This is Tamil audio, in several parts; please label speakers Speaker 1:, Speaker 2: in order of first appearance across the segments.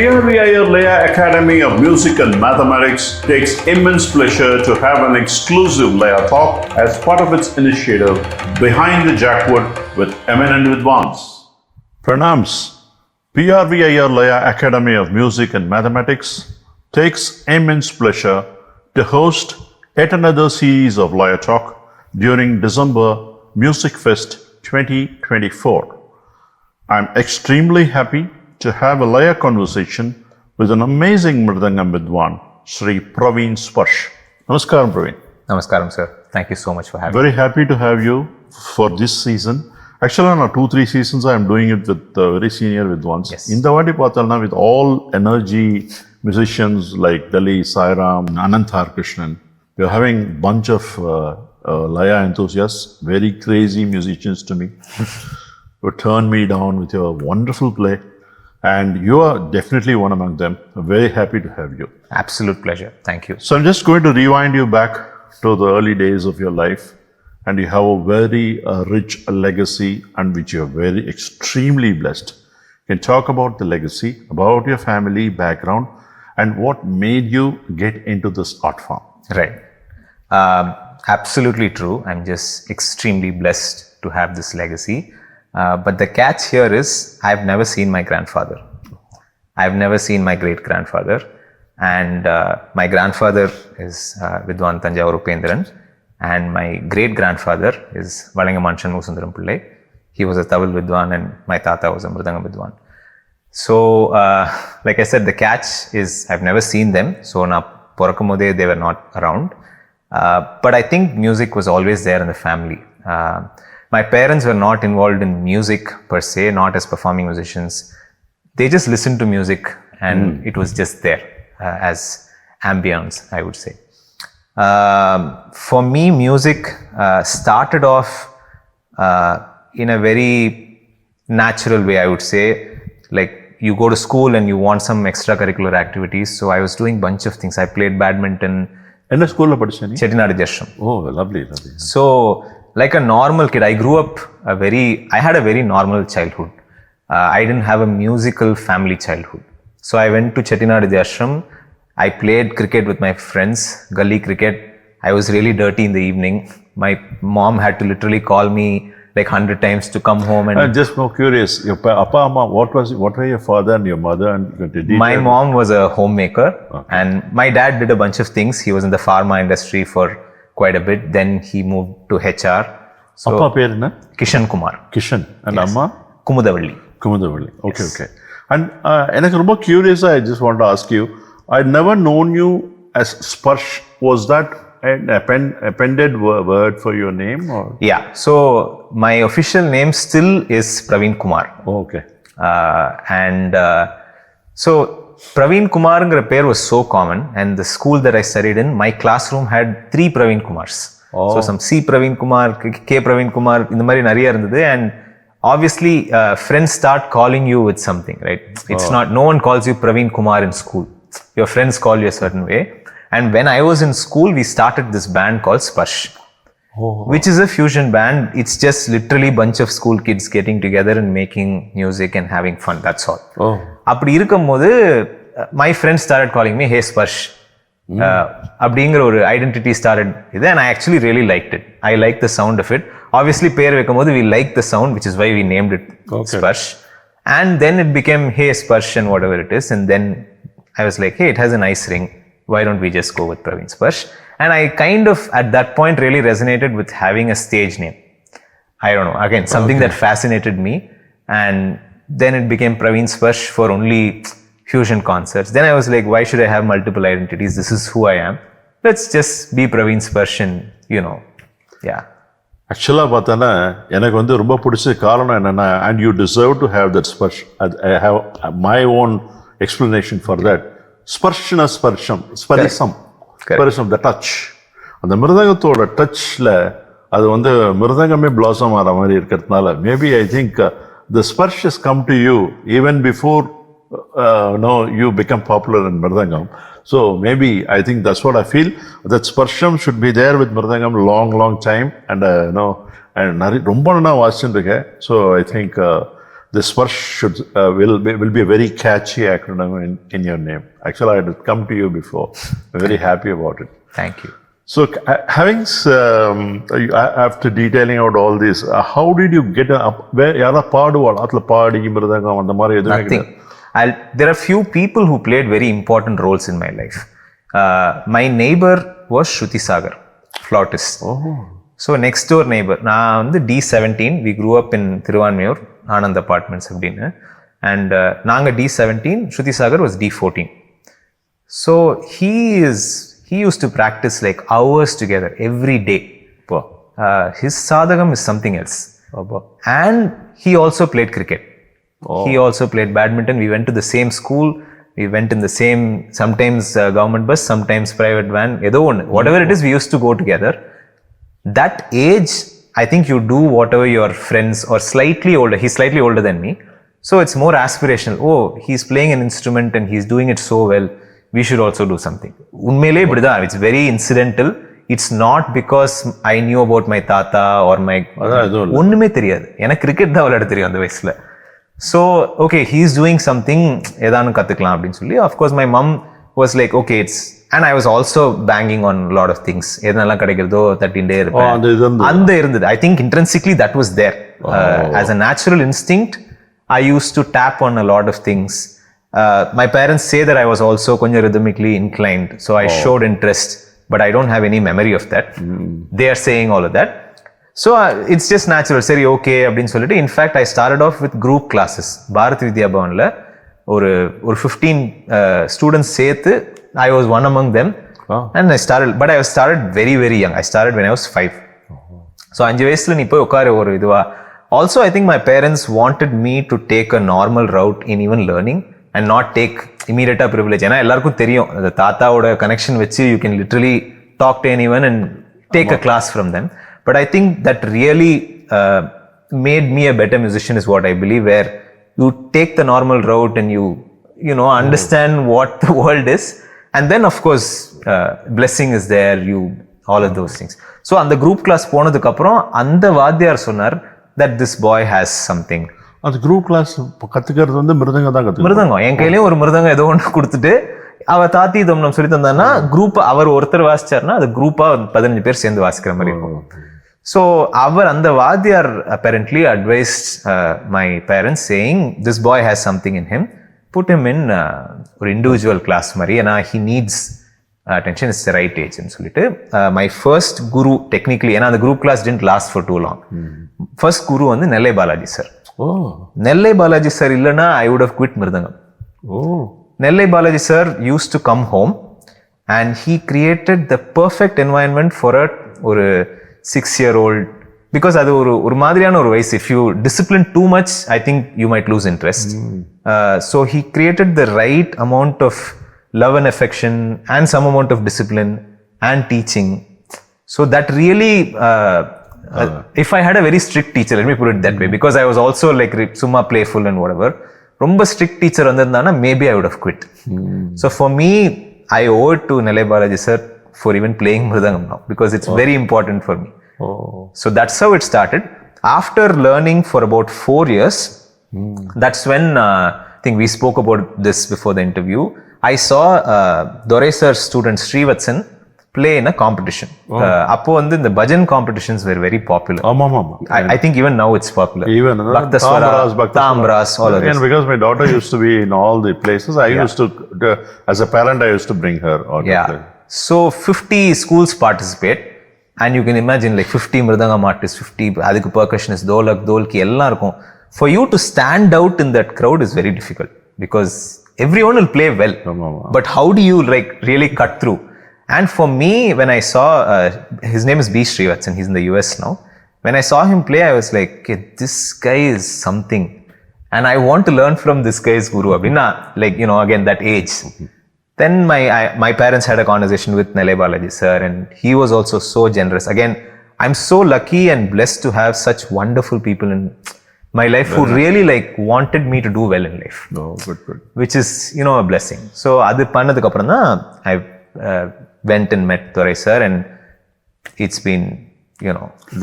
Speaker 1: PRV Iyer Laya Academy of Music and Mathematics takes immense pleasure to have an exclusive Laya Talk as part of its initiative Behind the Jackwood with eminent VIDWANs. Pranams. PRV Iyer Laya Academy of Music and Mathematics takes immense pleasure to host yet another series of Laya Talk during December Music Fest 2024. I'm extremely happy to have a Laya conversation with an amazing Mridangam VIDWAN, Sri Praveen Sparsh. Namaskaram, Praveen.
Speaker 2: Namaskaram, sir. Thank you so much for having me.
Speaker 1: Very happy to have you for this season. Actually, on 2-3 seasons, I'm doing it with very senior VIDWANs.
Speaker 2: Yes.
Speaker 1: In the Vadi Patalna, with all energy musicians like Dali, Sairam, Ananthar Krishnan, we're having a bunch of Laya enthusiasts, very crazy musicians to me, who turned me down with your wonderful play. And you are definitely one among them. I'm very happy to have you.
Speaker 2: Absolute pleasure. Thank you.
Speaker 1: So I'm just going to rewind you back to the early days of your life. And you have a very rich legacy and which you're very extremely blessed. You can talk about the legacy, about your family background, and what made you get into this art form.
Speaker 2: Right. Absolutely true. I'm just extremely blessed to have this legacy. But the catch here is I've never seen my grandfather. I've never seen my great-grandfather. And my grandfather is Vidwan Tanjavur Upendran. And my great-grandfather is Valangam Shanmusundaram Pillai. He was a Tamil Vidwan and my Tata was a Mridangam Vidwan. So, like I said, the catch is I've never seen them. So, na porakamode they were not around. But I think music was always there in the family. My parents were not involved in music per se, not as performing musicians. They just listened to music and it was just there as ambience, I would say. For me, music started off in a very natural way, I would say. Like you go to school and you want some extracurricular activities. So I was doing a bunch of things. I played badminton.
Speaker 1: In the school,
Speaker 2: Chettinad Jashram.
Speaker 1: Oh, lovely, lovely.
Speaker 2: So, like a normal kid, I grew up I had a very normal childhood. I didn't have a musical family childhood. So I went to Chettinad Ashram. I played cricket with my friends, gully cricket. I was really dirty in the evening. My mom had to literally call me like 100 times to come home. And
Speaker 1: I'm just more curious, your Appa, Amma, what were your father and your mother? And
Speaker 2: my mom was a homemaker and my dad did a bunch of things. He was in the pharma industry for quite a bit. Then he moved to HR. So,
Speaker 1: Appa per na?
Speaker 2: Kishan Kumar.
Speaker 1: Kishan. And
Speaker 2: Yes.
Speaker 1: Amma?
Speaker 2: Kumudavalli.
Speaker 1: Kumudavalli. Okay,
Speaker 2: Yes.
Speaker 1: okay. And I'm curious, I just want to ask you, I'd never known you as Sparsh. Was that an appended word for your name? Or?
Speaker 2: Yeah. So, my official name still is Praveen Kumar.
Speaker 1: Oh, okay.
Speaker 2: So, Praveen Kumar was so common, and the school that I studied in, my classroom had 3 Praveen Kumars.
Speaker 1: Oh.
Speaker 2: So some C Praveen Kumar, K Praveen Kumar, in the mari nariya irundhudu, and obviously friends start calling you with something, right? It's not, no one calls you Praveen Kumar in school. Your friends call you a certain way. And when I was in school, we started this band called Sparsh, which is a fusion band. It's just literally a bunch of school kids getting together and making music and having fun. That's all.
Speaker 1: Oh.
Speaker 2: அப்படி இருக்கும்போது my friends started calling me, hey Sparsh. அப்படிங்கிற ஒரு ஐடென்டிட்டி ஸ்டார்டட் இது, and I actually really liked it. I like the sound of it. Obviously பேர் வைக்கும்போது we like the sound, which is why we named it Sparsh. And then it became hey Sparsh and whatever it is, and then I was like, hey, it has a nice ring. Why don't we just go with Praveen Sparsh? And I kind of at that point really resonated with having a stage name. I don't know, again, something that fascinated me, and then it became Praveen Sparsh for only fusion concerts. Then I was like, why should I have multiple identities? This is who I am. Let's just be Praveen Sparsh and, yeah.
Speaker 1: Actually, எனக்கு வந்து ரொம்ப பிடிச்ச காரணம் என்னன்னா, and you deserve to have that Sparsh. I have my own explanation for that. Sparshna Sparsham, Sparisam, Sparisam, the touch. அந்த மிருதங்கத்தோட டச்ல அது வந்து மிருதங்கமே blossom ஆகிற மாதிரி இருக்கிறதுனால, maybe I think the Sparsh has come to you even before you become popular in Mridangam. So maybe I think that's what I feel, that Sparsham should be there with Mridangam long time, and and ரொம்ப நாள் வாசிச்சுட்டு இருக்கேன். So I think the Sparsh will be a very catchy acronym in your name. Actually, I had come to you before. I'm very happy about it.
Speaker 2: Thank you.
Speaker 1: So, after detailing out all this, how did you get up? Where yara paduval atla paadi Mridangam and the mari
Speaker 2: Nothing. There are few people who played very important roles in my life. My neighbor was Shruti Sagar, flautist.
Speaker 1: Oh.
Speaker 2: So next door neighbor. நான் வந்து D17. We grew up in Thiruvanmiyur, Anand Apartments அப்படின்னு. And நாங்க D17, Shruti Sagar was D14. So he used to practice like hours together every day. His sadagam is something else. And he also played cricket. He also played badminton. We went to the same school. We went in the same, sometimes government bus, sometimes private van. Whatever it is, we used to go together. That age, I think you do whatever your friends or slightly older. He's slightly older than me. So it's more aspirational. Oh, he's playing an instrument and he's doing it so well. We should also do something. Unmele ibdida. It's very incidental. It's not because I knew about my tata or my... ஒண்ணுமே தெரியாது. எனக்கு கிரிக்கெட் தான் விளையாட தெரியும் அந்த வயசுல. So, okay, he's doing something, ஏதானு கத்துக்கலாம் அப்படின்னு சொல்லி. Of course, my mom was like, okay, it's... And I was also banging on a lot of things. எதனெல்லாம் கிடைக்கிறதோ தட்டிண்டே இருப்பேன். அந்த இருந்தது. I think intrinsically that was there. As a natural instinct, I used to tap on a lot of things. My parents say that I was also கொஞ்சம் rhythmically inclined. So I showed interest, but I don't have any memory of that. They are saying all of that. So it's just natural. சரி okay அப்படின்னு சொல்லிட்டு, in fact I started off with group classes. Bharat வித்யா பவன்ல ஒரு 15 students சேர்த்து I was one among them. And I started very very young. I started when I was 5. So 5 வயசுல நீ போய் உட்கார ஒரு இதுவா. Also I think my parents wanted me to take a normal route in even learning and not take immediate privilege. ஏன்னா எல்லாருக்கும் தெரியும் அந்த தாத்தாவோட கனெக்ஷன் வச்சு you can literally talk to anyone and take a class from them. But I think that really made me a better musician is what I believe, where you take the normal route and you know understand what the world is, and then of course blessing is there, all of those things. So அந்த group class போனதுக்கு அப்புறம் அந்த வாத்தியார் சொன்னார் that this boy has something.
Speaker 1: அந்த குரூப் கிளாஸ் கத்துக்கிறது வந்து மிருதங்கம் தான் கத்துக்கிறது.
Speaker 2: மிருதங்கம் என் கையிலேயே ஒரு மிருதங்கம் ஏதோ ஒன்று கொடுத்துட்டு அவ தாத்தி தம்னம் சொல்லி தந்தான்னா குரூப் அவர் ஒருத்தர் வாசிச்சார்னா அது குரூப்பா 15 பேர் சேர்ந்து வாசிக்கிற மாதிரி இருக்கும். ஸோ அவர் அந்த வாத்தியார் apparently advised my parents saying this boy has something in him, put him in ஒரு இண்டிவிஜுவல் கிளாஸ் மாதிரி, ஏன்னா he needs attention, it's the right age ன்னு சொல்லிட்டு my first guru technically, ஏன்னா அந்த group class didn't last for too long. First guru வந்து நெல்லை பாலாஜி சார். நெல்லை பாலாஜி சார் இல்லைன்னா I would have quit mridangam. Nellai Balaji sir used to come home and he created the perfect environment for ஒரு 6-year-old, because அது ஒரு மாதிரியான ஒரு வயசு. If you discipline too much, I think you might lose interest. So he created the right amount of love and affection and some amount of discipline and teaching. So that really if I had a very strict teacher, let me put it that way, because I was also like summa playful and whatever, ரொம்ப strict teacher வந்திருந்தானா maybe I would have quit. So for me, I owe it to Nellai Balaji sir for even playing Mridangam now, because it's very important for me. So that's how it started. After learning for about 4 years, that's when I think we spoke about this before the interview. I saw Dorai sir's student Srivatsan play in a competition. அப்போ வந்து இந்த bhajan competitions were very popular. I think even now it's popular.
Speaker 1: Even
Speaker 2: Tamras, all of this.
Speaker 1: And because my daughter used to be in all the places, I used to, as a parent, I used to bring her.
Speaker 2: So 50 schools participate, and you can imagine like 50 Mridangam artists, 50 அதுக்கு percussionists, dolak, dolki எல்லாம் இருக்கும். For you to stand out in that crowd is very difficult, because everyone will play well. But how do you like really cut through? And for me, when I saw, his name is B. Srivatsan, he's in the US now. When I saw him play, I was like, okay, this guy is something. And I want to learn from this guy's guru. Like, you know, again, that age. Then my parents had a conversation with Nellai Balaji sir, and he was also so generous. Again, I'm so lucky and blessed to have such wonderful people in my life who really like wanted me to do well in life.
Speaker 1: Good.
Speaker 2: Which is, you know, a blessing. So, adu pannadukku appuram I went and met Dorai sir, and it's been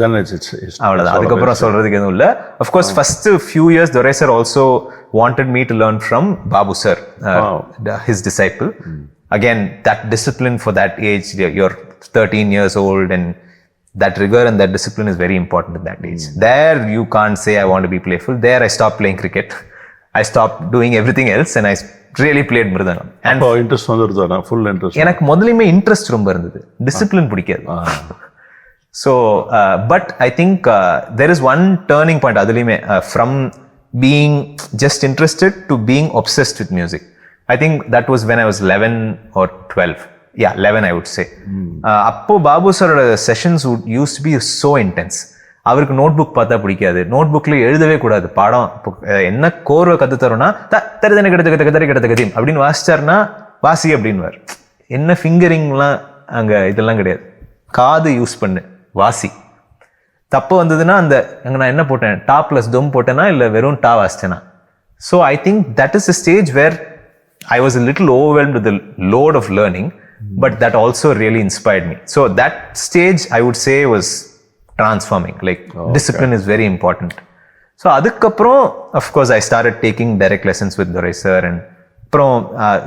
Speaker 1: then it's
Speaker 2: அவ்வளோதான். அதுக்கப்புறம் சொல்றதுக்கு எதுவும் இல்லை. Of course, first few years Durai sir also wanted me to learn from Babu sir, his disciple. Again, that discipline for that age, you're 13 years old, and that rigor and that discipline is very important at that age. There you can't say I want to be playful. There I stopped playing cricket. I stopped doing everything else and I really played Mridangam.
Speaker 1: And interest வந்துருதா? Full interest.
Speaker 2: எனக்கு முதல்லயுமே இன்ட்ரெஸ்ட் ரொம்ப இருந்தது, டிசிப்ளின் பிடிக்காது. So but I think there is one turning point அதுலயுமே, from being just interested to being obsessed with music. I think that was when I was 11 or 12. Yeah, 11 I would say. அப்போ பாபு சாரோட sessions used to be so intense. அவருக்கு நோட் புக் பார்த்தா பிடிக்காது, நோட் புக்ல எழுதவே கூடாது. பாடம் என்ன கோர்வை கத்து தரோம்னா தருதனை கிடத்தகதி அப்படின்னு வாசிச்சாருன்னா வாசி அப்படின்வார். என்ன ஃபிங்கரிங்லாம் அங்க இதெல்லாம் கிடையாது, காது யூஸ் பண்ணு வாசி. தப்பு வந்ததுன்னா அந்த அங்க நான் என்ன போட்டேன், டா பிளஸ் தொம் போட்டேனா இல்ல வெறும் டா வாசிச்சேனா. So I think that is a stage where I was a little overwhelmed with the load of learning, but that also really inspired me. So that stage I would say was transforming. Like discipline is very important. So adukaprom of course I started taking direct lessons with Durai sir and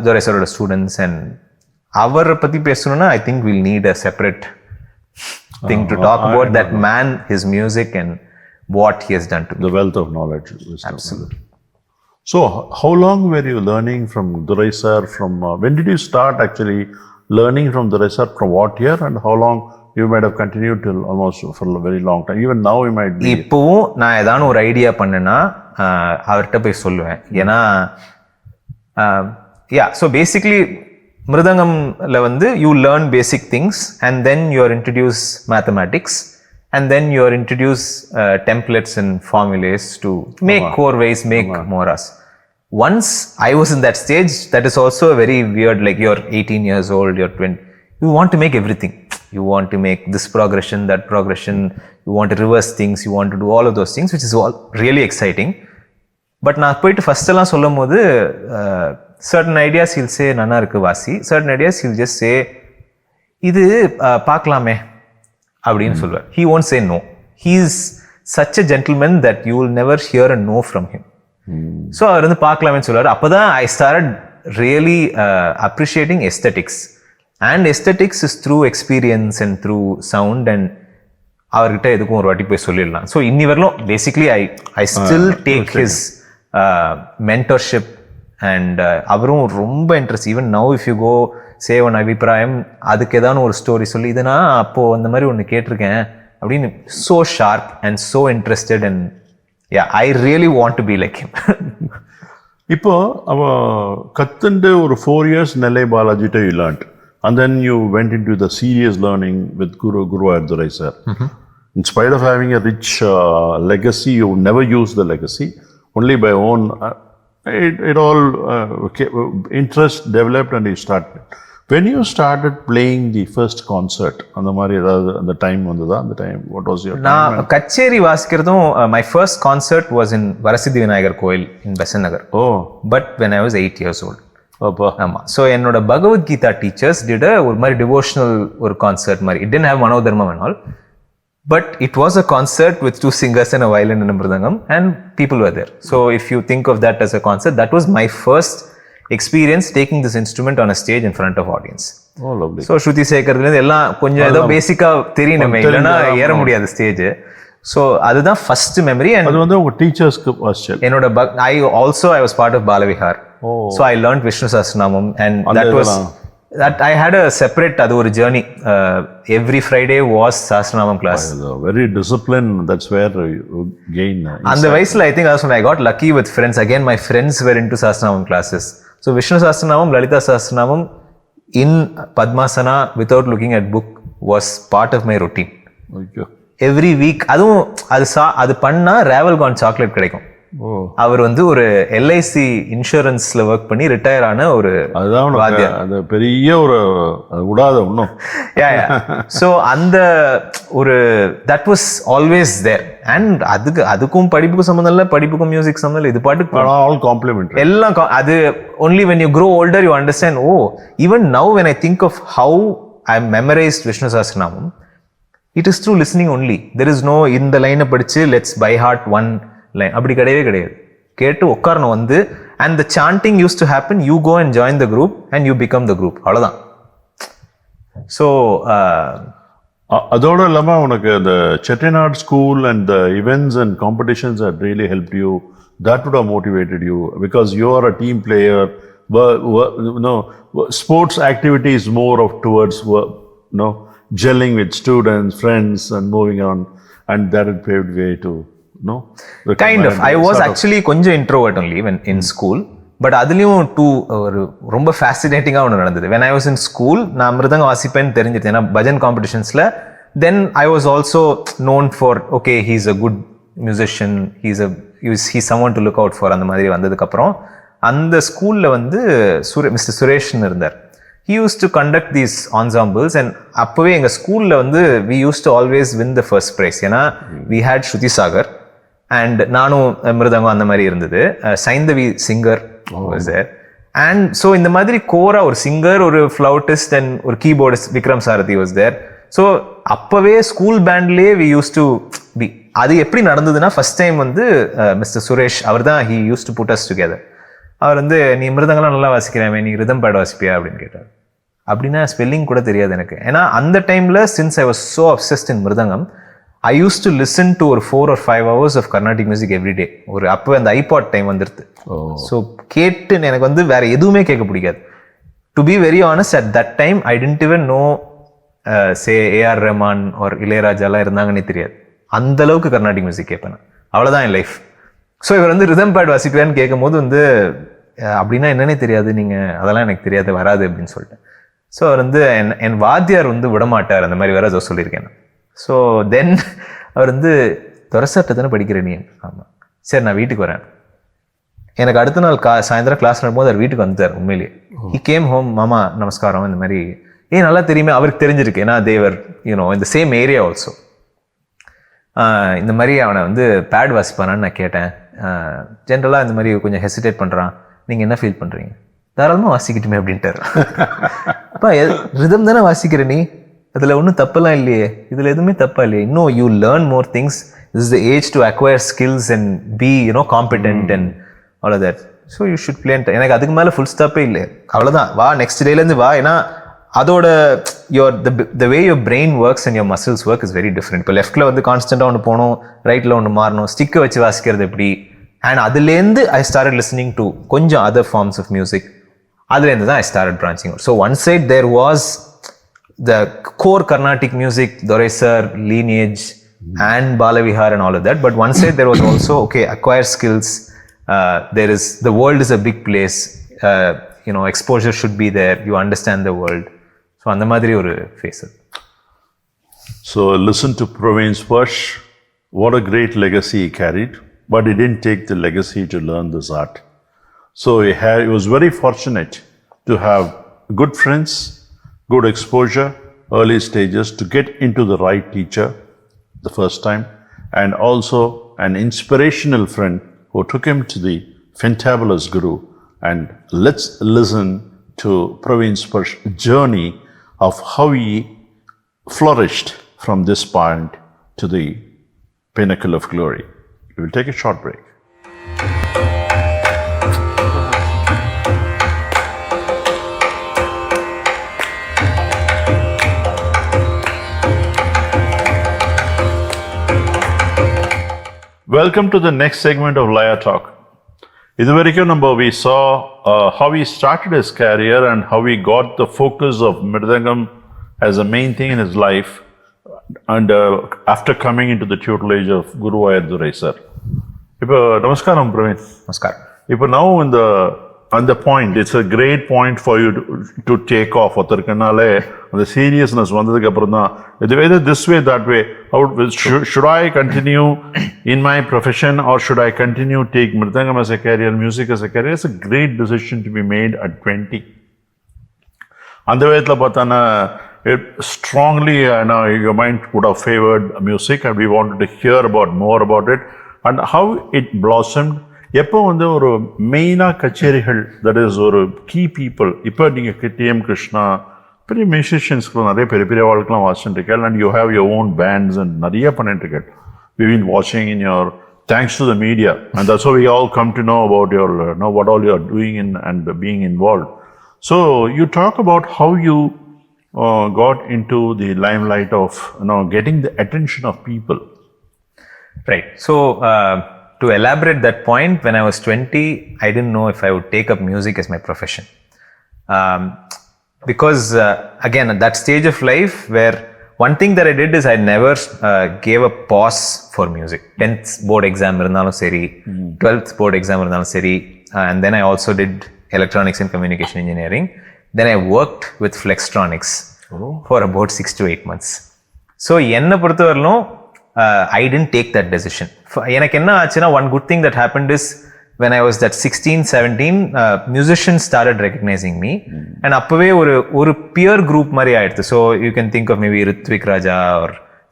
Speaker 2: Durai sir students, and avara patti pesunona I think we'll need a separate thing to talk about that man, his music and what he has done to me.
Speaker 1: The wealth of knowledge.
Speaker 2: Absolutely.
Speaker 1: So how long were you learning from Durai sir? From when did you start actually learning from Durai sir? From what year, and how long you might have continued till almost for a very long time? Even now you might be.
Speaker 2: இப்போவும் நான் ஏதாவது ஒரு ஐடியா பண்ணேன்னா அவர்கிட்ட போய் சொல்லுவேன். ஏன்னா so basically மிருதங்கம்ல வந்து you learn basic things and then you are introduced mathematics and then you are introduced templates and formulas to make core ways, make moras. Once I was in that stage, that is also a very weird, like you're 18 years old, you're 20, you want to make everything. You want to make this progression, that progression, you want to reverse things, you want to do all of those things, which is all really exciting. But நான் போயிட்டு ஃபர்ஸ்ட் எல்லாம் சொல்லும் போது certain ideas he'll say நன்னா இருக்கு வாசி, certain ideas he'll just say இது பார்க்கலாமே அப்படின்னு சொல்லுவார். He won't say no. He is such a gentleman that you will never hear a no from him. So அவர் வந்து பார்க்கலாமே சொல்லுவார். அப்பதான் I started really appreciating aesthetics. And aesthetics is through experience and through sound, and அவர்கிட்ட எதுக்கும் ஒரு வாட்டி போய் சொல்லிடலாம். ஸோ இன்னி வரலும் basically I still take his mentorship, and அவரும் ரொம்ப interest. Even now if you go save one அபிப்பிராயம், அதுக்கு ஏதாவது ஒரு ஸ்டோரி சொல்லி இது நான் அப்போ அந்த மாதிரி ஒன்று கேட்டிருக்கேன் அப்படின்னு, so sharp and so interested, and yeah, I really want to be like him.
Speaker 1: இப்போ அவ கத்துண்டு ஒரு 4 years Nellai பாலாஜிட்ட you learned, and then you went into the serious learning with Guru Durai sir. In spite of having a rich legacy, you never used the legacy, only by own it all interest developed and you started. When you started playing the first concert, அந்த மாதிரி ஏதாவது அந்த டைம் வந்ததா? அந்த time what was your time?
Speaker 2: நான் கச்சேரி வாசிக்கிறதும் my first concert was in Varasiddhi Vinayagar கோயில் in Besant Nagar. But when I was 8 years old. ஆமா. ஸோ என்னோட பகவத்கீதா டீச்சர்ஸ் டிட் ஒரு மாதிரி டிவோஷனல் ஒரு கான்சர்ட் மாதிரி. It didn't have மனோதர்மம் and all, but it was a concert with 2 singers and a violin and a mridangam, and people were there. So if you think of that as a concert, that was my first experience taking this instrument on a stage in front of audience.
Speaker 1: Oh, lovely.
Speaker 2: So ஸ்ருதி சேர்க்கறதுல எல்லாம் கொஞ்சம் ஏதோ பேசிக்கா தெரியணுமே, இல்லைன்னா ஏற முடியாது ஸ்டேஜ். ஸோ அதுதான் ஃபர்ஸ்ட் மெமரி. அண்ட்
Speaker 1: அது வந்து உங்க டீச்சர்ஸ்க்கு வாசிச்சல்.
Speaker 2: என்னோட I was part of Balavihar. So I learned Vishnu Sahasranamam, and that I had a separate, அது ஒரு journey. Every Friday was Sahasranamam class.
Speaker 1: Very disciplined. That's where you gain.
Speaker 2: அந்த வயசுல I think that's when I got lucky with friends. Again, my friends were into Sahasranamam classes. So Vishnu Sahasranamam, Lalita Sahasranamam in Padmasana without looking at book was part of my routine.
Speaker 1: Okay.
Speaker 2: Every week. அதுவும் அது பண்ணா ராவல்கான் சாக்லேட் கிடைக்கும். அவர் வந்து ஒரு எல்ஐசி இன்சூரன்ஸ்ல ஒர்க் பண்ணி ரிட்டையர் ஆன ஒரு வாத்தியார்.
Speaker 1: அது பெரிய ஒரு உடாத ஒண்ணும்.
Speaker 2: ஸோ அந்த ஒரு that was always there. And அதுக்கும் படிப்புக்கும் சம்மந்தம் இல்லை, படிப்புக்கும் மியூசிக் சம்மந்தம் இல்லை. இது பாட்டுக்கு
Speaker 1: ஆல் காம்ப்ளிமெண்ட்
Speaker 2: எல்லாம். அது only when you grow older you understand. Even now when I think of how I memorized Vishnu Sahasranamam, It is through listening only. There is no இந்த லைனை படிச்சு let's by heart one line. அப்படி கிடையவே கிடையாது. கேட்டு உட்காரணும் வந்து, and the chanting used to happen. You go and join the group and you become the group. அவ்வளோதான். ஸோ
Speaker 1: அதோட இல்லாமல் உனக்கு the Chettinad school and the events and competitions that really helped you, that would have motivated you because you are a team player. Sports activity is more of towards gelling with students, friends, and moving on, and that had paved way to
Speaker 2: kind of. I was actually கொஞ்சம் introvert only when in school, but அதுலயும் ஒரு ரொம்ப ஃபேசினேட்டிங்காக ஒன்று நடந்தது. when I was in school, நான் மிருதங்கம் வாசிப்பேன்னு தெரிஞ்சிருது. ஏன்னா bhajan காம்படிஷன்ஸில் then I was also known for okay, he's a good musician, he's someone to look out for. அந்த மாதிரி வந்ததுக்கப்புறம் அந்த ஸ்கூலில் வந்து மிஸ்டர் சுரேஷ்னு இருந்தார். he used to conduct these ensembles and அப்போவே எங்கள் ஸ்கூலில் வந்து we used to always win the first prize. ஏன்னா we had Shruti Sagar and நானும் மிருதங்கம் அந்த மாதிரி இருந்தது. Saindhavi singer was there. and so இந்த மாதிரி கோரா ஒரு சிங்கர், ஒரு ஃப்ளவுட்டிஸ்ட் அண்ட் ஒரு keyboardist Vikram Sarathi was there. So அப்போவே ஸ்கூல் பேண்ட்லேயே we used to be. அது எப்படி நடந்ததுன்னா ஃபர்ஸ்ட் டைம் வந்து மிஸ்டர் சுரேஷ் அவர் தான் he used to put us together. அவர் வந்து நீ மிருதங்கள்லாம் நல்லா வாசிக்கிறேன், நீ ரிதம் பேட் வாசிப்பியா அப்படின்னு கேட்டார். அப்படின்னா ஸ்பெல்லிங் கூட தெரியாது எனக்கு. ஏன்னா அந்த டைமில் since I was so obsessed in mridangam, I use to listen to ஒரு 4 or 5 hours of Carnatic music every day. ஒரு அப்போ அந்த ஐபாட் டைம் வந்துடுது. ஸோ கேட்டு எனக்கு வந்து வேற எதுவுமே கேட்க பிடிக்காது. To be very honest, at that time I didn't even know say AR Rahman ஒரு இளையராஜாலாம் இருந்தாங்கன்னே தெரியாது. அந்த அளவுக்கு கர்நாடிக் மியூசிக் கேட்பேன். அவ்வளோதான் என் லைஃப். ஸோ இவர் வந்து ரிதம் பேட் வாசிப்பேன்னு கேட்கும் போது வந்து அப்படின்னா என்னன்னே தெரியாது, நீங்கள் அதெல்லாம் எனக்கு தெரியாது, வராது அப்படின்னு சொல்லிட்டேன். ஸோ அவர் வந்து என் வாத்தியார் வந்து விடமாட்டார் அந்த மாதிரி வர சொல்லியிருக்கேன். ஸோ தென் அவர் வந்து துரசாட்டை தானே படிக்கிறேன் நீ? ஆமாம், சரி நான் வீட்டுக்கு வரேன். எனக்கு அடுத்த நாள் சாயந்தரம் கிளாஸ் நடக்கும்போது அவர் வீட்டுக்கு வந்துட்டார். உண்மையிலேயே ஹி கேம் ஹோம், மாமா நமஸ்காரம், இந்த மாதிரி நல்லா தெரியுமே, அவருக்கு தெரிஞ்சிருக்கு. ஏன்னா தேவர் இந்த சேம் ஏரியா ஆல்சோ. இந்த மாதிரி அவனை வந்து பேட் வாசிப்பானான்னு நான் கேட்டேன். ஜென்ரலாக இந்த மாதிரி கொஞ்சம் ஹெசிடேட் பண்ணுறான், நீங்கள் என்ன ஃபீல் பண்ணுறீங்க? தாராளமாக வாசிக்கட்டுமே அப்படின்ட்டார். அப்பா ரிதம் தானே வாசிக்கிற நீ, அதில் ஒன்றும் தப்பெல்லாம் இல்லையே, இதில் எதுவுமே தப்பா இல்லையே, இன்னும் you learn more things, this is the age to acquire skills and be confident and all of that. So you should plan. எனக்கு அதுக்கு மேலே ஃபுல் ஸ்டாப்பே இல்லை, அவ்வளோதான், வா நெக்ஸ்ட் டேலேருந்து வா. ஏன்னா அதோட the way your brain works and your muscles work is very different. இப்போ லெஃப்டில் வந்து கான்ஸ்டண்ட்டாக ஒன்று போகணும், ரைட்டில் ஒன்று மாறணும், ஸ்டிக்கை வச்சு வாசிக்கிறது எப்படி. அண்ட் அதுலேருந்து ஐ ஸ்டார்டட் லிஸ்னிங் டு கொஞ்சம் அதர் ஃபார்ம்ஸ் ஆஃப் மியூசிக். அதுலேருந்து தான் I started branching. So one side there was the core Carnatic music, Durai sir, lineage and Balavihar and all of that. But one side there was also, okay, acquire skills. The world is a big place. Exposure should be there. You understand the world. So அந்த மாதிரி ஒரு phase.
Speaker 1: So listen to Praveen Sparsh. What a great legacy he carried. But he didn't take the legacy to learn this art. So he was very fortunate to have good friends, good exposure, early stages to get into the right teacher the first time, and also an inspirational friend who took him to the fantabulous guru. And let's listen to Praveen Sparsh's journey of how he flourished from this point to the pinnacle of glory. We will take a short break. Welcome to the next segment of Laya Talk. We saw how he started his career and how he got the focus of Mridangam as a main thing in his life, and after coming into the tutelage of Guru Iyer sir. Namaskaram Praveen.
Speaker 2: Namaskaram.
Speaker 1: Now on the point, it's a great point for you to take off. The seriousness, whether this way, that way, should I continue in my profession or should I continue take Mridangam as a career, music as a career? It's a great decision to be made at 20. And the way strongly, your mind would have favored music, and we wanted to hear more about it and how it blossomed. எப்போ ஒரு மெயினாக கச்சேரிகள், தட் இஸ் ஒரு கீ பீப்புள், இப்போ நீங்கள் டிஎம் கிருஷ்ணா, பெரிய மியூசிஷியன்ஸ்க்கு நிறைய பெரிய பெரிய வாழ்க்கெல்லாம் வாசிச்சுட்டு இருக்கேன். And you have your own bands and நிறைய பண்ணிட்டு இருக்கேன். வி பீன் வாட்சிங் in your thanks to the media, and that's how we all come to know about your know what all you are doing in and being involved. So you talk about how you got into the limelight of getting the attention of people.
Speaker 2: Right. So to elaborate that point, when I was 20, I didn't know if I would take up music as my profession, because again at that stage of life where one thing that I did is I never gave a pause for music. 10th board exam irundhalum seri, 12th board exam irundhalum seri, and then I also did electronics and communication engineering. Then I worked with Flextronics for about 6 to 8 months. So enna poruthavaralum I didn't take that decision. Enak enna aachuna, one good thing that happened is when I was that 16, 17, musicians started recognizing me. And appave oru peer group mari aayirthu. So you can think of maybe Ritvik Raja or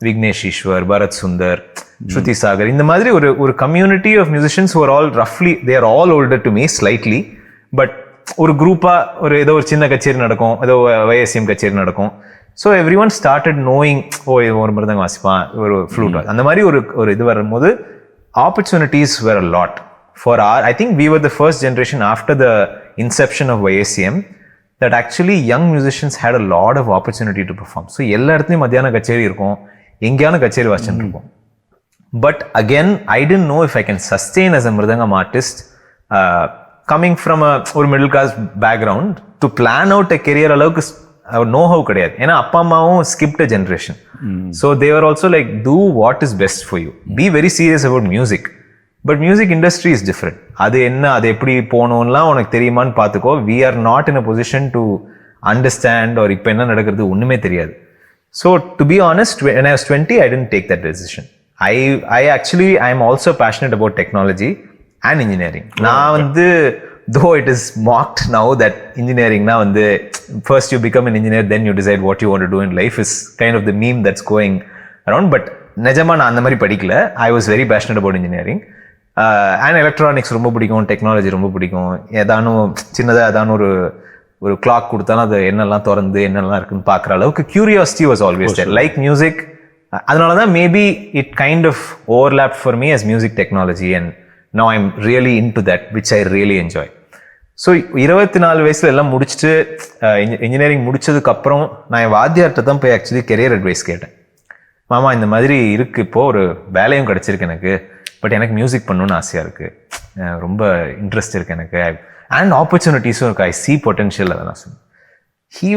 Speaker 2: Vignesh Ishwar, Bharat Sundar, Shruti Sagar. In the madri oru community of musicians who are all roughly, they are all older to me slightly, but oru group oru edho or chinna kacheri nadakum, edho VISM kacheri nadakum. So everyone started knowing, oh oru mridangam vaasipa, oru flute. And the mari oru idu varumbodhu opportunities were a lot. For I think we were the first generation after the inception of YACM that actually young musicians had a lot of opportunity to perform. So எல்லா இடத்துலயும் மத்தியான கச்சேரி இருக்கும், எங்கேயான கச்சேரி வாசிச்சுட்டு இருக்கும். But again, I didn't know if I can sustain as a Mridangam artist, coming from ஒரு middle class background, to plan out a career அளவுக்கு know how கிடையாது. ஏன்னா அப்பா அம்மாவும் skipped a generation. So they were also like, do what is best for you. Be very serious about music. But music industry is different. அது என்ன, அது எப்படி போகணும்லாம் உனக்கு தெரியுமான்னு பார்த்துக்கோ. We are not in a position to understand or இப்போ என்ன நடக்கிறது ஒன்றுமே தெரியாது. So to be honest, when I was 20, I didn't take that decision. I actually am also passionate about technology and engineering. நான் வந்து, though it is mocked now that engineering na வந்து first you become an engineer, then you decide what you want to do in life, is kind of the meme that's going around. But நிஜமா நான் அந்த மாதிரி படிக்கல. I was very passionate about engineering. And electronics ரொம்ப பிடிக்கும், டெக்னாலஜி ரொம்ப பிடிக்கும். ஏதானும் சின்னதாக ஏதானும் ஒரு கிளாக் கொடுத்தாலும் அது என்னெல்லாம் திறந்து என்னெல்லாம் இருக்குன்னு பார்க்குற அளவுக்கு curiosity was always there, like music. அதனால தான் maybe it kind of overlap for me as music technology, and now I am really into that which I really enjoy. So 24 வயசுல எல்லாம் முடிச்சுட்டு இன்ஜினியரிங் முடிச்சதுக்கப்புறம் நான் என் வாத்தியார்கிட்ட தான் போய் ஆக்சுவலி கெரியர் அட்வைஸ் கேட்டேன். மாமா இந்த மாதிரி இருக்குது, இப்போது ஒரு வேலையும் கிடச்சிருக்கு எனக்கு, பட் எனக்கு மியூசிக் பண்ணணும்னு ஆசையாக இருக்குது, ரொம்ப இன்ட்ரெஸ்ட் இருக்குது எனக்கு, அண்ட் ஆப்பர்ச்சுனிட்டிஸும் இருக்குது, ஐ சி பொட்டென்ஷியல். அதை நான் சொன்னேன். he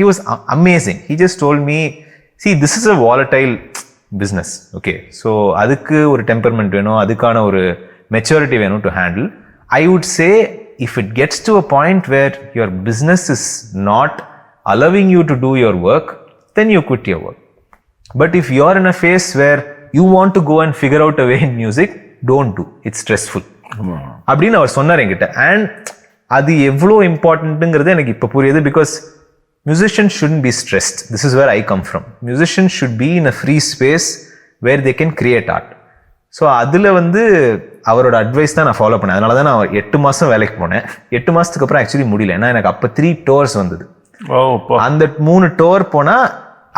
Speaker 2: was amazing. He just told me, see, this is a volatile business, okay, so அதுக்கு ஒரு டெம்பர்மெண்ட் வேணும், அதுக்கான ஒரு மெச்சூரிட்டி வேணும் to handle. I would say if it gets to a point where your business is not allowing you to do your work, then you quit your work. But if you are in a phase where you want to go and figure out a way in music, don't do. It's stressful. அப்படின்னு அவர் சொன்னார் என்கிட்ட. அண்ட் அது எவ்வளோ இம்பார்ட்டன்ட்டுங்கிறது எனக்கு இப்போ புரியுது. Because musicians shouldn't be stressed. This is where I come from. Musicians should be in a free space where they can create art. So அதில் வந்து அவரோட அட்வைஸ் தான் நான் ஃபாலோ பண்ணேன். அதனால தான் நான் 8 மாதம் வேலைக்கு போனேன். 8 மாதத்துக்கு அப்புறம் ஆக்சுவலி முடியல. ஏன்னா எனக்கு அப்போ 3 tours வந்தது. அந்த 3 tour போனால்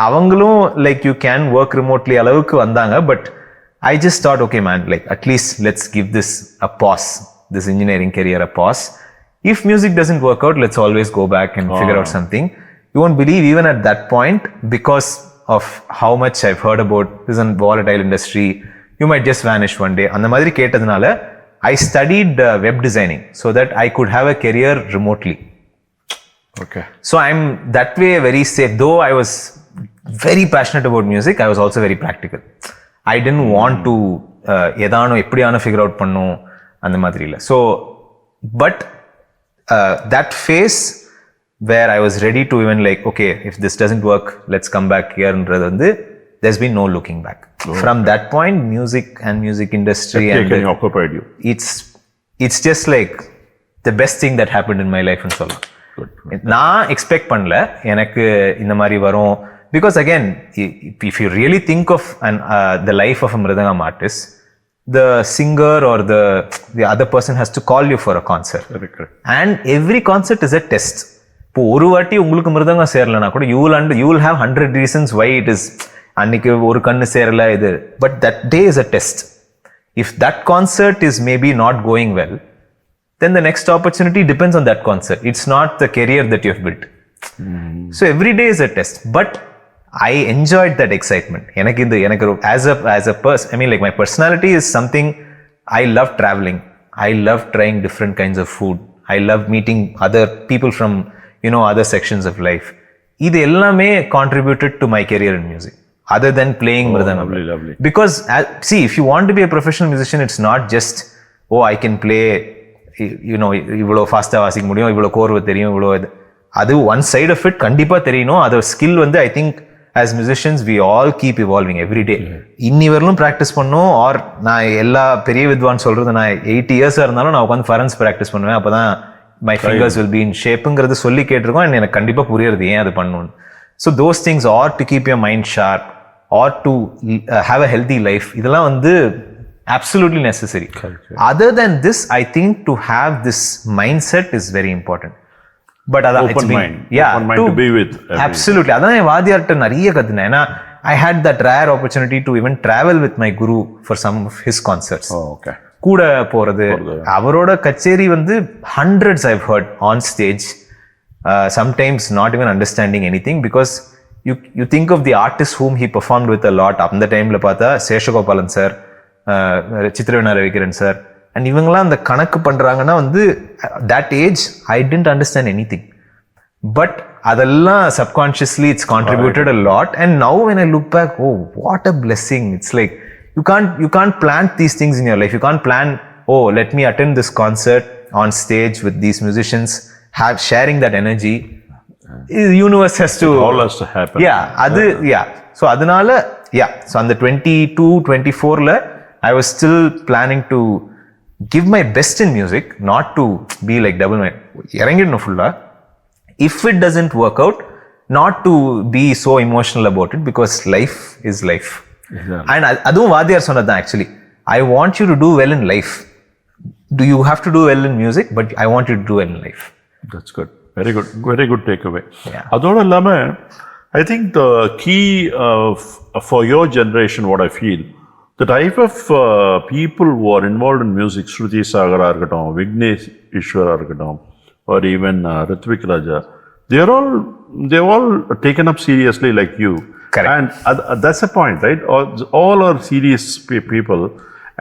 Speaker 2: அவங்களும் like you can work remotely அளவுக்கு வந்தாங்க. But I just thought, okay man, like at least let's give this a pass, this engineering career a pass. If music doesn't work out, let's always go back and figure out something. You won't believe, even at that point, because of how much I've heard about this and volatile industry, you might just vanish one day. அந்த மாதிரி கேட்டதுனால I studied web designing so that I could have a career remotely.
Speaker 1: Okay.
Speaker 2: So I'm that way very safe. Though I was very passionate about music, I was also very practical. I didn't want to ஏதானோ எப்படியான figure out பண்ணும் அந்த மாதிரி இல்லை. So but that phase where I was ready to even like, okay, if this doesn't work, let's come back here ன்றது வந்து there's been no looking back. From that point, music and music industry and
Speaker 1: occupied you.
Speaker 2: It's just like the best thing that happened in my life ன்னு சொல்லலாம். நான் எக்ஸ்பெக்ட் பண்ணல எனக்கு இந்த மாதிரி வரும். Because again, if you really think of the life of a Mridangam artist, the singer or the other person has to call you for a concert.
Speaker 1: Correct.
Speaker 2: And every concert is a test. இப்போ ஒரு வாட்டி உங்களுக்கு மிருதங்கம் சேரலனா கூட you will have 100 reasons why it is அன்னைக்கு ஒரு கண்ணு சேரல இது. But that day is a test. If that concert is maybe not going well, then the next opportunity depends on that concert. It's not the career that you have built. So every day is a test. But I enjoyed that excitement. As a person, I mean, like, my personality is something. I love traveling. I love trying different kinds of food. I love meeting other people from, other sections of life. Idu ellame contributed to my career in music, other than playing Mridangam.
Speaker 1: Lovely.
Speaker 2: Because see, if you want to be a professional musician, it's not just, I can play, ivlo fast vasikka mudiyum, ivlo chord theriyum, ivlo adu one side of it kandipa theriyano. Other skill வந்து I think as musicians we all keep evolving every day. இன்னி வரலும் practice பண்ணோம். or நான் எல்லா பெரிய வித்வான் சொல்றது, நான் 80 years இருந்தாலும் நான் உட்காந்து ஃபரன்ஸ் practice பண்ணுவேன். அப்பதான் my fingers will be in shapeங்கிறது சொல்லி கேட்டிருக்கோம். and எனக்கு கண்டிப்பா புரியுறது ஏன் அது பண்ணணும். So those things are to keep your mind sharp or to have a healthy life. இதெல்லாம் வந்து absolutely necessary. Other than this, I think to have this mindset is very important. But
Speaker 1: open mind to be with everyone.
Speaker 2: Absolutely. அதான் என் வாத்தியார்ட்ட நிறைய கத்துனேன். ஏன்னா I had that rare opportunity to even travel with my guru for some of his concerts.
Speaker 1: Okay.
Speaker 2: கூட போறது, அவரோட கச்சேரி வந்து hundreds I've heard on stage. Sometimes not even understanding anything, because you think of the artists whom he performed with a lot. அந்த டைம்ல பார்த்தா சேஷகோபாலன் சார், சித்ரவேணா ரவிகிரன் சார், அண்ட் இவங்கெல்லாம் அந்த கணக்கு பண்றாங்கன்னா வந்து that age I didn't understand anything, but அதெல்லாம் subconsciously it's contributed a lot. And now when I look back, what a blessing. It's like you can't plant these things in your life. You can't plan, let me attend this concert on stage with these musicians, sharing that energy. The universe has to,
Speaker 1: it all has to happen.
Speaker 2: So adanaala so on the 22-24 la I was still planning to give my best in music, not to be like double mind. இறங்கிடணும் ஃபுல்லா. If it doesn't work out, not to be so emotional about it, because life is life.
Speaker 1: Exactly.
Speaker 2: And அதுவும் வாத்தியார் சொன்னதுதான் actually. I want you to do well in life. Do you have to do well in music, but I want you to do well in life.
Speaker 1: That's good. Very good takeaway.
Speaker 2: அதோட
Speaker 1: இல்லாம I think the key for your generation, what I feel, the type of people who are involved in music, Shruti Sagara irukattum, Vignesh Ishwar irukattum, or even Ritvik Raja, they've all taken up seriously like you.
Speaker 2: Correct.
Speaker 1: And that's the point, right? All are serious people,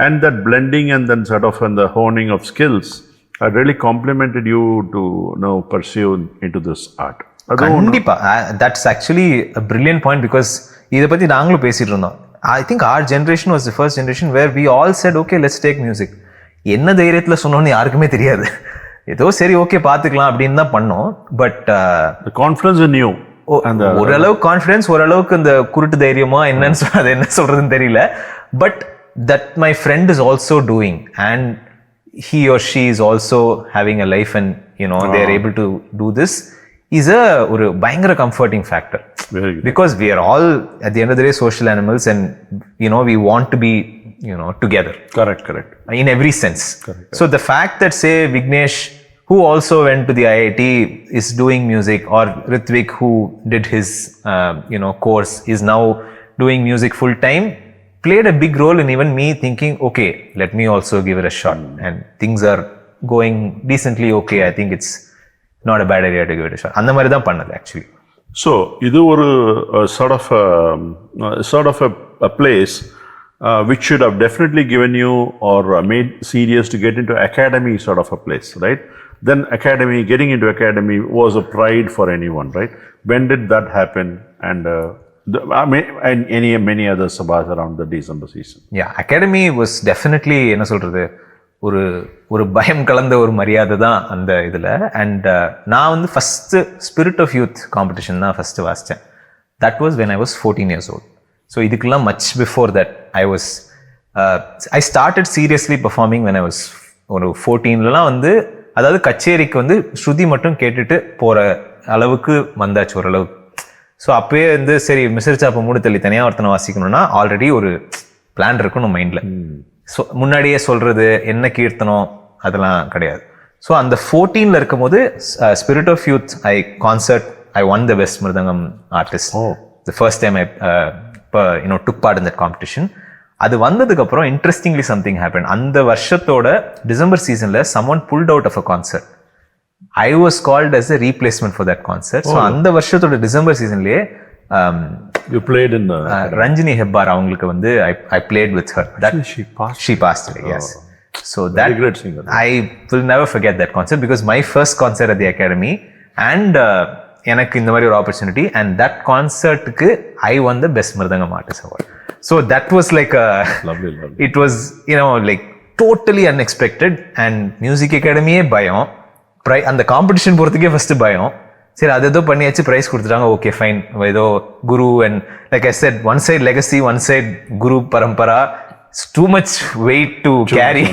Speaker 1: and that blending and then sort of and the honing of skills really complemented you to pursue into this art.
Speaker 2: கண்டிப்பா. That's actually a brilliant point, because இதை பத்தி நாங்களும் பேசிட்டு இருந்தோம். I think our generation was the first generation where we all said, okay, let's take music. என்ன தைரியத்துல சொன்னோன்னு யாருக்குமே தெரியாது. ஏதோ சரி ஓகே பாத்துக்கலாம் அப்படின்னு தான் பண்ணோம். But
Speaker 1: the confidence in you,
Speaker 2: ஓரளவு கான்ஃபிடன்ஸ், ஓரளவுக்கு இந்த குருட்டு தைரியமா என்னன்னு அது என்ன சொல்றதுன்னு தெரியல. But that my friend is also doing, and he or she is also having a life, and they are able to do this, is ஒரு பயங்கர comforting factor.
Speaker 1: Very good.
Speaker 2: Because we are all at the end of the day social animals, and we want to be together.
Speaker 1: Correct.
Speaker 2: In every sense.
Speaker 1: Correct.
Speaker 2: So the fact that, say, Vignesh, who also went to the IIT, is doing music, or Ritvik, who did his course, is now doing music full time, played a big role in even me thinking, okay, let me also give it a shot. And things are going decently okay. I think it's not a bad idea to give it a shot. அந்த மாதிரி தான் பண்ணது actually.
Speaker 1: So இது ஒரு sort of a place which should have definitely given you or made serious to get into academy, sort of a place, right? Then getting into academy was a pride for anyone, right? When did that happen? And many other sabhas around the December season.
Speaker 2: Academy was definitely என்ன சொல்றது, ஒரு பயம் கலந்த ஒரு மரியாதை தான் அந்த இதில். அண்ட் நான் வந்து first spirit of youth competition தான் ஃபஸ்ட்டு வாசித்தேன். That was when I was 14 years old. So இதுக்கெல்லாம் much before that I started seriously performing when I was ஒரு 14லலாம் வந்து, அதாவது கச்சேரிக்கு வந்து ஸ்ருதி மட்டும் கேட்டுட்டு போகிற அளவுக்கு வந்தாச்சு ஓரளவுக்கு. ஸோ அப்போயே வந்து சரி மிஸ்ரிச்சாப்போ மூடு தள்ளி தனியாக ஒருத்தனை வாசிக்கணும்னா ஆல்ரெடி ஒரு பிளான் இருக்கணும் மைண்டில். ஸோ முன்னாடியே சொல்கிறது என்ன கீர்த்தனம் அதெல்லாம் கிடையாது. ஸோ அந்த 14ல இருக்கும்போது spirit of youth I won the best Mridangam artist. The first time I took part in that competition. அது வந்ததுக்கு அப்புறம் interestingly something happened. அந்த வருஷத்தோட டிசம்பர் சீசன்ல someone pulled out of a concert. I was called as a replacement for that concert. So அந்த வருஷத்தோட டிசம்பர் சீசன்லயே
Speaker 3: you played in
Speaker 2: Ranjani Hebbar அவங்களுக்கு வந்து I played with her. That she passed away. Yes. So that
Speaker 3: great singer.
Speaker 2: I will never forget that concert because my first concert at the academy and எனக்கு இந்த மாதிரி ஒரு ஆப்பர்ச்சுனிட்டி அண்ட் தட் கான்சர்ட்டுக்கு I won the best mridangam artist award. So that was like it was like totally unexpected and music அகாடமியே பயம். அந்த காம்படிஷன் போகிறதுக்கே ஃபர்ஸ்ட் பயம். சரி அது ஏதோ பண்ணியாச்சு, ப்ரைஸ் கொடுத்துட்டாங்க, ஓகே ஃபைன். ஏதோ guru and like I said one side legacy, one side guru parampara. It's too much weight to carry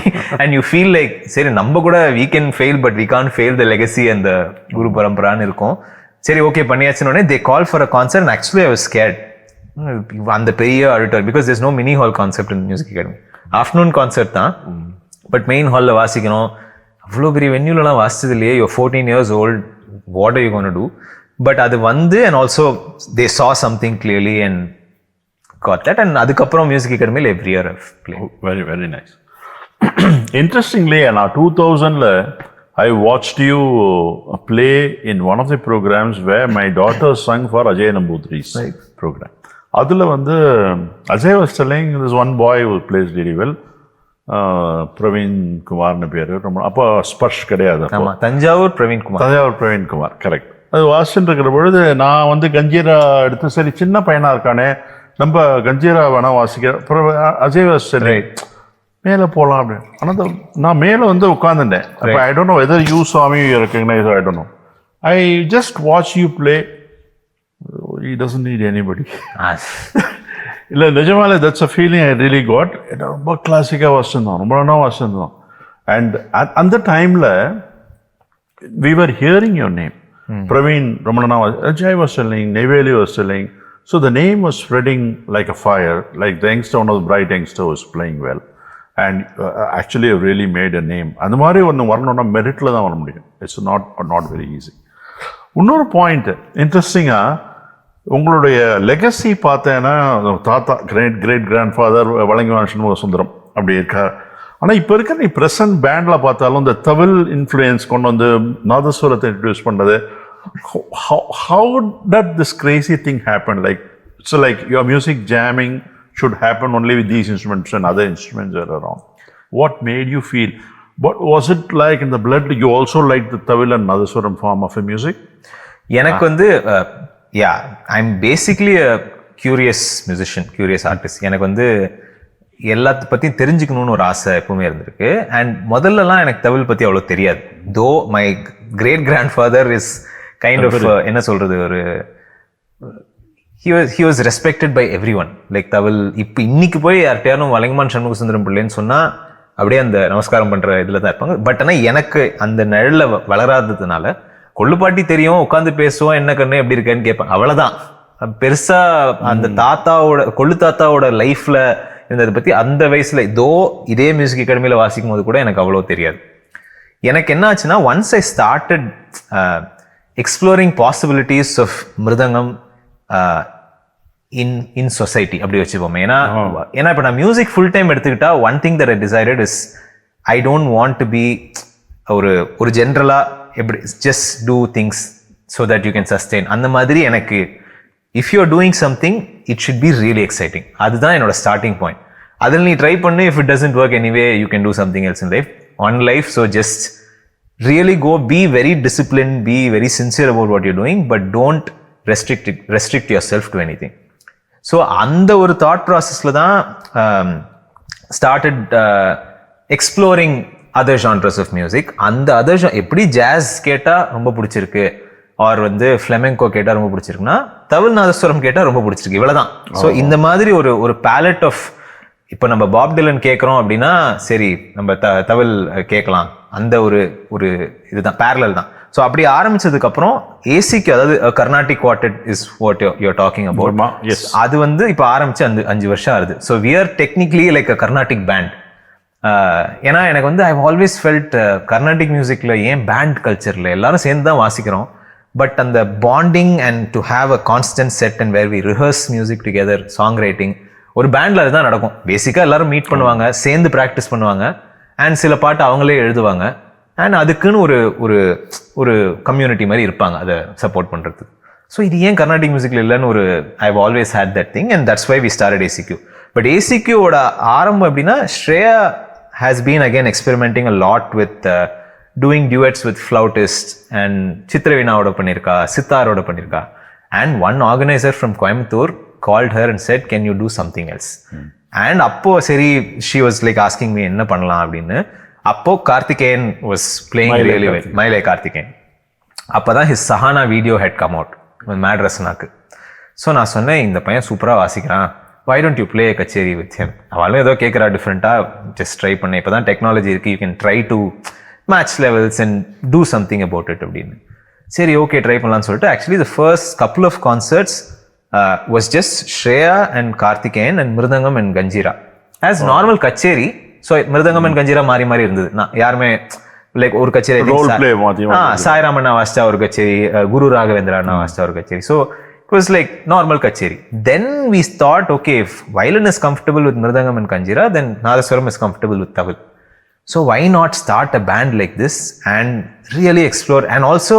Speaker 2: and you feel like சரி நம்ம கூட we can fail but we can't fail the legacy and the குரு பரம்பரான்னு இருக்கும். சரி okay பண்ணியாச்சுன்னு they call for a concert and actually I was scared. அந்த பெரிய auditorium because there's no mini hall concept in music academy. Afternoon concert தான், பட் மெயின் ஹாலில் வாசிக்கணும். அவ்வளோ பெரிய வென்யூலலாம் வாசிச்சது இல்லையே, you 14 years old, what are you going to do? But அது வந்து and also they saw something clearly and got that. And அதுக்கப்புறம் மியூசிக் அகாடமியில் every year I've played.
Speaker 3: Very very nice. Interestingly நான் 2000ல I watched you play in one of the programs where my daughter sang for Ajay Namboothiri's program. அதில் வந்து Ajay was telling this one boy who plays really well, Praveen குமார்னு பேர். அப்போ ஸ்பர்ஷ் கிடையாது,
Speaker 2: தஞ்சாவூர் பிரவீன்
Speaker 3: குமார் கரெக்ட். அது வாசிச்சுட்டு இருக்கிற பொழுது நான் வந்து கஞ்சீரா எடுத்து, சரி சின்ன பையனாக இருக்கானே நம்ம கஞ்சீரா வேணா வாசிக்கிறேன். அஜய் வாஸ் சரி மேலே போகலாம் அப்படின்னு. ஆனால் நான் மேலே வந்து உட்காந்துட்டேன். அப்போ I don't know whether you saw me, you recognize, I don't know. I just watch you play. He doesn't need anybody. இல்லை நிஜமாலே that's a feeling I really got. ரொம்ப கிளாசிக்காக வாசிச்சிருந்தோம், ரொம்ப நாளாக வாசிச்சிருந்தோம். அண்ட் அந்த டைமில் we were hearing your name. Praveen ரொம்ப நாளாக, Ajay was selling, Neyveli was selling. So the name was spreading like a fire, like the youngster, one of the bright youngster was playing well. And actually have really made a name. அந்த மாதிரி ஒன்று வரணும்னா மெரிட்டில் தான் வர முடியும். It's not very easy. இன்னொரு பாயிண்ட் இன்ட்ரெஸ்டிங்காக, உங்களுடைய லெகசி பார்த்தேன்னா தாத்தா கிரேட் கிராண்ட் ஃபாதர் வழங்குவான் சண்முக சுந்தரம் அப்படி இருக்கார். ஆனால் இப்போ இருக்கிற நீ ப்ரெசன்ட் பேண்டில் பார்த்தாலும் இந்த தமிழ் இன்ஃப்ளூயன்ஸ் கொண்டு வந்து நாதஸ்வரத்தை இன்ட்ரடியூஸ் பண்ணுறது, how did this crazy thing happen? Like, so like your music jamming should happen only with these instruments and other instruments are around. What made you feel? What was it like in the blood? You also like the Tamil and Nadaswaram form of a music?
Speaker 2: எனக்கு வந்து I'm basically a curious musician, curious artist. எனக்கு வந்து எல்லாத்த பற்றியும் தெரிஞ்சுக்கணும்னு ஒரு ஆசை எப்பவுமே இருந்திருக்கு. அண்ட் முதல்லலாம் எனக்கு தமிழ் பற்றி அவ்வளோ தெரியாது. Though my great grand father is kind of என்ன சொல்றது, ஒரு he was respected by everyone. Like Tamil இப்போ இன்னைக்கு போய் யார்கிட்டயாரும் வழங்குமான் சண்முக சுந்தரம் பிள்ளைன்னு சொன்னால் அப்படியே அந்த நமஸ்காரம் பண்ணுற இதில் தான் இருப்பாங்க. பட் ஆனால் எனக்கு அந்த நிழலில் வளராததுனால கொள்ளுப்பாட்டி தெரியும், உட்காந்து பேசுவோம், என்ன கண்ணு எப்படி இருக்கேன்னு கேட்பேன், அவ்வளோதான். பெருசாக அந்த கொள்ளு தாத்தாவோட லைஃப்பில் இருந்ததை பற்றி அந்த வயசில் இதே மியூசிக் அகாடமியில் வாசிக்கும் போது கூட எனக்கு அவ்வளோ தெரியாது. எனக்கு என்ன ஆச்சுன்னா, once I started exploring possibilities of mridangam in society அப்படி வச்சுப்போமே. ஏன்னா இப்போ நான் மியூசிக் ஃபுல் டைம் எடுத்துக்கிட்டா one thing that I decided is I don't want to be ஒரு ஜென்ரலாக எப்படி just do things so that you can sustain அந்த மாதிரி. எனக்கு if you are doing something it should be really exciting. அதுதான் என்னோட ஸ்டார்டிங் பாயிண்ட். அதில் நீ ட்ரை பண்ணு, if it doesn't work anyway you can do something else in life, one life. So just really go, be very disciplined, be very sincere about what you're doing, but don't restrict yourself to anything. So அந்த ஒரு thought processல தான் started exploring other genres of music. அந்த other எப்படி ஜாஸ் கேட்டா ரொம்ப பிடிச்சிருக்கு, ஆர் வந்து ஃப்ளெமெங்கோ கேட்டா ரொம்ப பிடிச்சிருக்குன்னா தமிழ் நாதஸ்வரம் கேட்டா ரொம்ப பிடிச்சிருக்கு, இவ்வளவுதான். ஸோ இந்த மாதிரி ஒரு பேலட் ஆஃப், இப்போ நம்ம பாப் டிலன் கேட்குறோம் அப்படின்னா சரி நம்ம தமிழ் கேட்கலாம், அந்த ஒரு இதுதான் பேரலல் தான். ஸோ அப்படி ஆரம்பிச்சதுக்கு அப்புறம் ஏசிக்கு, அதாவது Carnatic quartet is what you talking about, அது வந்து இப்போ ஆரம்பிச்சு 5 வருஷம் ஆகுது. So we are technically like a Carnatic band. ஏன்னா எனக்கு வந்து ஐ ஆல்வேஸ் ஃபெல்ட் கர்நாடிக் மியூசிக்கில் ஏன் பேண்ட் கல்ச்சரில் எல்லாரும் சேர்ந்து தான் வாசிக்கிறோம், பட் அந்த bonding and to have a constant set and where we rehearse music together, song writing, ஒரு பேண்டில் அதுதான் நடக்கும். பேசிக்காக எல்லாரும் மீட் பண்ணுவாங்க, சேர்ந்து ப்ராக்டிஸ் பண்ணுவாங்க, அண்ட் சில பாட்டு அவங்களே எழுதுவாங்க, அண்ட் அதுக்குன்னு ஒரு ஒரு ஒரு கம்யூனிட்டி மாதிரி இருப்பாங்க அதை சப்போர்ட் பண்ணுறதுக்கு. ஸோ இது ஏன் கர்நாடிக் மியூசிக்கில் இல்லைன்னு ஒரு I have always hate that thing, and that's why we started ACQ. But ACQவோட ஆரம்பம் எப்படின்னா, Shreya has been again experimenting a lot with doing duets with flautist, and சித்ரவீணாவோட பண்ணியிருக்கா, சித்தாரோட பண்ணியிருக்கா. And one organiser from Coimbatore called her and said, can you do something else? And அப்போ சரி, she was like asking me என்ன பண்ணலாம் அப்படின்னு. அப்போ Karthikeyan was playing really well, Mile Karthikeyan. அப்போதான் his Sahana video had come out, made ரசனாக்கு. ஸோ நான் சொன்னேன், இந்த பையன் சூப்பராக வாசிக்கிறான், why don't you play a கச்சேரி with him? அவளும் ஏதோ கேட்குறா டிஃப்ரெண்ட்டாக, ஜஸ்ட் ட்ரை பண்ணேன், இப்போ தான் டெக்னாலஜி இருக்குது, you can try to match levels and do something about it அப்படின்னு. சரி, ஓகே ட்ரை பண்ணலான்னு சொல்லிட்டு, actually the first couple of concerts was just Shreya and Karthikeyan and Mridangam and Ganjira as normal kacheri. So Mridangam and Ganjira மாறி மாறி இருந்தது. நான் யாருமே லைக் ஒரு கச்சேரி
Speaker 3: ரோல் ப்ளே மாதிரி
Speaker 2: சாய்ராம் அண்ணா வாசிச்சா ஒரு கச்சேரி, குரு ராகவேந்திரா அண்ணா வாசிச்சா ஒரு கச்சேரி. So it was like normal kacheri. Then we thought, okay, if violin is comfortable with Mridangam and Ganjira, then Nadaswaram is comfortable with Tawil. So why not start a band like this and really explore? And also,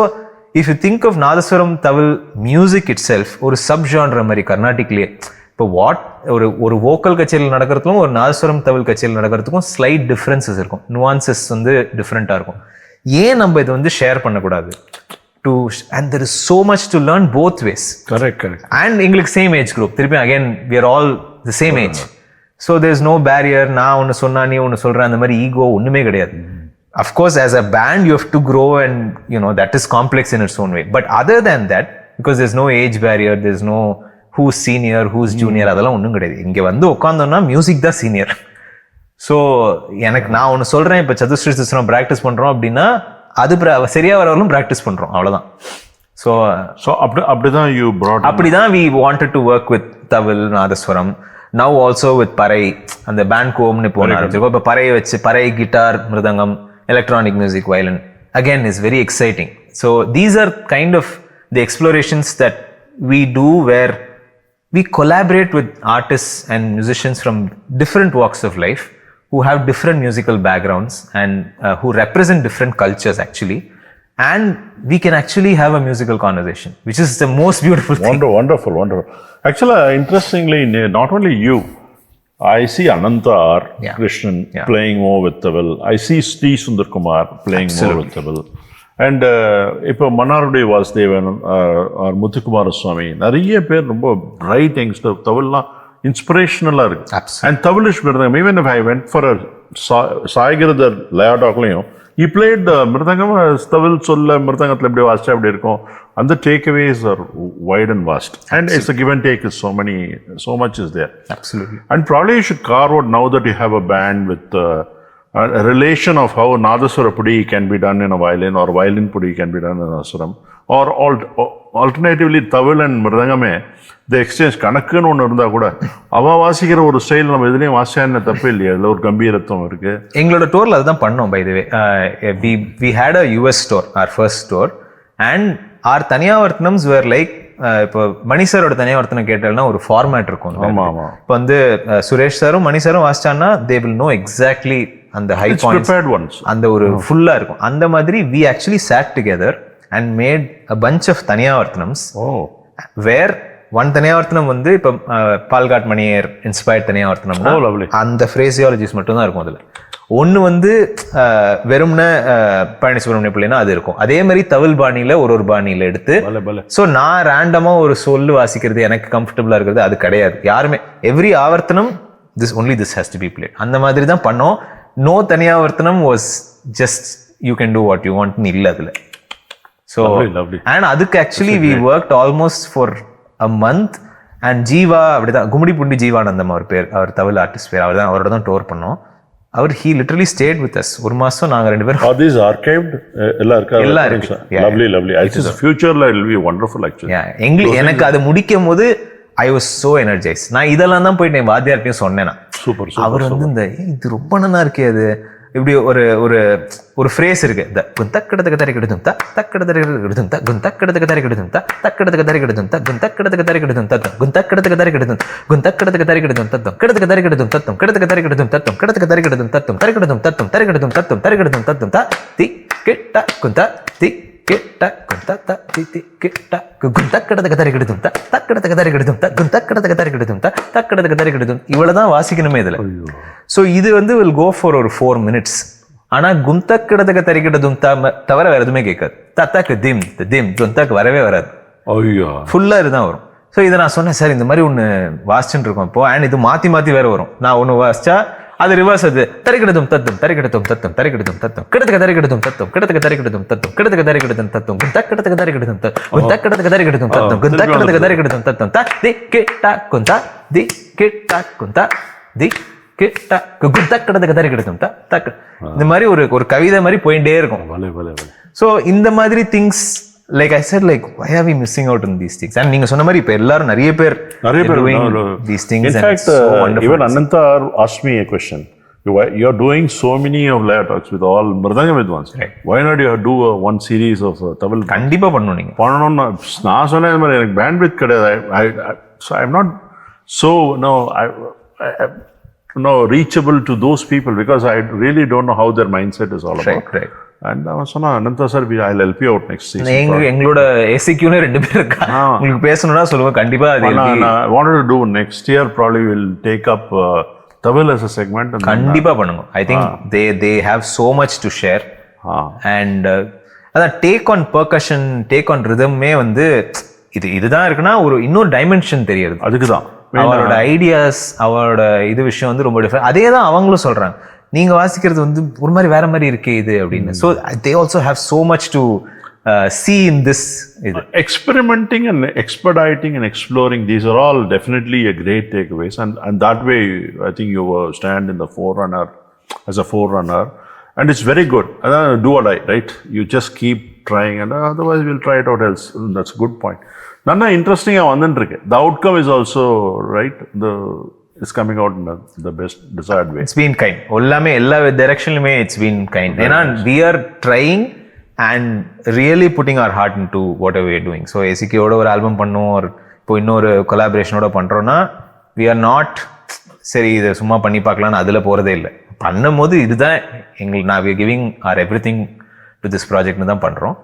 Speaker 2: if you think of Nadaswaram Tawil music itself, ஒரு சப் ஜான்ர மாதிரி கர்நாடிக்லேயே, இப்போ ஒரு வோக்கல் கச்சேரியில் நடக்கிறதுக்கும் ஒரு நாதஸ்வரம் தவில் கச்சேரியில் நடக்கிறதுக்கும் ஸ்லைட் டிஃப்ரென்சஸ் இருக்கும், நுவான்சஸ் வந்து டிஃப்ரெண்ட்டாக இருக்கும். ஏன் நம்ம இது வந்து ஷேர் பண்ணக்கூடாது? And there is so much to learn both ways.
Speaker 3: Correct.
Speaker 2: And எங்களுக்கு சேம் ஏஜ் குரூப், திருப்பி again we are all the same age. So there is no barrier, நான் ஒன்று சொன்னா நீ ஒன்று சொல்கிறேன், அந்த மாதிரி ஈகோ ஒன்றுமே கிடையாது. Of course, as a band, you have to grow, and that is complex in its own way. But other than that, because there's no age barrier, there's no who's senior, who's junior, அதெல்லாம் ஒன்றும் கிடையாது. இங்கே வந்து உட்காந்தோம்னா மியூசிக் தான் சீனியர். ஸோ எனக்கு நான் ஒன்று சொல்கிறேன், இப்போ சதுஸ்ரீ சிஸ்டம் ப்ராக்டிஸ் பண்ணுறோம் அப்படின்னா அது சரியாக வரவர்களும் ப்ராக்டிஸ் பண்ணுறோம், அவ்வளோதான். ஸோ
Speaker 3: அப்படிதான்
Speaker 2: அப்படிதான் we wanted to work with Tawil, Nadaswaram. Now also with Parai, அந்த பேண்ட் கோம்னு போன ஆரம்பிச்சிருக்கோம். இப்போ பறை வச்சு பறை, guitar, mridangam, electronic music, violin, again is very exciting. So these are kind of the explorations that we do, where we collaborate with artists and musicians from different walks of life who have different musical backgrounds and who represent different cultures actually, and we can actually have a musical conversation, which is the most beautiful thing.
Speaker 3: Wonderful. Actually, interestingly, not only you, I see Ananta R. Krishnan playing more with Tawil. I see Sri Sundar Kumar playing more with Tawil. And இப்போ மன்னாருடைய வாசுதேவன் ஆர் முத்துக்குமார சுவாமி, நிறைய பேர் ரொம்ப பிரைட் யங்ஸ்டர், தவில்லாம் இன்ஸ்பிரேஷனலாக இருக்கு. அண்ட் தவிலிஷ் mridangam, even if I went for a சாய்கிரதர் லயா டாக்லையும் he played மிருதங்கம், தவில் சொல்ல மிருதங்கத்தில் எப்படி வாசிச்சா எப்படி இருக்கும், அந்த takeaways are wide and vast. And it's a give and take, is so much is there.
Speaker 2: Absolutely.
Speaker 3: And probably you should carve out, now that you have a band, with a relation of how Nadaswara Pudi can be done in a violin, or violin Pudi can be done in a Nadaswaram, or alternatively Tawil and Mridangame, the exchange கணக்குன்னு ஒன்று இருந்தால் கூட அவன் வாசிக்கிற ஒரு ஸ்டைல் நம்ம இதுலேயும் வாசிச்சா தப்பு இல்லையா, அதில் ஒரு கம்பீரத்துவம் இருக்கு.
Speaker 2: எங்களோட டோரில் அதுதான் பண்ணோம். By the way, we had a US tour, our first tour, and our தனியாவர்த்தனம்ஸ் were like, இப்போ மணி சாரோட தனியாவர்த்தனம் கேட்டால்னா ஒரு ஃபார்மேட் இருக்கும்.
Speaker 3: ஆமாம்.
Speaker 2: இப்போ வந்து சுரேஷ் சாரும் மணி சாரும் வாசிச்சான்னா they will know exactly அந்த ஹை பாயிண்ட்ஸ், அந்த ஒரு ஃபுல்லாக இருக்கும். அந்த மாதிரி we actually sat together and made a bunch of தனியாவர்த்தனம்ஸ், where ஒன் தனியாவர்த்தனம் வந்து இப்போ பால்காட் மணியர் இன்ஸ்பயர்ட் தனியாவர்த்தனம்னா அந்த ஃப்ரேசியாலஜிஸ் மட்டும்தான் இருக்கும். அதில் ஒன்று வந்து வெறும்ன பழனி சுப்ரமணிய பிள்ளைனா அது இருக்கும். அதே மாதிரி தவில் பாணியில் ஒரு பாணியில் எடுத்து, ஸோ நான் ரேண்டமாக ஒரு சொல்லு வாசிக்கிறது எனக்கு கம்ஃபர்டபுளாக இருக்கிறது அது கிடையாது. யாருமே every avartanam this has to be played, அந்த மாதிரி தான் பண்ணோம். No thani avartanam was just you can do what you want இல்லை அதில். ஸோ அண்ட் அதுக்கு actually we worked almost for a month. and Jeeva அப்படிதான், கும்மிடி புண்டி ஜீவானந்தம் அவர் பேர், அவர் தவில் ஆர்டிஸ்ட் பேர், அவரோட தான் டோர் பண்ணோம். அவர் he literally stayed with us. ஒரு மாசம் நாங்க ரெண்டு பேரும்.
Speaker 3: Are these archived? எல்லாம் இருக்கு. Lovely. I think futureல it will be wonderful actually.
Speaker 2: எனக்கு அது முடிக்கும் போது ஐ வாஸ் சோ எனர்ஜைஸ். நான் இதெல்லாம் தான் போயிட்டு என் வாத்தியார்ட்டையும் சொன்னேன்.
Speaker 3: சூப்பர்.
Speaker 2: அவர் வந்து இந்த இது ரொம்ப நல்லா இருக்கே, அது இப்படி ஒரு ஒரு ஒரு ஃப்ரேஸ் இருக்கு, இந்த குந்தக்கடத்துக்கு தரை கிடுதும் தக்கடத்துக்கு கிடுதும் குந்தக்கடத்துக்கு தரை கிடுதும் தக்கடத்துக்கு தரை கிடுதும் குந்தக்கடத்துக்கு தரை கிடுதும் தத்தம் குந்தக்கடத்துக்கு தரை கிடுதும் குந்தக்கடத்துக்கு தரை கிடுதும் தத்தம் கிடத்துக்கு தரை கிடுதும் தத்தம் கிடத்துக்கு தரை கிடுதும் தத்தம் கிடத்துக்கு தரை கிடுதும் தத்தம் தரை கிடுதும் தத்தம் தரை கிடுதும் தத்தம் தரை கிடுதும் தத்தம் த தி கிட்ட குந்த தி கிட்ட குந்த த தி தி கிட்ட குந்தக்கடத்துக்கு தரை கிடுதும் தக்கடத்துக்கு தரை கிடுதும் குந்தக்கடத்துக்கு தரை கிடுதும் தக்கடத்துக்கு தரை கிடுதும். இவ்வளவுதான் வாசிக்கணுமே இதுல. ஸோ இது வந்து வில் கோ ஃபார் ஒரு 4 minutes. ஆனா குந்தக்கிடத்துக்கு தரிக்கிட்டதும் தவிர வேற எதுவுமே கேட்காது. தத்தாக்கு திம் திம் குந்தக்கு வரவே வராது. ஃபுல்லா இதுதான் வரும். ஸோ இதை நான் சொன்னேன், சார் இந்த மாதிரி ஒன்று வாசிச்சுட்டு இருக்கோம் இப்போ, அண்ட் இது மாத்தி மாத்தி வேற வரும். நான் ஒன்று வாசிச்சா அது ரிவர்ஸ், அது தரிக்கிடதும் தத்தும் தரிக்கிடதும் தத்தும் தரிக்கிடதும் தத்தும் கிடத்துக்கு தரிக்கிடதும் தத்தும் கிடத்துக்கு தரிக்கிடதும் தத்தும் கிடத்துக்கு தரிக்கிடதும் தத்தும் குந்தக்கிடத்துக்கு தரிக்கிடதும் தத்தும் குந்தக்கிடத்துக்கு தரிக்கிடதும் தத்தும் குந்தக்கிடத்துக்கு தரிக்கிடதும் தத்தும் த தி கிட்ட குந்தா தி கிட்ட குந்தா தி இந்த மாதிரி ஒரு கவிதை மாதிரி போயிட்டே இருக்கும். சோ இந்த மாதிரி things like I set like why are we missing out on these things? And நீங்க சொன்ன மாதிரி இப்ப எல்லாரும் நிறைய பேர் doing these things.
Speaker 3: In fact, even Ananta asked me a question. You are doing so many of Laya Talks with all Mridangam VIDWANs. Right. Why not you do one series of Tamil?
Speaker 2: கண்டிப்பா பண்ணணும். நீங்க
Speaker 3: பண்ணணும். நான் சொன்னேன் இந்த மாதிரி எனக்கு bandwidth கிடையாது. So I'm not so reachable to those people because I really don't know how their mindset is all about.
Speaker 2: Right.
Speaker 3: And I was saying, Ananta sir, I'll help you out next season.
Speaker 2: எங்களோட ACQ-னே 2 பேர் இருக்கா. உங்களுக்கு பேசணும்னா சொல்லுங்க, கண்டிப்பா.
Speaker 3: I wanted to do next year, probably we'll take up Tamil as a segment.
Speaker 2: கண்டிப்பா பண்ணுங்க. I think they have so much to share. And அதான் take on percussion, take on ரிதம்மே வந்து இதுதான் இருக்குன்னா ஒரு இன்னொரு டைமென்ஷன் தெரியுது.
Speaker 3: அதுக்குதான்
Speaker 2: அவரோட ஐடியாஸ், அவரோட இது விஷயம் வந்து ரொம்ப டிஃபரெண்ட். அதே தான் அவங்களும் சொல்றாங்க, நீங்க வாசிக்கிறது வந்து ஒரு மாதிரி வேற மாதிரி இருக்கே இது அப்படின்னு. So they also have so much to see in this.
Speaker 3: Experimenting and expediting and exploring, these are all definitely a great takeaways, and that way I think you stand in the forerunner, as a forerunner, and it's very good. Do or die, right? You just keep trying, and otherwise we'll try it out else. That's a good point. Nanna interesting vandirukku. The outcome is also right, it's coming out in the best desired way.
Speaker 2: It's been kind. எல்லாமே எல்லா டைரக்ஷன்லயுமே it's been kind. ஏன்னா we are trying and really putting our heart into whatever we are doing. So ACK ஓட ஒரு ஆல்பம் பண்ணோம், இப்போ இன்னொரு கொலாபரேஷனோட பண்றோம்னா we are not சரி இதை சும்மா பண்ணி பார்க்கலாம்னு அதுல போறதே இல்லை. பண்ணும்போது இதுதான் எங்களுக்கு நான் we are giving our everything to this project தான் பண்றோம்.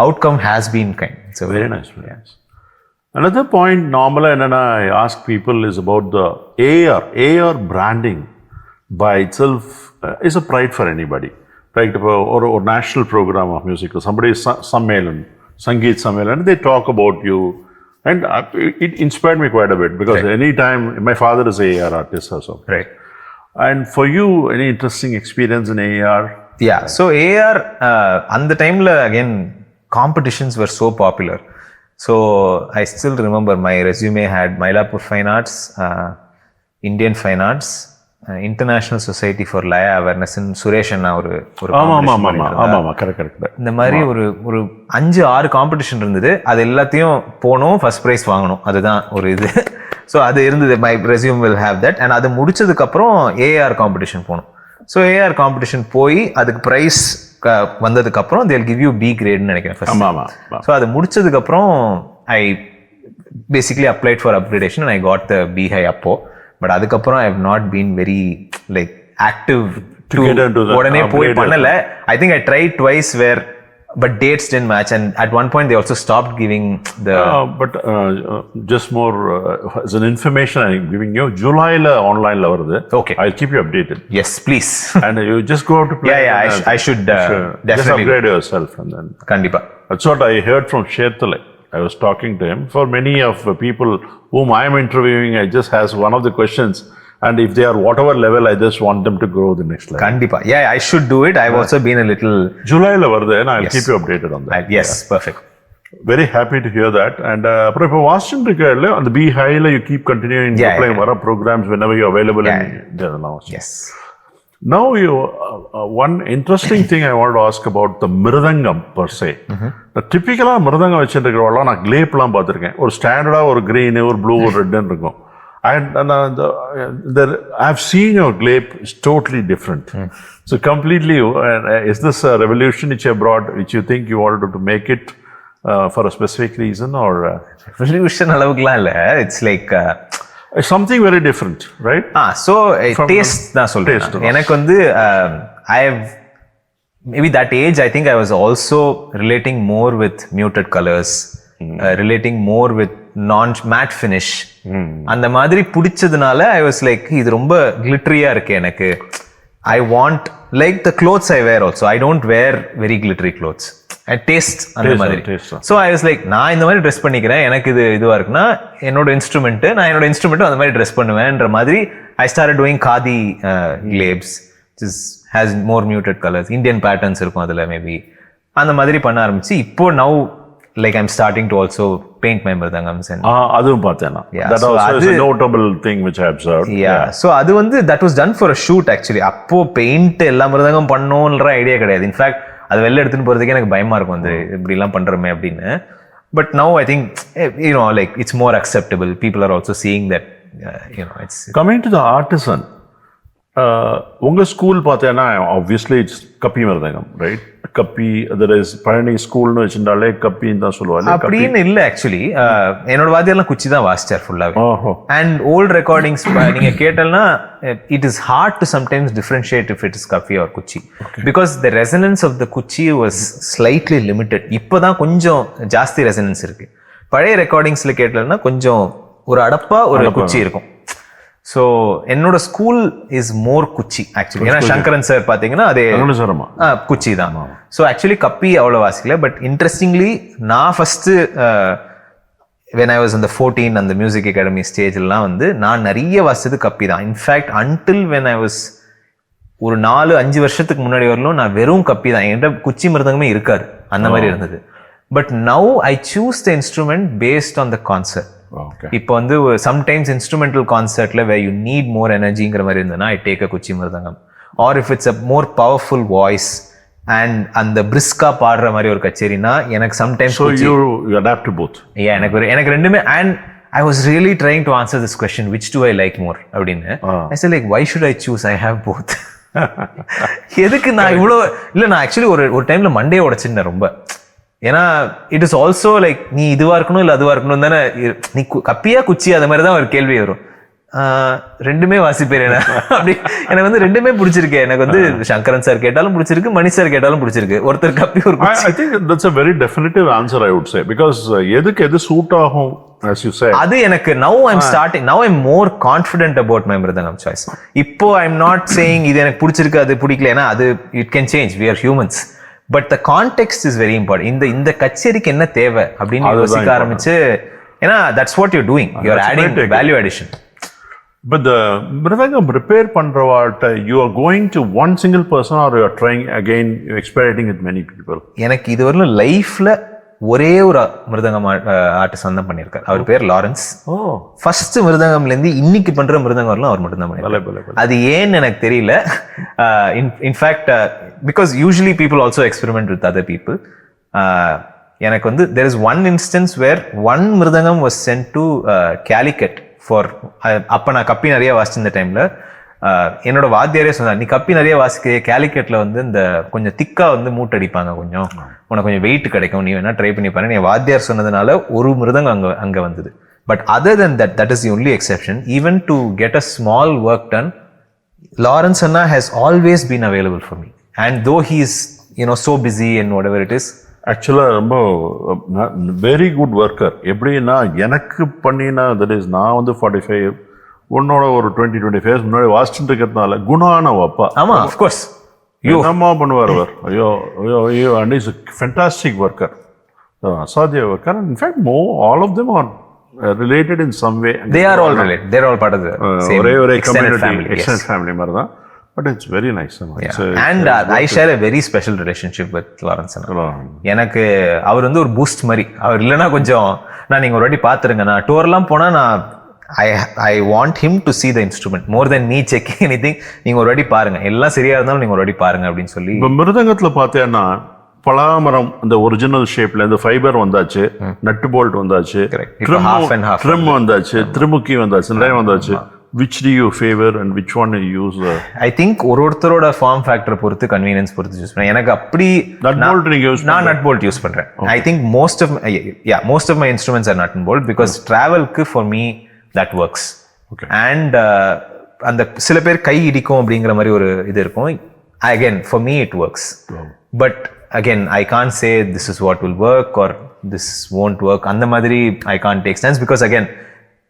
Speaker 2: Outcome has been kind. So
Speaker 3: very nice. Another point normally I ask people is about the AR branding by itself is a pride for anybody. Right? Or national program of music, or somebody Sammelan, Sangeet Sammelan, they talk about you, and it inspired me quite a bit because anytime my father is a AR artist also.
Speaker 2: Right.
Speaker 3: And for you, any interesting experience in AR?
Speaker 2: Yeah. So AR and the time again competitions were so popular. So I still remember my resume had Mylapore Fine Arts, Indian Fine Arts, International Society for Laya Awareness in Suresh and ஒரு
Speaker 3: கரெக்ட்.
Speaker 2: இந்த மாதிரி ஒரு 5-6 காம்படிஷன் இருந்தது. அது எல்லாத்தையும் போனோம், ஃபர்ஸ்ட் ப்ரைஸ் வாங்கணும், அதுதான் ஒரு இது. ஸோ அது இருந்தது, my resume will have that. And அது முடிச்சதுக்கு அப்புறம் ஏஆர் காம்படிஷன் போகணும். ஸோ ஏஆர் காம்படிஷன் போய் அதுக்கு ப்ரைஸ் வந்ததுக்கு அப்புறம் they'll give you B கிரேட்னு நினைக்கிறேன். ஸோ அது முடிச்சதுக்கு அப்புறம் I basically applied for upgradation and I got the B high அப்போ. பட் அதுக்கப்புறம் I have not been very like active உடனே போய் பண்ணல. I think I tried twice where but dates didn't match, and at one point they also stopped giving the
Speaker 3: just more as an information I'm giving you, July la online la varudhu.
Speaker 2: Okay,
Speaker 3: I'll keep you updated.
Speaker 2: Yes, please.
Speaker 3: And you just go out to play.
Speaker 2: I should definitely
Speaker 3: just upgrade yourself. And then
Speaker 2: kandipa,
Speaker 3: that's what I heard from Shetale. I was talking to him. For many of the people whom I am interviewing, I just ask one of the questions, and if they are whatever level, I just want them to grow the next level.
Speaker 2: Kandipa. Yeah, I should do it. I've also been a little
Speaker 3: July la varudhu, and I'll keep you updated on that.
Speaker 2: Yes, perfect.
Speaker 3: Very happy to hear that. And appo ipo Washington irukalla on the B high la you keep continuing applying vara programs whenever you're available in the announcement.
Speaker 2: Yes.
Speaker 3: Now one interesting thing I want to ask about the Mridangam per se. Typically Mridangam வச்சிருக்கிறவெல்லாம் நான் கிளேப்லாம் பார்த்துருக்கேன். ஒரு ஸ்டாண்டர்டாக ஒரு க்ரீனு ஒரு ப்ளூ ஒரு ரெட்டுன்னு இருக்கும். I've seen your glape is totally different. So completely, is this a revolution which you brought, which you think you wanted to make it for a specific reason, or
Speaker 2: revolution அளவுக்குலாம் இல்ல, it's like
Speaker 3: something very different, right?
Speaker 2: So taste தான் சொல்றேன். எனக்கு வந்து I have maybe that age, I think I was also relating more with muted colors, relating more with non-matte finish. அந்த மாதிரி பிடிச்சதுனால I was like, இது ரொம்ப glittery-ஆ இருக்கு எனக்கு. I want, like the clothes I wear also, I don't wear very glittery clothes. I taste அந்த மாதிரி. So I was like, நான் இந்த மாதிரி ட்ரெஸ் பண்ணிக்கிறேன், எனக்கு இதுவா இருக்குன்னா என்னோட இன்ஸ்ட்ருமெண்ட், நான் என்னோட இன்ஸ்ட்ருமெண்ட் அந்த மாதிரி ட்ரெஸ் பண்ணுவேன்ற மாதிரி I started doing khadi glabes, which has more muted colors, Indian patterns இருக்கும் அதுல மேபி. அந்த மாதிரி பண்ண ஆரம்பிச்சு இப்போ now like I'm starting to also paint my mridangams and
Speaker 3: அதுவும் பார்த்தேன். That also is a notable thing which I observed.
Speaker 2: So அது வந்து that was done for a shoot actually. அப்போ பெயிண்ட் எல்லா மிருதங்கம் பண்ணணும்ன்ற ஐடியா கிடையாது. இன்ஃபேக்ட் அது வெளில எடுத்துன்னு போறதுக்கே எனக்கு பயமா இருக்கும், வந்து இப்படி எல்லாம் பண்றோமே அப்படின்னு. But now I think like it's more acceptable. People are also seeing that it's
Speaker 3: coming to the artisan. உங்க ஸ்கூல் பார்த்தேன்னா obviously it's கப்பி மிருதங்கம், right? கப்பி, there is பழனி ஸ்கூல்னு வச்சிருந்தாலே கப்பின்னு தான் சொல்லுவாங்க.
Speaker 2: அப்படின்னு இல்லை ஆக்சுவலி. என்னோட வாத்தியெல்லாம் குச்சி தான் வாசிச்சார் ஃபுல்லாவே. அண்ட் ஓல்ட் ரெக்கார்டிங்ஸ் நீங்க கேட்டல்னா it is hard to sometimes differentiate if it is kappi or kuchi, because the resonance of the kuchi was slightly limited. இப்போதான் கொஞ்சம் ஜாஸ்தி ரெசனன்ஸ் இருக்கு. பழைய ரெக்கார்டிங்ஸ்ல கேட்டல்னா கொஞ்சம் ஒரு அடப்பா ஒரு குச்சி இருக்கும். ஸோ என்னோட ஸ்கூல் இஸ் மோர் குச்சி ஆக்சுவலி. ஏன்னா சங்கரன் சார் பார்த்தீங்கன்னா அதே குச்சி தான். ஸோ ஆக்சுவலி கப்பி அவ்வளோ வாசிக்கல. பட் இன்ட்ரெஸ்டிங்லி நான் first when I was in the 14 அந்த மியூசிக் அகாடமி ஸ்டேஜ்லாம் வந்து நான் நிறைய வாசிச்சது கப்பி தான். In fact until when I was ஒரு 4-5 வருஷத்துக்கு முன்னாடி வரலும் நான் வெறும் கப்பி தான். என்கிட்ட குச்சி மிருதங்கமே இருக்காது, அந்த மாதிரி இருந்தது. But now I choose the instrument based on the concept. இப்போ வந்து சம்டைம்ஸ் இன்ஸ்ட்ருமெண்டல் கான்சர்ட்ல வேர் யூ நீட் மோர் எனர்ஜிங்கிற மாதிரி இருந்ததுன்னா I take a kuchi mridangam. Or if it's a more powerful voice and அந்த பிரிஸ்கா பாடுற மாதிரி ஒரு கச்சேரினா எனக்கு சம்டைம்ஸ் எனக்கு ரெண்டுமே. And I was really trying to answer this question, which do I like more அப்படின்னு. I said like, why should I choose? I have both. எதுக்கு நான் இவ்வளோ இல்லை, நான் ஆக்சுவலி ஒரு டைம்ல மண்டே உடைச்சிருந்தேன் ரொம்ப. ஏன்னா இட் இஸ் ஆல்சோ லைக் நீ இதுவா இருக்கணும் இல்லை அதுவா இருக்கணும் தானே, நீ கப்பியா குச்சி அது மாதிரி தான் ஒரு கேள்வி வரும். ரெண்டுமே வாசிப்பேன் அப்படி. எனக்கு வந்து ரெண்டுமே பிடிச்சிருக்கு. எனக்கு வந்து சங்கரன் சார் கேட்டாலும் பிடிச்சிருக்கு, மணி சார் கேட்டாலும் பிடிச்சிருக்கு. ஒருத்தர் கப்பி ஒரு
Speaker 3: I think that's a very definitive answer I would say, because எதுக்கு எது சூட் ஆகும் as you say.
Speaker 2: அது எனக்கு now I'm more confident about my mridangam choice. இப்போ I'm not saying இது எனக்கு பிடிச்சிருக்கு அது பிடிக்கல, ஏன்னா அது it can change, we are humans. But the context is very important. இந்த கச்சேரிக்கு என்ன தேவை அப்படின்னு யோசிக்க ஆரம்பிச்சு, ஏன்னா that's what you're doing, you're adding value addition.
Speaker 3: But the mridangam prepare பண்றவாட்ட you are going to one single person or you are trying again, you're experimenting with many people?
Speaker 2: எனக்கு இதுவரையிலும் லைஃப்ல ஒரே ஒரு மிருதங்கம் ஆர்டிஸ்ட் தான் பண்ணியிருக்காரு. அவர் பேர் லாரன்ஸ். ஃபர்ஸ்ட் மிருதங்கம்ல இருந்து இன்னைக்கு பண்ற மிருதங்கம் வரலாம் அவர் மட்டும் தான் பண்ணியிருக்காரு. அது ஏன்னு எனக்கு தெரியல. In fact because usually people also experiment with other people. எனக்கு வந்து there is one instance where one mridangam was sent to Calicut for அப்ப நான் கப்பி நிறைய வாசிச்சிருந்த டைம்ல என்னோட வாத்தியாரே சொன்னார், நீ கப்பி நிறைய வாசிக்க கேலிக்கட்ல வந்து இந்த கொஞ்சம் திக்கா வந்து மூட்டடிப்பாங்க, கொஞ்சம் உனக்கு கொஞ்சம் வெயிட் கிடைக்கும், நீ வேணா ட்ரை பண்ணி பாரு. நீ வாத்தியார் சொன்னதுனால ஒரு மிருதங்கம் அங்க வந்தது. But other then that is the only exception. Even to get a small work done, Lawrence Anna has always been available for me. And though he is so busy and whatever it is,
Speaker 3: ஆக்சுவலாக ரொம்ப வெரி குட் ஒர்க்கர். எப்படின்னா எனக்கு பண்ணினா தட் இஸ் நான் வந்து 45 உன்னோட ஒரு 20-25 இயர்ஸ் முன்னாடி வாசிச்சுட்டு இருக்கிறதுனால குணான அப்பா.
Speaker 2: ஆமா, of course.
Speaker 3: என்னம்மா பண்ணுவார் அவர், ஐயோ அண்ட் இஸ் ஃபென்டாஸ்டிக் ஒர்க்கர், அசாத்திய worker. In fact all of them are related in some way.
Speaker 2: They are all related. They are all part of the same extended family.
Speaker 3: Extended family மாதிரி தான். But it's very nice.
Speaker 2: And I share a very special relationship with Lawrence Anna. எனக்கு அவர் வந்து ஒரு பூஸ்ட் மாதிரி. அவர் இல்லைன்னா கொஞ்சம் நான் நீங்க ஒரு வாட்டி பார்த்துருங்க, நான் டூர்லாம் போனா நான் I want him to see the instrument more than me checking anything. நீங்க ஒரு வாட்டி பாருங்க, எல்லாம் சரியா இருந்தாலும் நீங்க ஒரு வாட்டி பாருங்க அப்படின்னு சொல்லி.
Speaker 3: இப்போ மிருதங்கத்துல பார்த்தேன்னா பலாமரம் அந்த ஒரிஜினல் ஷேப்ல இந்த ஃபைபர் வந்தாச்சு, நட்டு போல்ட் வந்தாச்சு, ட்ரிம் வந்தாச்சு, திருமுக்கி வந்தாச்சு, நிறைய வந்தாச்சு. Which do you favor and which one you use?
Speaker 2: I think ஒருத்தரோட ஃபார்ம் ஃபேக்டர் பொறுத்து, கன்வீனியன்ஸ் பொறுத்து யூஸ் பண்ணேன். எனக்கு அப்படி நான் நட் போல்ட் யூஸ் பண்றேன். I think most of my instruments are nut and bolt because travelக்கு for me that works.
Speaker 3: Okay.
Speaker 2: And அந்த சில பேர் கை இடிக்கும் அப்படிங்கிற மாதிரி ஒரு இது இருக்கும். Again, for me it works. But again, I can't say this is what will work or this won't work. அந்த மாதிரி I can't take stance because again,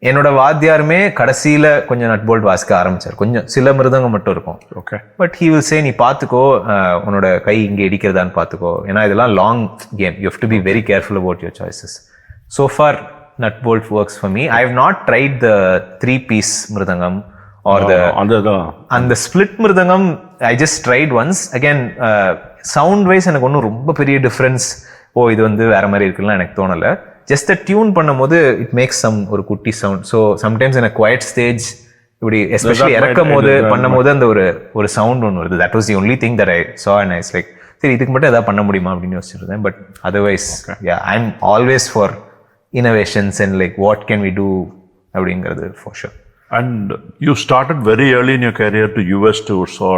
Speaker 2: என்னோட வாத்தியாருமே கடைசியில கொஞ்சம் நட் போல்ட் வாசிக்க ஆரம்பிச்சார். கொஞ்சம் சில மிருதங்கம் மட்டும் இருக்கும்.
Speaker 3: Okay.
Speaker 2: But he will say, நீ பாத்துக்கோ, உன்னோட கை இங்க இடிக்கிறதான்னு பாத்துக்கோ, ஏன்னா இதெல்லாம் long game. You have to be very careful about your choices. So far nut bolt works for me. I have not tried the 3-piece mridangam or the split mridangam. I just tried once. Again, sound wise எனக்கு ஒன்றும் ரொம்ப பெரிய டிஃபரன்ஸ் இது வந்து வேற மாதிரி இருக்குன்னு எனக்கு தோணலை. ஜஸ்ட் டியூன் பண்ணும்போது இட் மேக்ஸ் ஒரு குட்டி சவுண்ட். ஸோ சம்டைம்ஸ் எனக்கு குவைட் ஸ்டேஜ் இப்படி எஸ்பெஷலி இறக்கும் போது பண்ணும்போது அந்த ஒரு சவுண்ட் ஒன்று வருது. That was the only thing that ஐ சா அண்ட் ஐ வாஸ் லைக், சரி இதுக்கு மட்டும் எதாவது பண்ண முடியுமா அப்படின்னு யோசிச்சிருந்தேன். But otherwise I am always for innovations and like what can we do அப்படிங்கிறது for sure.
Speaker 3: And you started very early in your career to US tours or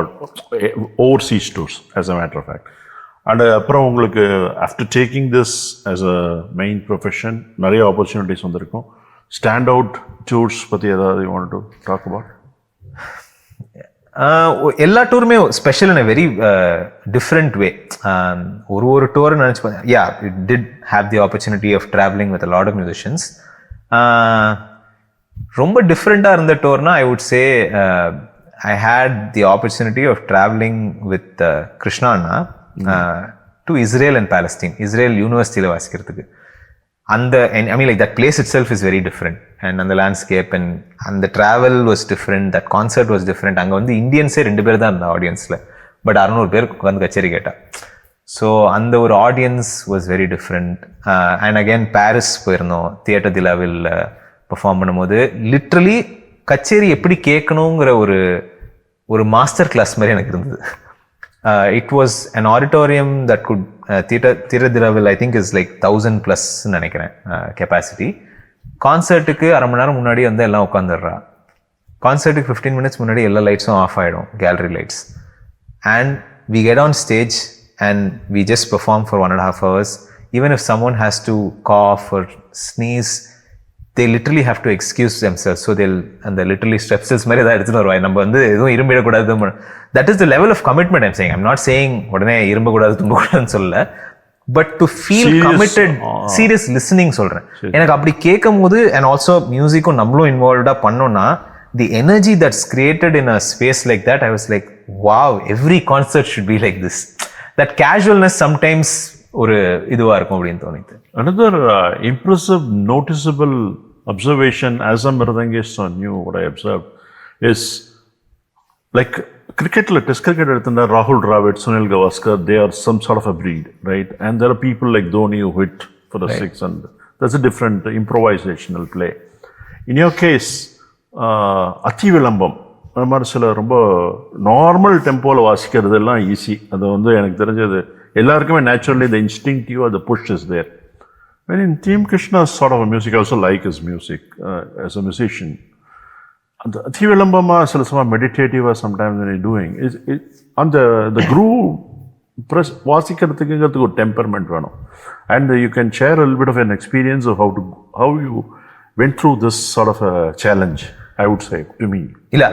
Speaker 3: overseas tours as a matter of fact. And அப்புறம் உங்களுக்கு after taking this as a main profession நிறைய opportunities வந்திருக்கும். Stand out tours பற்றி ஏதாவது you want to talk about?
Speaker 2: எல்லா டூருமே special in a very different way. ஒரு டூர் நினச்சி பார்த்தேன். It did have the opportunity of travelling with a lot of musicians. ரொம்ப டிஃப்ரெண்ட்டாக இருந்த டூர்னா I would say I had the opportunity of travelling with Krishna anna to Israel and Palestine. Israel யூனிவர்சிட்டியில் வாசிக்கிறதுக்கு. அந்த I mean like that place itself is very different and the landscape and the travel was different, that concert was different. அங்கே வந்து இந்தியன்ஸே 2 பேர் தான் இருந்தா ஆடியன்ஸில், பட் 600 பேர் வந்து கச்சேரி கேட்டா. ஸோ அந்த ஒரு audience was very different. And again Paris போயிருந்தோம், தியேட்டர் திலாவில் பெர்ஃபார்ம் பண்ணும்போது லிட்ரலி கச்சேரி எப்படி கேட்கணுங்கிற ஒரு மாஸ்டர் கிளாஸ் மாதிரி எனக்கு இருந்தது. It was an auditorium that could theatre level I think is like 1000+ நினைக்கிறேன் கெப்பாசிட்டி. கான்சர்ட்டுக்கு அரை மணி நேரம் முன்னாடி வந்து எல்லாம் உட்காந்துடுறா. கான்சர்ட்டுக்கு 15 minutes முன்னாடி எல்லா லைட்ஸும் ஆஃப் ஆகிடும், gallery lights. And we get on stage and we just perform for 1.5 hours. Even if someone has to cough or sneeze, they literally have to excuse themselves. So they'll and literally strepsils மாதிரி ஏதாவது எடுத்துட்டு வருவாங்க. நம்ம வந்து எதுவும் இரும்பிடக்கூடாது. That is the level of commitment I'm saying. I'm not saying உடனே இரும்பக்கூடாது தும்பக்கூடாதுன்னு சொல்லல, but to feel committed, serious listening சொல்றேன். எனக்கு அப்படி கேட்கும் போது அண்ட் ஆல்சோ மியூசிக்கும் நம்மளும் இன்வால்வ்டா பண்ணோம்னா the energy that's created in a space like that, I was like, wow, every concert should be like this. That casualness sometimes ஒரு இதுவா இருக்கும் அப்படின்னு தோணிது.
Speaker 3: Another impressive noticeable observation as a Mridangist on you, what I observed is like cricketல test cricket எடுத்தா Rahul Dravid, Sunil Gavaskar, they are some sort of a breed, right? And there are people like Dhoni who hit for the six, and that's a different improvisational play. In your case, அத்தி விளம்பம் அந்த மாதிரி சில ரொம்ப நார்மல் டெம்போவில் வாசிக்கிறது எல்லாம் ஈஸி. அது வந்து எனக்கு தெரிஞ்சது எல்லாருக்குமே naturally the instinctive or the push is there. When in Team Krishna's sort of a music, I also like his music as a musician. அந்த அத்தி விளம்பமாக சில சமயம் மெடிடேட்டிவாக சம்டைம்ஸ் when you're doing அந்த groove ப்ரெஸ் வாசிக்கிறதுக்குங்கிறதுக்கு ஒரு டெம்பர்மெண்ட் வேணும். And you can share a little bit of an experience of how you went through this sort of a challenge, I would say, to me.
Speaker 2: இல்ல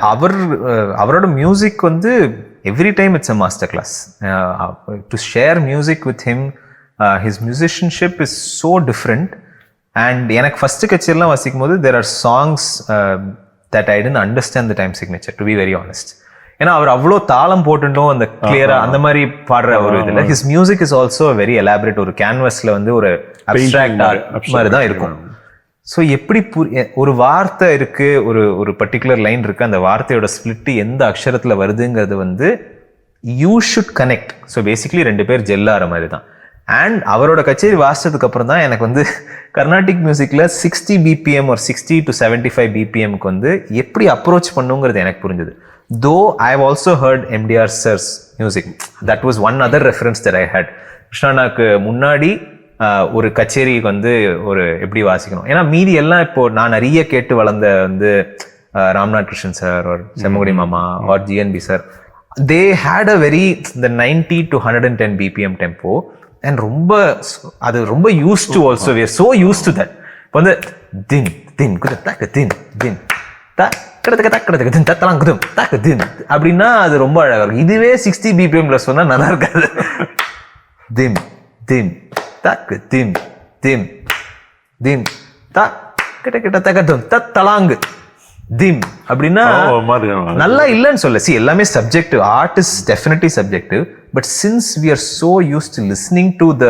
Speaker 2: அவரோட மியூசிக் வந்து every time it's a master class. To share music with him, his musicianship is so different. And எனக்கு ஃபர்ஸ்ட் கச்சேரிலாம் வாசிக்கும் போது there are songs that I tend understand the time signature, to be very honest. ஏன்னா அவர் அவ்வளோ தாளம் போட்டுட்டோம் அந்த கிளியரா அந்த மாதிரி பாடுற ஒரு இதுல. His music is also very elaborate. ஒரு கேன்வஸ்ல வந்து ஒரு அப்ஸ்ட்ராக்ட் ஆர்ட் மாதிரி தான் இருக்கும். ஸோ எப்படி ஒரு வார்த்தை இருக்கு, ஒரு பர்டிகுலர் லைன் இருக்கு, அந்த வார்த்தையோட ஸ்பிளிட் எந்த அக்ஷரத்தில் வருதுங்கிறது வந்து you should connect. So basically 2 பேர் ஜெல்லாகிற மாதிரி தான். அண்ட் அவரோட கச்சேரி வாசிச்சதுக்கு அப்புறம் தான் எனக்கு வந்து கர்நாடிக் மியூசிக்ல 60 BPM ஒரு 60 to 75 BPMக்கு வந்து எப்படி அப்ரோச் பண்ணுங்கிறது எனக்கு புரிஞ்சது. Though I have also heard MDR sir's music. That was one other reference that I had. கிருஷ்ணாக்கு முன்னாடி ஒரு கச்சேரிக்கு வந்து ஒரு எப்படி வாசிக்கணும், ஏன்னா மீதி எல்லாம் இப்போ நான் நிறைய கேட்டு வளர்ந்த வந்து ராம்நாத் கிருஷ்ணன் சார் ஒரு செம்மகுடி மாமா or GNB sir, they had a very இந்த 90 to 110 BPM டெம்போ அண்ட் ரொம்ப அது ரொம்ப use to also, we are so use to that. இப்போ வந்து தின் தின் குது தக்க தின் தின் த கிடத்துக்க தக்கடத்துக்கு தின் தத்தலாம் குதும் தக்க தின் அப்படின்னா அது ரொம்ப அழகாக இருக்கும். இதுவே 60 BPM ப்ளஸ் சொன்னால் நல்லா இருக்காது. திம் திம் தக்கு திம் திம் திம் த கிட்ட கிட்ட தக்கட்டும் தத்தலாங்கு திம் அப்படின்னா நல்லா இல்லைன்னு சொல்ல. சி எல்லாமே subjective, art is definitely subjective, but since we are so use to listening to the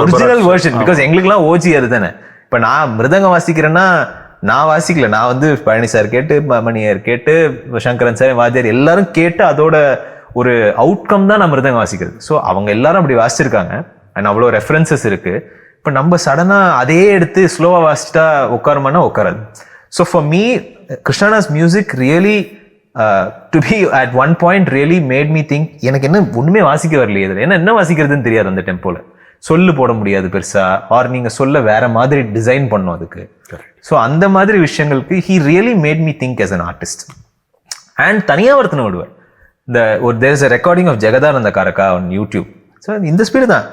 Speaker 2: original version, because எங்களுக்குலாம் ஓஜி அது தானே. இப்போ நான் மிருதங்கம் வாசிக்கிறேன்னா நான் வாசிக்கல, நான் வந்து பழனி சார் கேட்டு மணியர் கேட்டு சங்கரன் சார் வாத்தியார் எல்லாரும் கேட்டு அதோட ஒரு அவுட்கம் தான் நான் மிருதங்கம் வாசிக்கிறது. ஸோ அவங்க எல்லாரும் அப்படி வாசிச்சிருக்காங்க அண்ட் அவ்வளோ ரெஃபரன்சஸ் இருக்கு. இப்போ நம்ம சடனா அதே எடுத்து ஸ்லோவா வாசிச்சுட்டா உட்காருமானா உட்காராது. So for me, Krishna's music really, to be at one point really made me think, எனக்கு என்ன ஒண்ணுமே வாசிக்க வரலையே, இதில் என்ன வாசிக்கிறதுன்னு தெரியாது அந்த டெம்போல. சொல்லு போட முடியாது பெருசா, ஆர் நீங்க சொல்ல வேற மாதிரி டிசைன் பண்ணும் அதுக்கு. ஸோ அந்த மாதிரி விஷயங்களுக்கு he really made me think as an artist. And தனியாவர்த்தனை விடுவார். இந்த ஒரு there is a recording of Jagadananda Karaka on YouTube. So இந்த ஸ்பீடு தான்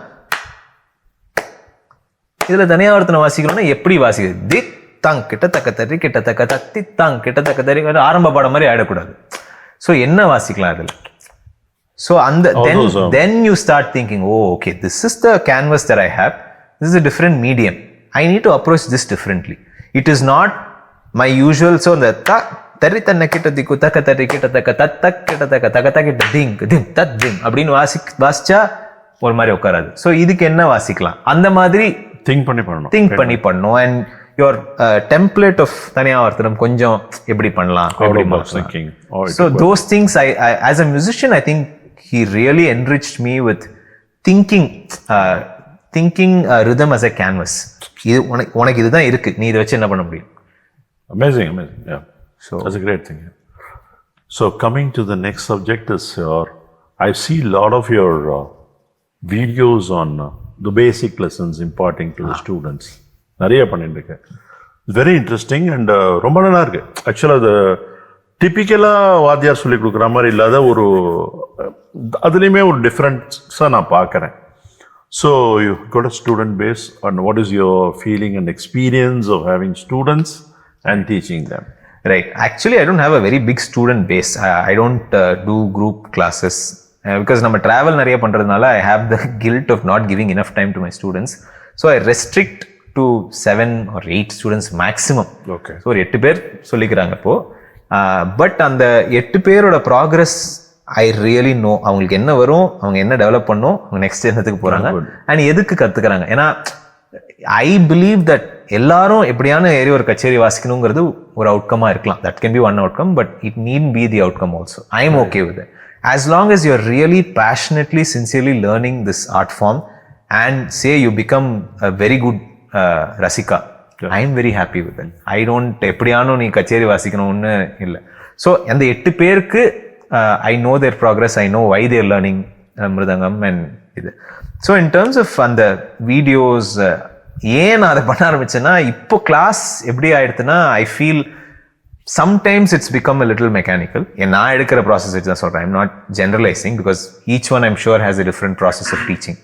Speaker 2: இதுல தனியாவர்த்தனை வாசிக்கணும்னா எப்படி வாசிக்கிறது, திக் தாங் கிட்டத்தக்க தறி கிட்டத்தக்க தத்தி தாங் கிட்டத்தக்க தறி ஆரம்ப பாடம் மாதிரி ஆயிடக்கூடாது. ஸோ என்ன வாசிக்கலாம் அதில். ஸோ அந்த then you start thinking, oh okay, this is the canvas that I have, this is a different medium, I need to approach this differently. It is not my usual. So அந்த தறி தன்னை கிட்ட திக்கு தக்க தறி கிட்டத்தக்க தத்தக் கிட்டத்தக்க தக்க கிட்ட திங் திம் தத் திம் அப்படின்னு வாசிச்சா ஒரு மாதிரி உட்காராது. ஸோ இதுக்கு என்ன வாசிக்கலாம் அந்த மாதிரி திங்க் பண்ணி பண்ணணும். அண்ட் யுவர் டெம்ப்ளேட் ஆஃப் தனியாவர்த்தனம் கொஞ்சம் எப்படி பண்ணலாம். So those things I as a musician I think he really enriched me with thinking rhythm as a canvas. இது உனக்கு இதுதான் இருக்கு, நீ இதை வச்சு என்ன பண்ண முடியும்.
Speaker 3: Amazing. Yeah. So that's a great thing. So coming to the next subject is I see a lot of your videos on the basic lessons imparting to the students. நிறைய பண்ணிட்டு இருக்கேன். வெரி இன்ட்ரெஸ்டிங் அண்ட் ரொம்ப நல்லா இருக்கு. ஆக்சுவலாக அது டிப்பிக்கலாக வாத்தியார் சொல்லி கொடுக்குற மாதிரி இல்லாத ஒரு அதுலேயுமே ஒரு டிஃப்ரென்ஸாக நான் பார்க்குறேன். So you got a student base and what is your feeling and experience of having students and teaching them?
Speaker 2: Right. Actually, I don't have a very big student base. I don't do group classes because நம்ம ட்ராவல் நிறைய பண்ணுறதுனால I have the guilt of not giving enough time to my students. So I restrict to 7 or 8 students maximum.
Speaker 3: Okay.
Speaker 2: So ஒரு 8 பேர் சொல்லிக்கிறாங்க இப்போ. பட் அந்த 8 பேரோட ப்ராக்ரஸ் ஐ ரியலி நோ. அவங்களுக்கு என்ன வரும், அவங்க என்ன டெவலப் பண்ணும், அவங்க நெக்ஸ்ட் என்னத்துக்கு போகிறாங்க அண்ட் எதுக்கு கற்றுக்கிறாங்க. ஏன்னா ஐ பிலீவ் தட் எல்லாரும் எப்படியான ஏறி ஒரு கச்சேரி வாசிக்கணுங்கிறது ஒரு அவுட்கமாக இருக்கலாம். That can be one outcome, but it NEET be the outcome also. I am okay with it as long as you're really passionately, sincerely learning this art form and say you become a very good rasika. I am very happy with it. I don't எப்படியானோ நீ கச்சேரி வாசிக்கணும்னு இல்லை. ஸோ அந்த 8 பேருக்கு I know their progress, I know why they're learning mridangam and இது. ஸோ இன் டேர்ம்ஸ் ஆஃப் அந்த வீடியோஸ் ஏன் நான் அதை பண்ண ஆரம்பிச்சேன்னா, இப்போ கிளாஸ் எப்படி ஆயிடுதுன்னா I feel sometimes it's become a little mechanical. நான் எடுக்கிற ப்ராசஸ் வச்சு தான் சொல்கிறேன். I'm not generalising because each one I'm sure has a different process of teaching.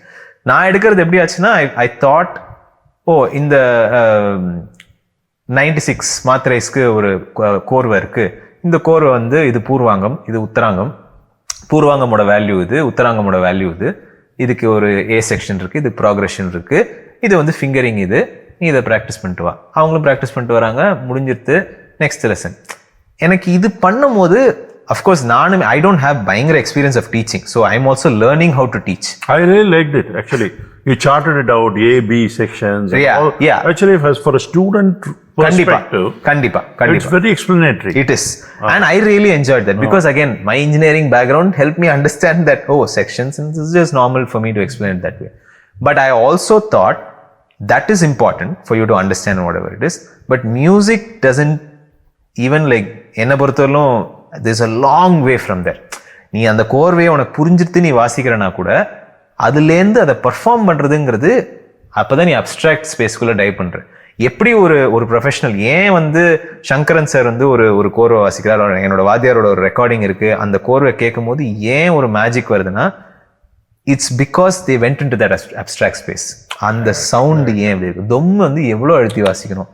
Speaker 2: நான் எடுக்கிறது எப்படி ஆச்சுன்னா ஐ தாட் இந்த 96 மாத்திரைஸ்க்கு ஒரு கோர்வை இருக்கு, இந்த கோர்வை வந்து இது பூர்வாங்கம், இது உத்தராங்கம், பூர்வாங்கமோட வேல்யூ இது, உத்தராங்கமோட வேல்யூ இது, இதுக்கு ஒரு ஏ செக்ஷன் இருக்கு, இது ப்ராக்ரெஷன் இருக்கு, இது வந்து ஃபிங்கரிங், இது நீ இதை ப்ராக்டிஸ் பண்ணிட்டு வா. அவங்களும் ப்ராக்டிஸ் பண்ணிட்டு வராங்க, முடிஞ்சிருத்து நெக்ஸ்ட் லெசன். எனக்கு இது பண்ணும் போது அஃப்கோர்ஸ் நானும் ஐ டோன்ட் ஹேவ் பயங்கர experience of teaching. So I am also learning how to teach.
Speaker 3: I really liked it actually. You charted it out, A, B sections.
Speaker 2: Yeah.
Speaker 3: Actually, for a student perspective,
Speaker 2: kandipa.
Speaker 3: It's very explanatory.
Speaker 2: It is. And I really enjoyed that because again, my engineering background helped me understand that, sections, and this is just normal for me to explain it that way. But I also thought that is important for you to understand whatever it is. But music doesn't even like, என்ன பொறுத்தவரையிலும் there's a long way from there. நீ அந்த கோர்வே உனக்கு புரிஞ்சிட்டு நீ வாசிக்கிறனா கூட அதுலேருந்து அதை பர்ஃபார்ம் பண்ணுறதுங்கிறது அப்போதான் நீ அப்ட்ராக்ட் ஸ்பேஸ்க்குள்ளே டைவ் பண்ணுற. எப்படி ஒரு ப்ரொஃபஷனல் ஏன் வந்து சங்கரன் சார் வந்து ஒரு கோர்வை வாசிக்கிறார், என்னோட வாத்தியாரோட ஒரு ரெக்கார்டிங் இருக்குது, அந்த கோர்வை கேட்கும் போது ஏன் ஒரு மேஜிக் வருதுன்னா it's because they went into that abstract space. அந்த சவுண்டு ஏன் எப்படி இருக்குது, தொம்மு வந்து எவ்வளோ அழுத்தி வாசிக்கணும்,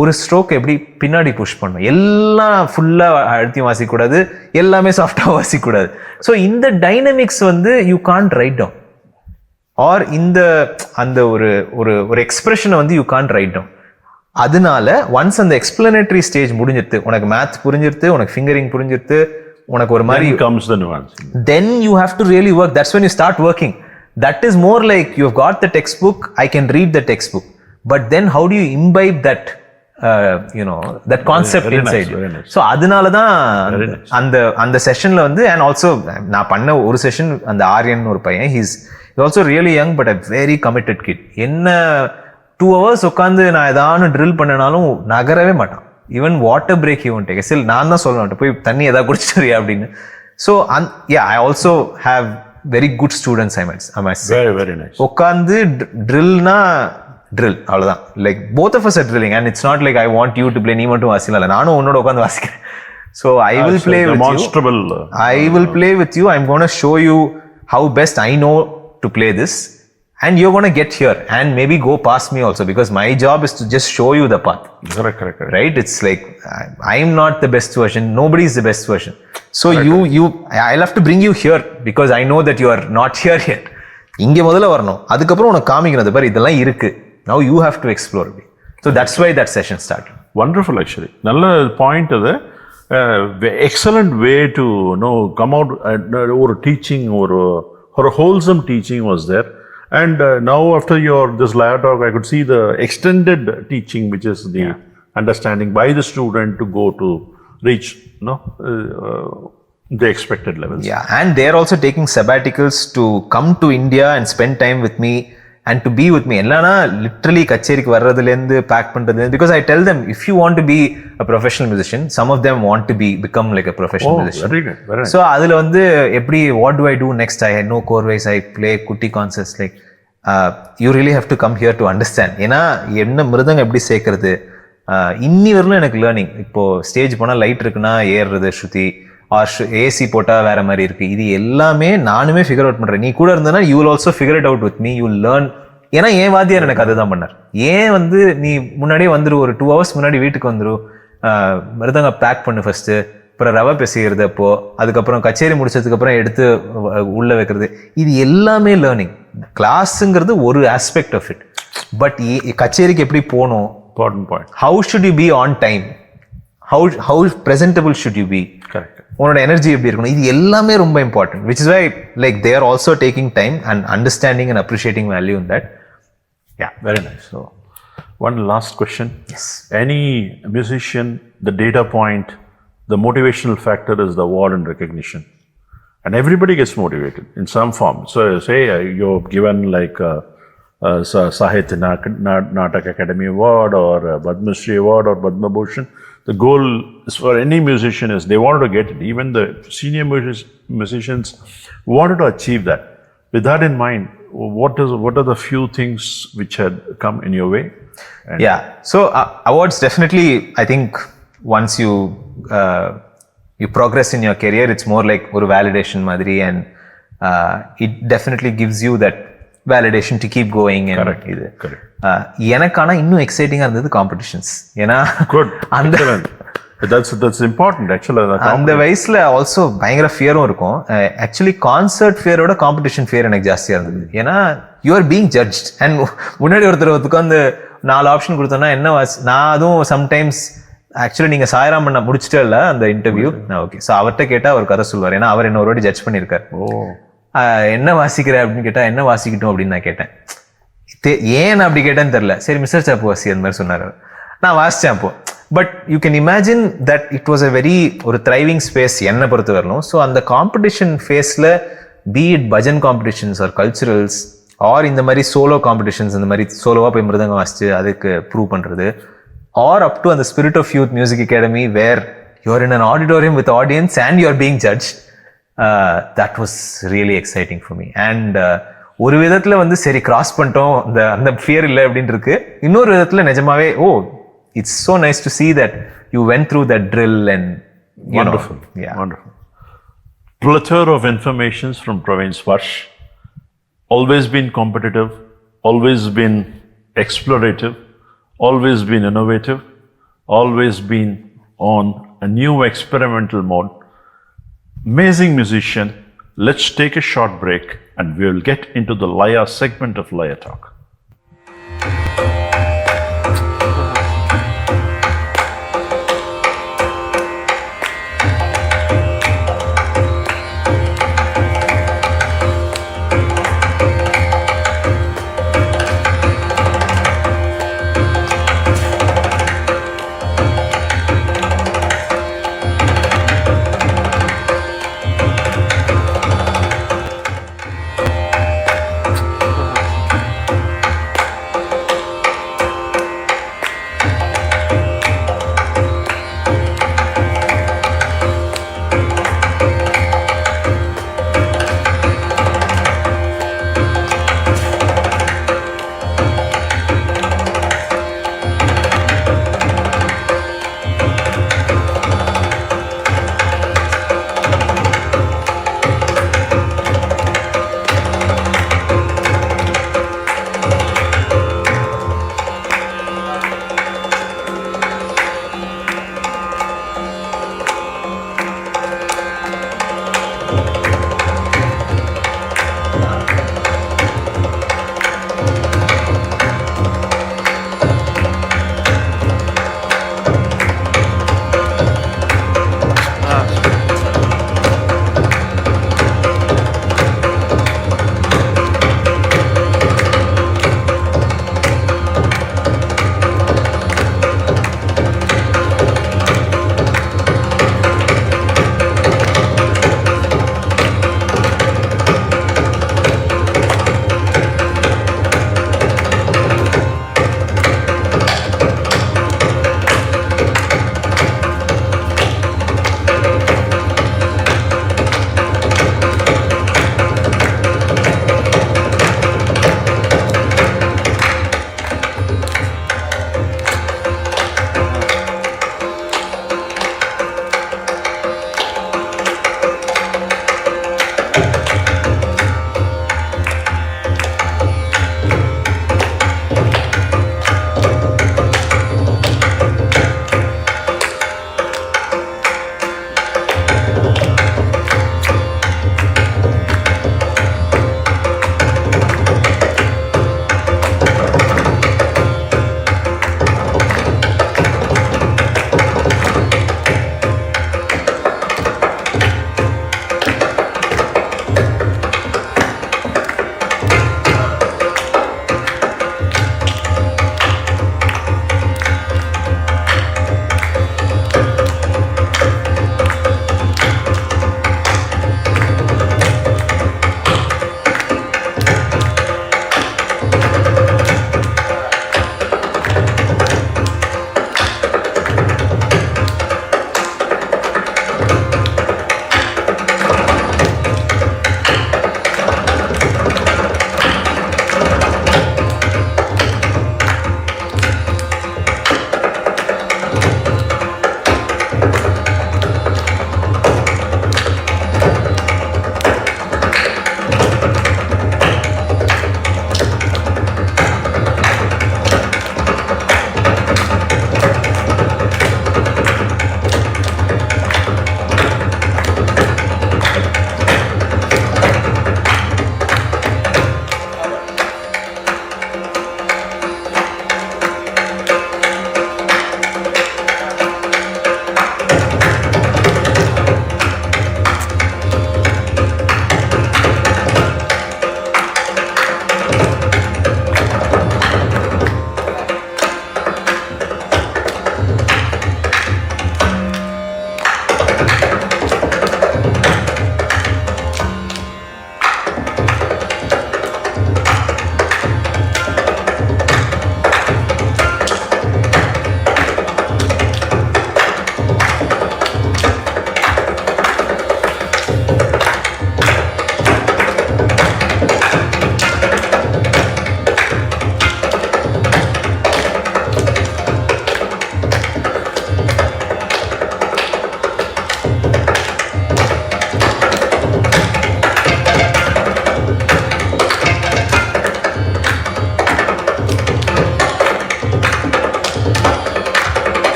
Speaker 2: ஒரு ஸ்ட்ரோக் எப்படி பின்னாடி புஷ் பண்ணணும், எல்லாம் ஃபுல்லாக அழுத்தி வாசிக்கக்கூடாது, எல்லாமே சாஃப்டாக வாசிக்கக்கூடாது. ஸோ இந்த டைனமிக்ஸ் வந்து you can't write down, or இந்த அந்த ஒரு எக்ஸ்பிரஷனை வந்து யூ கான்ட் ரைட் டவுன். அதனால ஒன்ஸ் அந்த எக்ஸ்பிளனேட்டரி ஸ்டேஜ் முடிஞ்சிருது, உனக்கு மேத்ஸ் புரிஞ்சிருது, உனக்கு ஃபிங்கரிங் புரிஞ்சிருது, உனக்கு ஒரு மாதிரி
Speaker 3: comes the nuance.
Speaker 2: Then you have to really work. That's when you start working. That is more like you've got the textbook, I can read the textbook. But then how do you imbibe that, that concept very inside you? Nice. So அதனால தான் அந்த செஷன்ல வந்து, and also நான் பண்ண ஒரு செஷன் அந்த ஆரியன் ஒரு பையன், he's also really young but a very committed kid. என்ன 2 hours உட்காந்து நான் ஏதாவது ட்ரில் பண்ணனாலும் நகரவே மாட்டான். Even water break even take still நான் தான் சொல்லணும் போய் தண்ணி ஏதாவது குடிச்சிட்டியா அப்படின்னு. So I also have very good students.
Speaker 3: Very nice.
Speaker 2: உட்காந்து ட்ரில்னா ட்ரில் அவ்வளோதான். Like both of us are drilling and it's not like I want you to play, நீ மட்டும் வாசிக்கலாம் இல்லை, நானும் உன்னோட உட்காந்து வாசிக்கிறேன். So I will play with you. I'm gonna show you how best I know to play this. And you're going to get here and maybe go past me also, because my job is to just show you the path.
Speaker 3: Correct.
Speaker 2: Right? It's like I'm not the best version. Nobody is the best version. So I'll have to bring you here because I know that you are not here yet. இங்க முதல்ல வரணும், அதுக்கப்புறம் உனக்கு காமிக்கிறது பாரு இதெல்லாம் இருக்கு. Now you have to explore it. So that's why that session started.
Speaker 3: Wonderful actually. நல்ல பாயிண்ட் அது. Excellent way to come out or teaching or a wholesome teaching was there. And now after this Laya Talk, I could see the extended teaching, which is the understanding by the student to go to reach the expected levels.
Speaker 2: Yeah, and they're also taking sabbaticals to come to India and spend time with me and to be with me. Ellana literally kacheriku varradhilende pack pandradhu, because I tell them if you want to be a professional musician, some of them want to become like a professional musician.
Speaker 3: Very good, very nice.
Speaker 2: So adula vandu eppadi what do I do next? I had no core ways, I play kutti concerts. Like you really have to come here to understand. ஏன்னா என்ன மிருதங்கம் எப்படி சேர்க்கறது, இன்னி வரலும் எனக்கு லேர்னிங். இப்போ ஸ்டேஜ் போனால் லைட் இருக்குன்னா ஏறுறது ஸ்ருதி, ஆர் ஏசி போட்டால் வேற மாதிரி இருக்கு, இது எல்லாமே நானுமே ஃபிகர் அவுட் பண்ணுறேன். நீ கூட இருந்தனா you will also figure it out with me, you learn. ஏன்னா ஏன் வாத்தியார் எனக்கு அதுதான் பண்ணார். ஏன் வந்து நீ முன்னாடியே வந்துரு, ஒரு 2 hours முன்னாடி வீட்டுக்கு வந்துரு, மிருதங்க பேக் பண்ணு ஃபர்ஸ்ட்டு, அப்புறம் ரவை பேசுகிறது, அப்போ அதுக்கப்புறம் கச்சேரி முடிச்சதுக்கப்புறம் எடுத்து உள்ள வைக்கிறது, இது எல்லாமே லேர்னிங். கிளாஸுங்கிறது ஒரு ஆஸ்பெக்ட் ஆஃப் இட். பட் கச்சேரிக்கு எப்படி போகணும், how should you be on time, how presentable should you be, உன்னோட எனர்ஜி எப்படி இருக்கணும், இது எல்லாமே ரொம்ப important. Which is why like they are also taking time and understanding and appreciating value in that.
Speaker 3: Yeah, very nice. So one last question.
Speaker 2: Yes.
Speaker 3: Any musician, the data point, the motivational factor is the award and recognition, and everybody gets motivated in some form. So say you're given like Sahitya Natak Academy Award or Padma Shri Award or Padma Bhushan. The goal is for any musician is they wanted to get it. Even the senior musicians wanted to achieve that. With that in mind, what are the few things which had come in your way?
Speaker 2: Yeah, so awards definitely, I think once you progress in your career, it's more like ஒரு validation மாதிரி, and it definitely gives you that validation to keep going. And இது எனக்கு ஆனா இன்னும் எக்ஸைட்டிங்கா இருந்தது காம்படிஷன்ஸ். ஏன்னா
Speaker 3: that's important actually.
Speaker 2: அந்த வயசுல ஆல்சோ பயங்கர ஃபியரும் இருக்கும். ஆக்சுவலி கான்சர்ட் ஃபியரோட காம்படிஷன் ஃபியர் எனக்கு ஜாஸ்தியா இருந்தது. ஏன்னா you are being judged and முன்னாடி ஒருத்தர் உட்காந்து 4 ஆப்ஷன் கொடுத்தோன்னா என்ன நான் அதுவும் சம்டைம்ஸ் ஆக்சுவலி நீங்க சாய்ராம் பண்ண முடிச்சுட்டே இல்ல அந்த இன்டர்வியூ, ஓகே, ஸோ அவர்கிட்ட கேட்டா அவர் கதை சொல்லுவார். ஏன்னா அவர் என்ன ஒரு வாட்டி ஜட்ஜ் பண்ணியிருக்காரு. என்ன வாசிக்கிற அப்படின்னு கேட்டா என்ன வாசிக்கட்டும் அப்படின்னு நான் கேட்டேன். ஏன் நான் அப்படி கேட்டேன்னு தெரியல. சரி மிஸ்டர் சாப்பு வாசி அந்த மாதிரி சொன்னார். நான் வாசிச்சேன் அப்போ. But you can imagine that it was a very ஒரு த்ரைவிங் ஸ்பேஸ் என்னை பொறுத்த வரணும். ஸோ அந்த காம்படிஷன் ஃபேஸில் be it bhajan competitions or culturals or இந்த மாதிரி சோலோ காம்படிஷன்ஸ், இந்த மாதிரி சோலோவாக போய் மிருதங்கம் வாசிச்சு அதுக்கு ப்ரூவ் பண்ணுறது, ஆர் அப் டு அந்த spirit of youth music academy where you are in an auditorium with audience and you are being judge. That was really exciting for me. And ஒரு விதத்தில் வந்து சரி கிராஸ் பண்ணிட்டோம், அந்த ஃபியர் இல்லை அப்படின்னு இருக்கு. இன்னொரு விதத்தில் நிஜமாவே it's so nice to see that you went through that drill and
Speaker 3: wonderful. Wonderful. Plethora of informations from Praveen Sparsh. Always been competitive, always been explorative, always been innovative, always been on a new experimental mode. Amazing musician. Let's take a short break and we will get into the Laya segment of Laya Talk.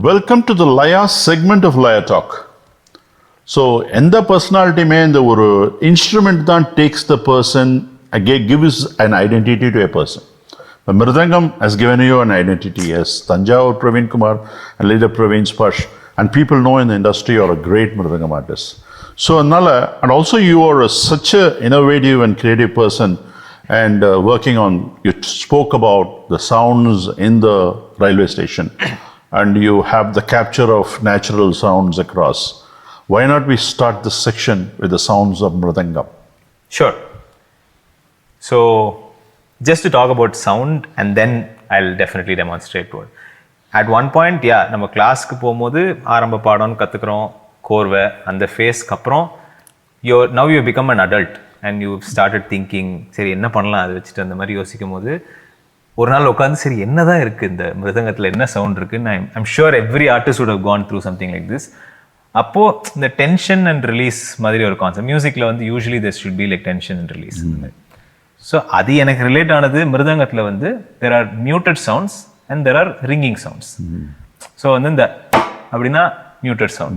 Speaker 1: welcome to the Laya segment of Laya Talk. So, எந்த personality-மே இந்த ஒரு instrument தான் takes the person, gives an identity to a person. The Mridangam has given you an identity as Tanjavur Praveen Kumar and later Praveen Sparsh, and people know in the industry you're a great Mridangam artist. So, and also you are such a innovative and creative person, and working on, you spoke about the sounds in the railway station, and you have the capture of natural sounds across. Why not we start this section with the sounds of Mridangam?
Speaker 2: Sure. So, just to talk about sound, and then I'll definitely demonstrate to it. At one point, yeah, நம்ம கிளாஸ்க்கு போகும்போது ஆரம்ப பாடம்னு கற்றுக்குறோம், கோர்வை அந்த ஃபேஸ்க்கு அப்புறம் now you become an adult and you started thinking, சரி என்ன பண்ணலாம் அதை வச்சுட்டு அந்த மாதிரி யோசிக்கும் போது ஒரு நாள் உட்காந்து சரி என்னதான் இருக்குது இந்த மிருதங்கத்தில் என்ன சவுண்ட் இருக்குன்னு I'm sure every artist would have gone through something like this. அப்போது இந்த டென்ஷன் அண்ட் ரிலீஸ் மாதிரி ஒரு கான்செப்ட் மியூசிக்கில் வந்து usually there should be like tension and release. So அது எனக்கு ரிலேட் ஆனது மிருதங்கத்தில் வந்து there are muted sounds and there are ringing sounds. So வந்து இந்த அப்படின்னா muted sound,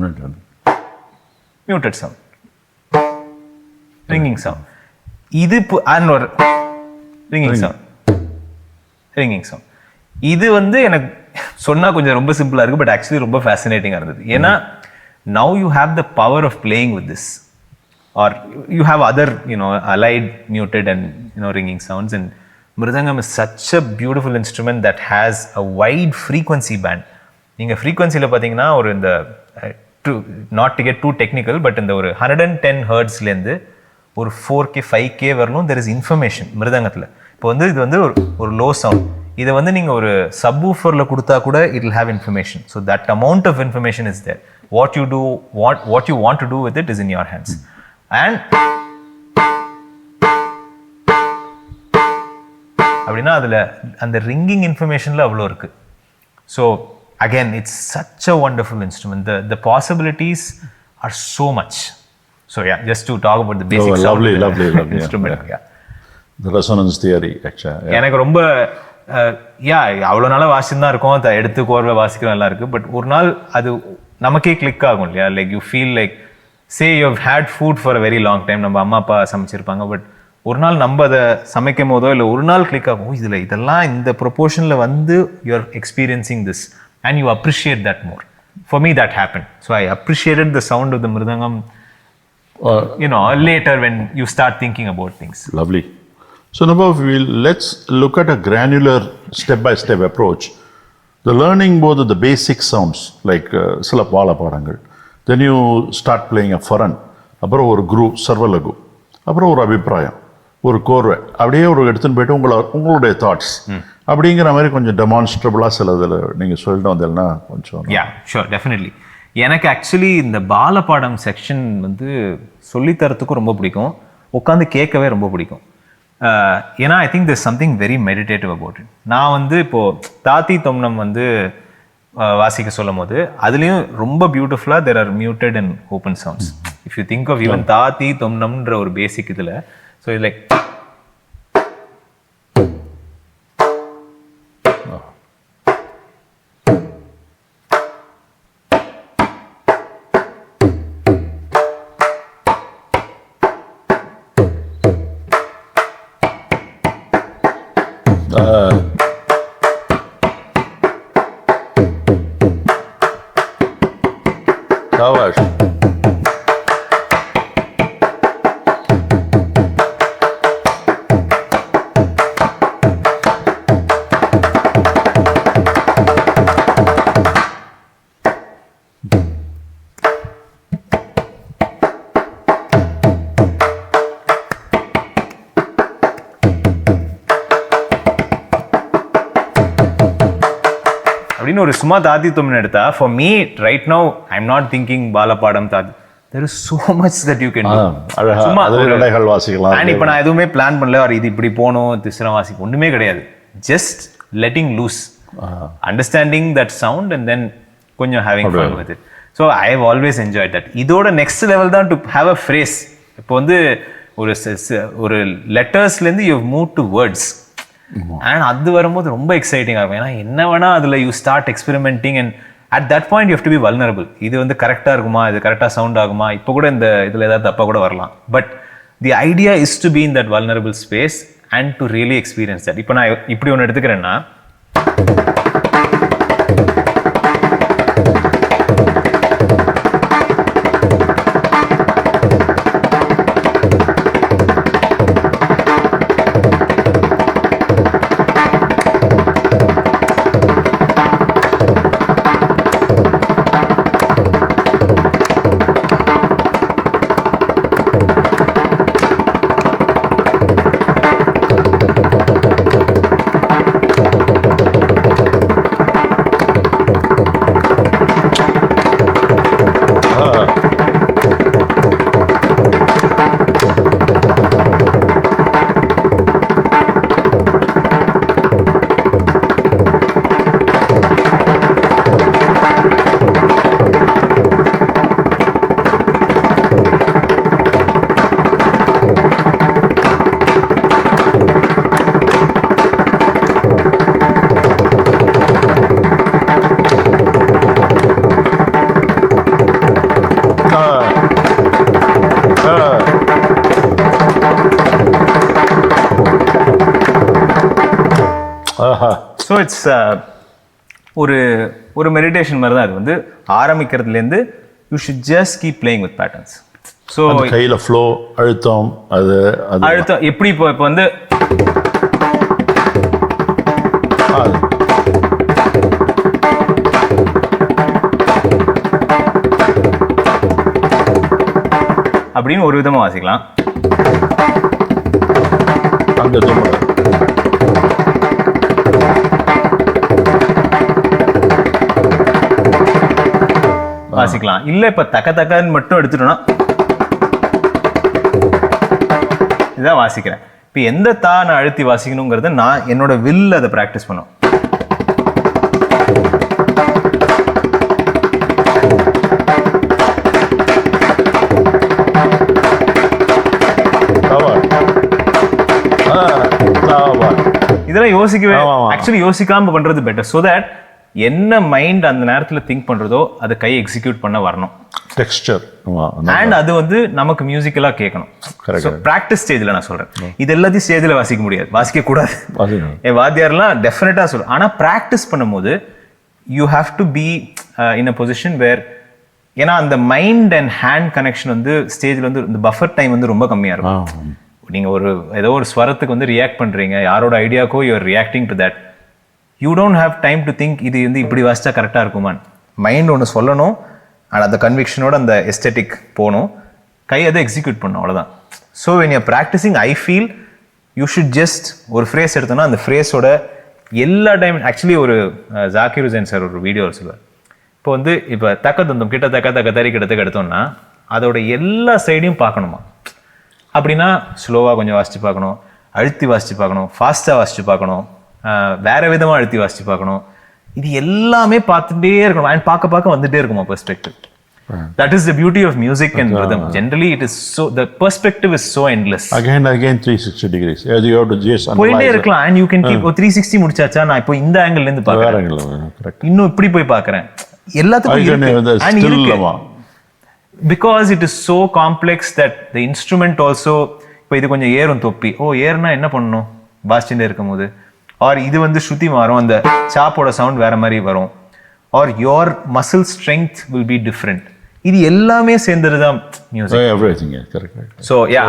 Speaker 2: ringing sound, இது and ஒரு ringing sound. இது வந்து எனக்கு சொன்னா கொஞ்சம் ரொம்ப சிம்பிளா இருக்கு, பட் ஆக்சுவலி ரொம்ப ஃபேசினேட்டிங்கா இருந்தது. ஏன்னா now you have the power of playing with this, or you have other allied muted and ringing sounds, and Mridangam is such a beautiful instrument that has a wide frequency band. நீங்க frequencyல பாத்தீங்கன்னா ஒரு இந்த not to get too technical, but இந்த ஒரு 110 ஹெர்ட்ஸ்ல இருந்து ஒரு 4K 5K வரணும். there is information மிருதங்கத்துல. இப்போ வந்து இது வந்து ஒரு லோ சவுண்ட், இதை வந்து நீங்க ஒரு சப்வூஃபர்ல கொடுத்தா கூட it will have information. So that amount of information is there. What you want to do with it is in your hands. And அப்படின்னா அதுல அந்த ரிங்கிங் இன்ஃபர்மேஷன்ல அவ்வளோ இருக்கு. So again, it's such a wonderful instrument. The possibilities are so much. So yeah, just to talk about the basics.
Speaker 1: Lovely
Speaker 2: instrument. Yeah.
Speaker 1: The resonance theory actually.
Speaker 2: எனக்கு ரொம்ப அவ்வளோ நாளாக வாசிச்சுதான் இருக்கும், அதை எடுத்து கோர்வை வாசிக்கிறோம் எல்லாம் இருக்கு. பட் ஒரு நாள் அது நமக்கே கிளிக் ஆகும் இல்லையா? Like you feel like say you have had food for a very long time, நம்ம அம்மா அப்பா சமைச்சிருப்பாங்க, பட் ஒரு நாள் நம்ம அதை சமைக்கும் போதோ இல்லை ஒரு நாள் கிளிக் ஆகும், இதெல்லாம் இந்த ப்ரொபோர்ஷனில் வந்து you are experiencing this and you appreciate that more. For me that happened. So I appreciated the sound of the Mridangam later when you start thinking about things.
Speaker 1: Lovely. So now let's look at a granular step-by-step approach. The learning both of the basic sounds like சில பால பாடங்கள், then you start playing a foreign, அப்புறம் ஒரு குரு சர்வலகு, அப்புறம் ஒரு அபிப்பிராயம், ஒரு கோர்வை, அப்படியே ஒரு எடுத்துன்னு போயிட்டு உங்களுடைய தாட்ஸ் அப்படிங்கிற மாதிரி கொஞ்சம் டெமான்ஸ்ட்ரபிளாக சிலதில் நீங்கள் சொல்லிட்டு வந்தீங்கன்னா கொஞ்சம்.
Speaker 2: Sure, definitely. எனக்கு ஆக்சுவலி இந்த பாலபாடம் செக்ஷன் வந்து சொல்லித்தரத்துக்கும் ரொம்ப பிடிக்கும், உட்காந்து கேட்கவே ரொம்ப பிடிக்கும். ஏன்னா I think this something very meditative about it. நான் வந்து இப்போது தாத்தி தொம்னம் வந்து வாசிக்க சொல்லும் போது அதுலேயும் ரொம்ப பியூட்டிஃபுல்லாக there are muted and open sounds. If you think of even தாத்தி தொம்னம்ன்ற ஒரு பேசிக் இதில், ஸோ இது லைக் அப்படின்னு ஒரு சும்மா தாத்தி தொம்னு எடுத்தா, for me right now I am not thinking பாலபாடம் தாத்தி, there is so much that you can do. சும்மா
Speaker 1: அழகாக வாசிக்கலாம்.
Speaker 2: அண்ட் இப்போ நான் எதுவுமே பிளான் பண்ணல, இது இப்படி போகணும் திசரம் வாசிக்கும் ஒன்றுமே கிடையாது. Just letting loose, understanding that sound and then கொஞ்சம் having fun with it. So I have always enjoy that. இதோட நெக்ஸ்ட் லெவல் தான் டு ஹேவ் அ ஃப்ரேஸ். இப்போ வந்து ஒரு லெட்டர்ஸ்லேருந்து you move to words. And அது வரும்போது ரொம்ப எக்ஸைட்டிங்காக இருக்கும். ஏன்னா என்ன வேணா அதில் you start experimenting and at that point you have to be vulnerable. இது வந்து கரெக்டாக இருக்குமா, இது கரெக்டாக சவுண்ட் ஆகுமா, இப்போ கூட இந்த இதில் ஏதாவது தப்பாக கூட வரலாம். But the idea is to be in that vulnerable space and to really experience that. இப்போ நான் இப்படி ஒன்று எடுத்துக்கிறேன்னா, ஸோ இட்ஸ் ஒரு மெடிடேஷன் மாதிரி தான். அது வந்து ஆரம்பிக்கிறதுலேருந்து you should just keep playing with patterns. So
Speaker 3: கையில் ஃப்ளோ, அழுத்தம்,
Speaker 2: அழுத்தம் எப்படி இப்போ வந்து அப்படின்னு ஒரு விதமாக வாசிக்கலாம்.
Speaker 3: அங்கே
Speaker 2: வாசிக்கலாம். இல்ல இப்ப தக்கன்னு மட்டும் எடுத்துட்டோம்னா இதான் வாசிக்கிறேன். இப்ப எந்த தா நான் அழுத்தி வாசிக்கணுங்கிறத நான் என்னோட வில் அதை பிராக்டிஸ் பண்ணும். இதெல்லாம் யோசிக்கவே ஆக்சுவலி யோசிக்காம பண்றது பெட்டர். சோ தட் என்ன மைண்ட் அந்த நேரத்தில் திங்க் பண்றதோ அதை கை எக்ஸிக்யூட் பண்ண வரணும்.
Speaker 3: டெக்ஸ்சர்
Speaker 2: அண்ட் அது வந்து நமக்கு மியூசிக்கலா கேட்கணும். ப்ராக்டிஸ் ஸ்டேஜ்ல நான் சொல்றேன். இது எல்லாத்தையும் ஸ்டேஜ்ல வாசிக்க முடியாது, வாசிக்க கூடாது. என் வாத்தியார்லாம் டெஃபினட்டா சொல்றேன். ஆனா ப்ராக்டிஸ் பண்ணும்போது you have to be in a position where, ஏன்னா அந்த மைண்ட் அண்ட் ஹேண்ட் கனெக்ஷன் வந்து ஸ்டேஜ்ல வந்து இந்த பஃபர் டைம் வந்து ரொம்ப கம்மியா இருக்கும். நீங்க ஏதோ ஒரு ஸ்வரத்துக்கு வந்து ரியாக்ட் பண்றீங்க, யாரோட ஐடியாக்கோ you are reacting to that. You don't have time to think இது வந்து இப்படி வாசிச்சா கரெக்டாக இருக்குமான்னு. மைண்ட் ஒன்று சொல்லணும், அண்ட் அந்த கன்விக்ஷனோட அந்த எஸ்தெட்டிக் போகணும், கை அதை எக்ஸிக்யூட் பண்ணணும், அவ்வளோதான். So when you practising I feel you should just ஒரு ஃப்ரேஸ் எடுத்தோன்னா அந்த ஃப்ரேஸோட எல்லா டைம் ஆக்சுவலி ஒரு ஜாக்கிர் ஹுசைன் சார் ஒரு வீடியோ சொல்லுவார். இப்போ வந்து இப்போ தக்கத்தந்தம் கிட்ட தக்க தறி கிட்டத்துக்கு எடுத்தோம்னா அதோட எல்லா சைடையும் பார்க்கணுமா. அப்படின்னா ஸ்லோவாக கொஞ்சம் வாசித்து பார்க்கணும், அழுத்தி வாசித்து பார்க்கணும், ஃபாஸ்ட்டாக வாசித்து பார்க்கணும், வேற விதமாக அழுத்தி வாசித்து பார்க்கணும். இது எல்லாமே பார்த்துட்டே இருக்கணும். அண்ட் பார்க்க வந்துட்டே இருக்குமா perspective. That is the beauty of music and rhythm. Generally, it is so, the perspective is so endless.
Speaker 3: Again 360 degrees. You have to just analyze.
Speaker 2: போயிட்டே இருக்கலாம். And you can keep 360 முடிச்சாச்சா, நான் இப்போ இந்த ஆங்கிள் இருந்து பார்க்கறேன், இன்னும் இப்படி போய் பார்க்கறேன், எல்லாத்துக்கும். Because it is so complex that the instrument also, இப்போ இது கொஞ்சம் ஏறும் தொப்பி, ஏறுனா என்ன பண்ணணும் வாசிச்சுட்டே இருக்கும் போது, ஆர் இது வந்து ஸ்ருதி மாறும், அந்த சாப்போட சவுண்ட் வேற மாதிரி வரும், or your muscle strength will be different. இது எல்லாமே சேர்ந்தது தான் music.
Speaker 3: Everything, yeah, correct.
Speaker 2: So yeah,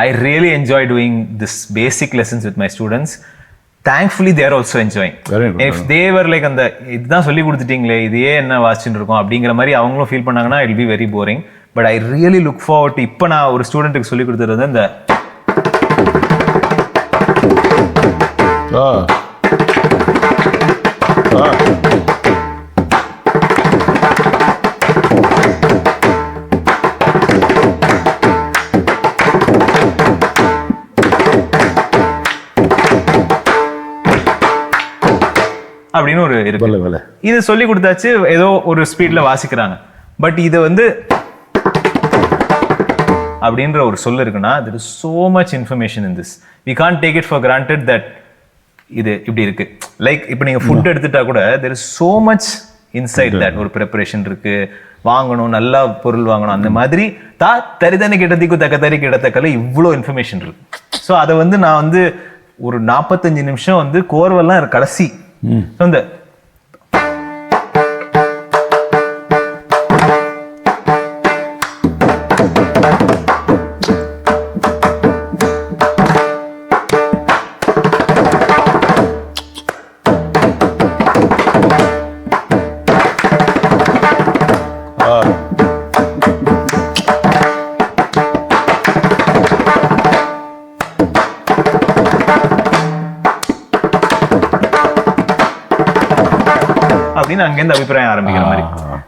Speaker 2: I really enjoy doing this basic lessons with my students. Thankfully they are also enjoying.
Speaker 3: Very good.
Speaker 2: If they were like அந்த இதுதான் சொல்லி கொடுத்துட்டீங்களே இதையே என்ன வாசிச்சுட்டு இருக்கோம் அப்படிங்கிற மாதிரி அவங்களும் ஃபீல் பண்ணாங்கன்னா it will be very boring. But I really look forward to, இப்போ நான் ஒரு ஸ்டூடெண்ட்டுக்கு சொல்லி கொடுத்துறது இந்த அப்படின்னு ஒரு இருக்கு. இது சொல்லி கொடுத்தாச்சு, ஏதோ ஒரு ஸ்பீட்ல வாசிக்கிறாங்க. பட் இது வந்து அப்படின்ற ஒரு சொல் இருக்குன்னா there is so much information in this. We can't take it for granted that இது இப்படி இருக்கு. லைக் இப்போ நீங்க ஃபுட் எடுத்துட்டா கூட there is so much inside that ஒரு ப்ரிப்பரேஷன் இருக்கு, வாங்கணும், நல்லா பொருள் வாங்கணும், அந்த மாதிரி தரிதனி கிட்டத்திக்கு தக்கத்தறி கிடத்தக்கல இவ்வளோ இன்ஃபர்மேஷன் இருக்கு. ஸோ அதை வந்து நான் வந்து ஒரு 45 நிமிஷம் வந்து கோர்வெல்லாம் கடைசி இந்த அப்படின்னு அங்கேருந்து அபிப்பிராயம் ஆரம்பிக்கிற மாதிரி.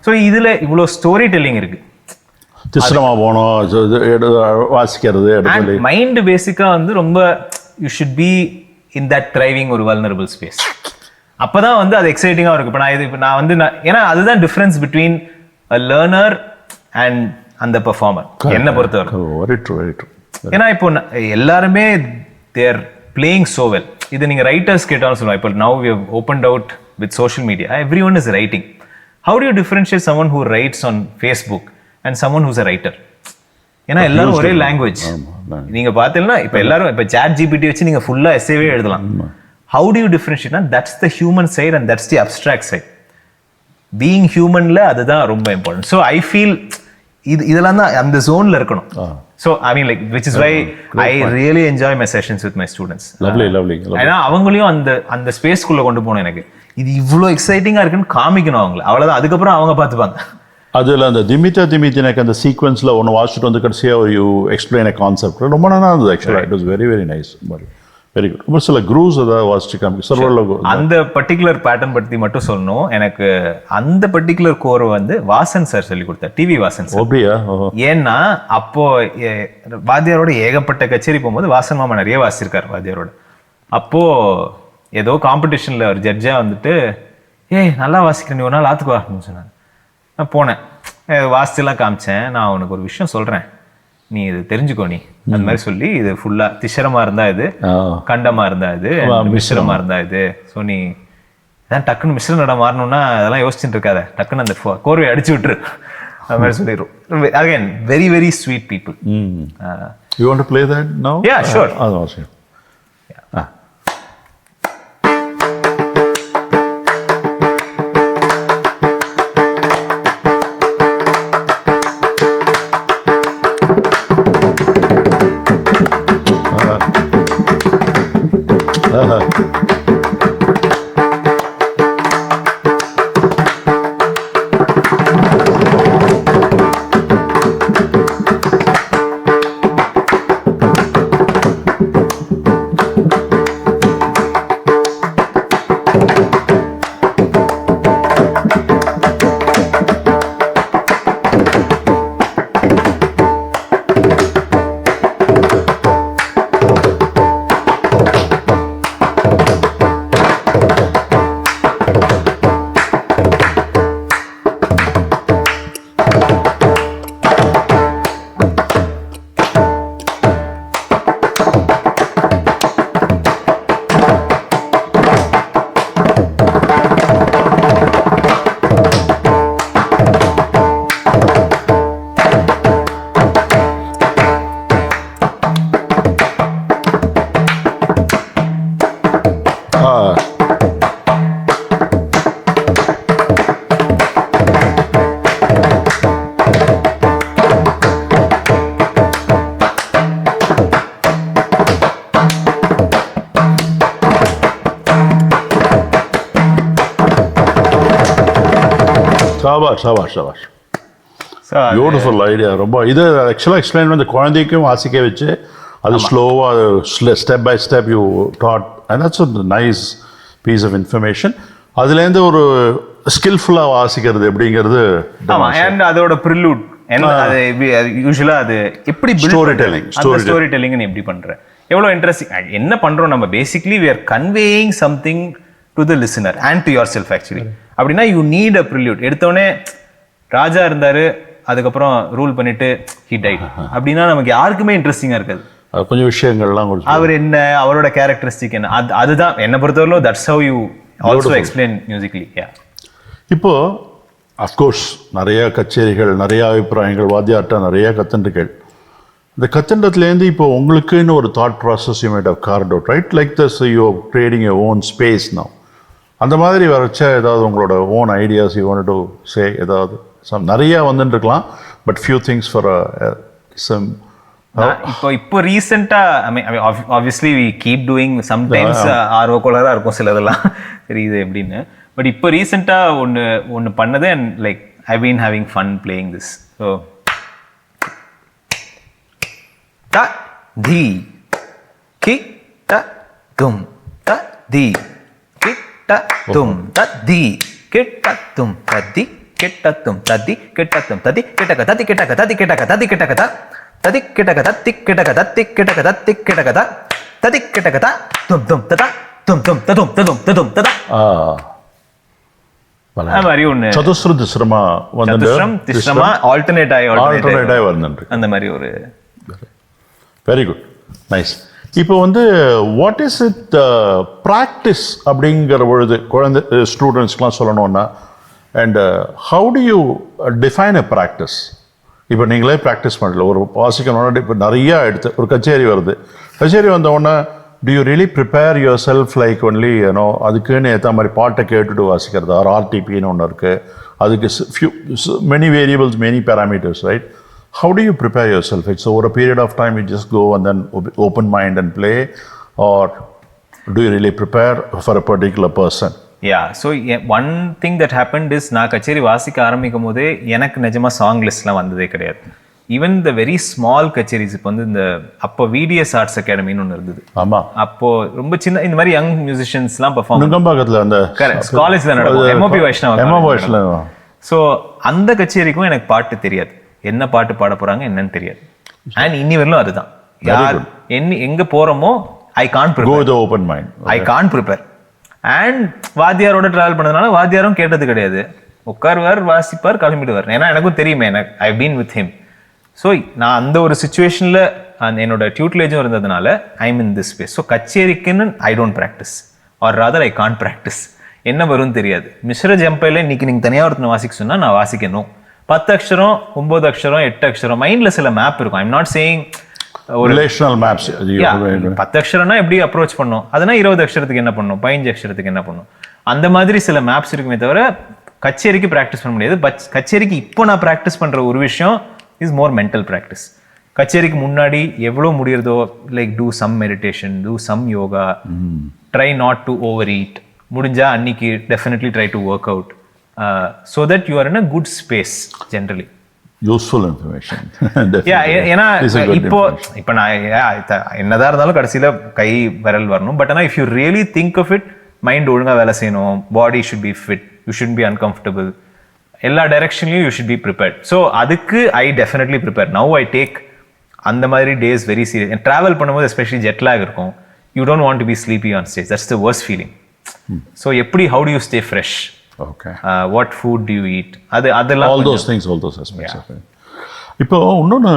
Speaker 2: ஸோ இதுல இவ்வளோ ஸ்டோரி டெல்லிங் இருக்கு.
Speaker 3: திஸ்ரமா போனோம், வாசிக்கிறது,
Speaker 2: மைண்ட் பேசிக்கா வந்து ரொம்ப you should B in that driving ஒரு வல்னரபிள் ஸ்பேஸ். அப்பதான் வந்து அது எக்ஸைட்டிங்கா இருக்கு. இப்போ நான் வந்து ஏன்னா அதுதான் difference between a learner and அந்த பெர்ஃபார்மர் என்னை பொறுத்தவரை. ஏன்னா இப்போ எல்லாருமே தேர் பிளேயிங் சோ வெல். இது நீங்க ரைட்டர்ஸ் கேட்டாலும் சொல்லுவாங்க. இப்போ now we have opened out with social media, everyone is writing. How do you differentiate someone who writes on Facebook and someone who's a writer? ஏன்னா எல்லாரும் ஒரே லாங்குவேஜ். நீங்க பார்த்தீங்கன்னா இப்போ எல்லாரும் இப்போ chat GPT வச்சு நீங்க ஃபுல்லா எஸ்ஏவே எழுதலாம். How do you differentiate? That's the human side and that's the abstract side. Being humanல அதுதான் ரொம்ப important. So I feel இதெல்லாம் தான் அந்த ஜோன்ல இருக்கணும். So I mean like which is why I really enjoy my sessions with my students.
Speaker 3: Lovely.
Speaker 2: ஏன்னா அவங்களையும் அந்த ஸ்பேஸ்க்குள்ள கொண்டு போகணும். எனக்கு இது இவ்வளோ எக்ஸைட்டிங்கா இருக்குன்னு காமிக்கணும் அவங்களை. அவ்வளவுதான். அதுக்கப்புறம் அவங்க பார்த்துப்பாங்க.
Speaker 3: அதில் அந்த திமித்தனக்கு அந்த சீக்வன்ஸில் ஒன்று வாசிச்சுட்டு வந்து கடைசியாக யூ எக்ஸ்பிளைன் கான்செப்ட் ரொம்ப நல்லா இருந்தது. ஆக்சுவலாக it was very nice, very good. ரொம்ப சில க்ரூஸ் ஏதாவது வாசிச்சு காமிக்க சர்வரில்
Speaker 2: அந்த பர்டிகுலர் பேட்டர்ன் பற்றி மட்டும் சொல்லணும். எனக்கு அந்த பர்டிகுலர் கோர் வந்து வாசன் சார் சொல்லி கொடுத்தார், டிவி வாசன் சார்.
Speaker 3: அப்படியா?
Speaker 2: ஏன்னா அப்போ வாத்தியாரோட ஏகப்பட்ட கச்சேரி போகும்போது வாசன் மாமா நிறைய வாசிச்சிருக்காரு வாத்தியாரோட. அப்போ ஏதோ காம்படிஷன்ல ஒரு ஜட்ஜா வந்துட்டு நல்லா வாசிக்கிறேன், நீ ஒரு நாள் ஆத்துக்கு வான்னு சொன்னாங்க. நான் போனேன், வாசிச்சுலாம் காமிச்சேன். நான் உனக்கு ஒரு விஷயம் சொல்றேன், நீ இது தெரிஞ்சுக்கோ நீ அந்த மாதிரி சொல்லி, இது ஃபுல்லா திஷரமா இருந்தா இது, கண்டமா இருந்தா இது, மிஸ்ரமா இருந்தா இது. ஸோ நீ ஏதாவது டக்குன்னு மிஸ்ர நட மாறணும்னா அதெல்லாம் யோசிச்சுட்டு இருக்காத, டக்குன்னு அந்த கோர்வை அடிச்சு விட்டுரு அது மாதிரி சொல்லிடும். Again very very sweet people.
Speaker 3: You want to play that now?
Speaker 2: Yeah sure.
Speaker 3: சபாஷ் பியூட்டிஃபுல் ஐடியா. ரொம்ப இது ஆக்சுவலாக எக்ஸ்பிளைன் பண்ணி குழந்தைக்கும் வாசிக்க வச்சு அது ஸ்லோவாக step by step you taught, and that's a nice piece of information. அதுலேருந்து ஒரு ஸ்கில்ஃபுல்லாக வாசிக்கிறது எப்படிங்கிறது.
Speaker 2: ஆமாம், அண்ட் அதோட ப்ரிலூட் அது யூஸ்வலாக அது எப்படி ஸ்டோரி டெல்லிங் எப்படி பண்ற, எவ்வளோ இன்ட்ரெஸ்டிங் என்ன பண்றோம் நம்ம. Basically we are conveying something to the listener and to yourself. Actually அப்படின்னா யூ நீட் அ ப்ரில்யூட். எடுத்தோடனே ராஜா இருந்தாரு, அதுக்கப்புறம் ரூல் பண்ணிட்டு ஹி டைட் அப்படின்னா நமக்கு யாருக்குமே இன்ட்ரெஸ்டிங்கா இருக்காது.
Speaker 3: கொஞ்சம் விஷயங்கள்லாம்
Speaker 2: அவர் என்ன, அவரோட கேரக்டரிஸ்டிக் என்ன, அதுதான் என்ன பொறுத்தவரையிலும் that's how you also explain musically.
Speaker 3: இப்போ அஃப்கோர்ஸ் நிறைய கச்சேரிகள், நிறைய அபிப்பிராயங்கள், வாத்தியார்ட்ட நிறைய கத்துண்டுகள். இந்த கத்துண்டத்துலேருந்து இப்போ உங்களுக்குன்னு ஒரு thought process you might have carved out, right? Like this you creating your own space now. அந்த மாதிரி வரைச்ச ஏதாவது உங்களோட own ideas you want to say, ஏதாவது நிறைய வந்துட்டுருக்கலாம், but few things for some.
Speaker 2: இப்போ ரீசெண்டா obviously we keep doing sometimes ஆர்வக்கோளராக இருக்கும் சிலதெல்லாம் தெரியுது எப்படின்னு. பட் இப்போ ரீசெண்டா ஒன்று பண்ணது and like I been having fun playing this. So த தி கி ட தும் த தி கி ட தும் த தி கி ட தும் த தி கி ட தும் த தி கி ட தும் த தி கி ட க த தி கி ட க த தி கி ட க த தி கி ட க த ததி கிட்டக தத்தி கிட்டக தத்தி கிட்டக தத்தி கிட்டக த ததி கிட்டக த தும் தும் ததா தும் தும் ததும் ததும் ததும் ததா. மாதிரி ஒன்று
Speaker 3: சதுஸ்ருதி சிரமா வந்து
Speaker 2: திஸ்ரமா ஆல்டர்னேட் ஆகி
Speaker 3: வந்துட்டு
Speaker 2: அந்த மாதிரி ஒரு
Speaker 3: வெரி குட், நைஸ். இப்போ வந்து வாட் இஸ் இட் ப்ராக்டிஸ் அப்படிங்கிற பொழுது குழந்தை ஸ்டூடெண்ட்ஸ்க்கெலாம் சொல்லணும்னா, and how do you define a practice? இப்போ நீங்களே ப்ராக்டிஸ் பண்ணல, ஒரு வாசிக்கணும்னா இப்போ நிறையா எடுத்து ஒரு கச்சேரி வருது, கச்சேரி வந்த உடனே do you really prepare yourself like only, you know, அதுக்குன்னு ஏற்ற மாதிரி பாட்டை கேட்டுட்டு வாசிக்கிறது, ஆர் ஆர்டிபின்னு ஒன்று இருக்குது, அதுக்கு many variables, many parameters, right? How do you prepare yourself? It's over a period of time you just go and then open mind and play, or do you really prepare for a particular person?
Speaker 2: Yeah, so one thing that happened is நான் கச்சேரி வாசிக்க ஆரம்பிக்கும் போதே எனக்கு நிஜமாக சாங் லிஸ்ட்லாம் வந்ததே கிடையாது. ஈவன் த வெரி ஸ்மால் கச்சேரிஸ் இப்போ வந்து இந்த அப்போ VDS ஆர்ட்ஸ் அகாடமின்னு ஒன்று இருந்தது.
Speaker 3: ஆமாம்,
Speaker 2: அப்போ ரொம்ப சின்ன இந்த மாதிரி யங் மியூசிஷியன்ஸ்லாம் பெர்ஃபார்ம்
Speaker 3: நுங்கம்பாக்கத்தில் அந்த
Speaker 2: காலேஜில் நடக்கும், MOP
Speaker 3: வைஷ்ணவ்.
Speaker 2: ஸோ அந்த கச்சேரிக்கும் எனக்கு பாட்டு தெரியாது, என்ன பாட்டு பாட போகிறாங்க என்னன்னு தெரியாது. அண்ட் இன்னி வரலும் அதுதான், யார் எங்கே போகிறோமோ I can't prepare,
Speaker 3: open mind,
Speaker 2: I can't prepare. And வாத்தியாரோட ட்ராவல் பண்ணதுனால வாத்தியாரும் கேட்டது கிடையாது, உட்காருவார் வாசிப்பார் கிளம்பிடுவார். ஏன்னா எனக்கும் தெரியுமே, எனக்கு I been with him. So நான் அந்த ஒரு சுச்சுவேஷனில் என்னோட டியூட்லேஜும் இருந்ததுனால I am in this space. So கச்சேரிக்குன்னு I don't practise, or rather I can't practise. என்ன வரும்னு தெரியாது. மிஸ்ர ஜம்பையில் இன்னைக்கு நீங்கள் தனியாக ஒருத்தனை வாசிக்க சொன்னால் நான் வாசிக்கணும். 10 அக்ஷரம் 9 அக்ஷரம் 8 அக்ஷரம் மைண்டில் சில மேப் இருக்கும். ஐம் நாட் சேயிங் ஒரு
Speaker 3: ரிலேஷனல் மேப்ஸ்.
Speaker 2: 10 அக்ஷரம்னா எப்படி அப்ரோச் பண்ணணும், அதுனா 20 அக்ஷரத்துக்கு என்ன பண்ணணும், 15 அக்ஷரத்துக்கு என்ன பண்ணணும், அந்த மாதிரி சில மேப்ஸ் இருக்குமே தவிர கச்சேரிக்கு ப்ராக்டிஸ் பண்ண முடியாது. பட் கச்சேரிக்கு இப்போ நான் ப்ராக்டிஸ் பண்ணுற ஒரு விஷயம் இஸ் மோர் மென்டல் ப்ராக்டிஸ். கச்சேரிக்கு முன்னாடி எவ்வளோ முடியறதோ like to some meditation, to some yoga, try not to over eat, முடிஞ்சா அன்னைக்கு definitely try to work out, so that you are in a good space generally.
Speaker 3: Useful information.
Speaker 2: ஏன்னா இப்போ நான் என்னதான் இருந்தாலும் கடைசியில் கை விரல் வரணும். பட் ஆனால் if you really think of it, mind ஒழுங்காக வேலை செய்யணும், body should be fit, you should be uncomfortable, எல்லா டைரக்ஷன்லையும் you should be prepared. So அதுக்கு I definitely prepare. Now I take அந்த மாதிரி டேஸ் வெரி சீரியஸ். ட்ராவல் பண்ணும்போது எஸ்பெஷலி ஜெட்லாக் இருக்கும், you don't want to be sleepy on stage, that's the worst feeling. So எப்படி, how do you stay fresh, what food do you eat, அதெல்லாம்
Speaker 3: all those things, all those aspects of it. இப்போ இன்னொன்று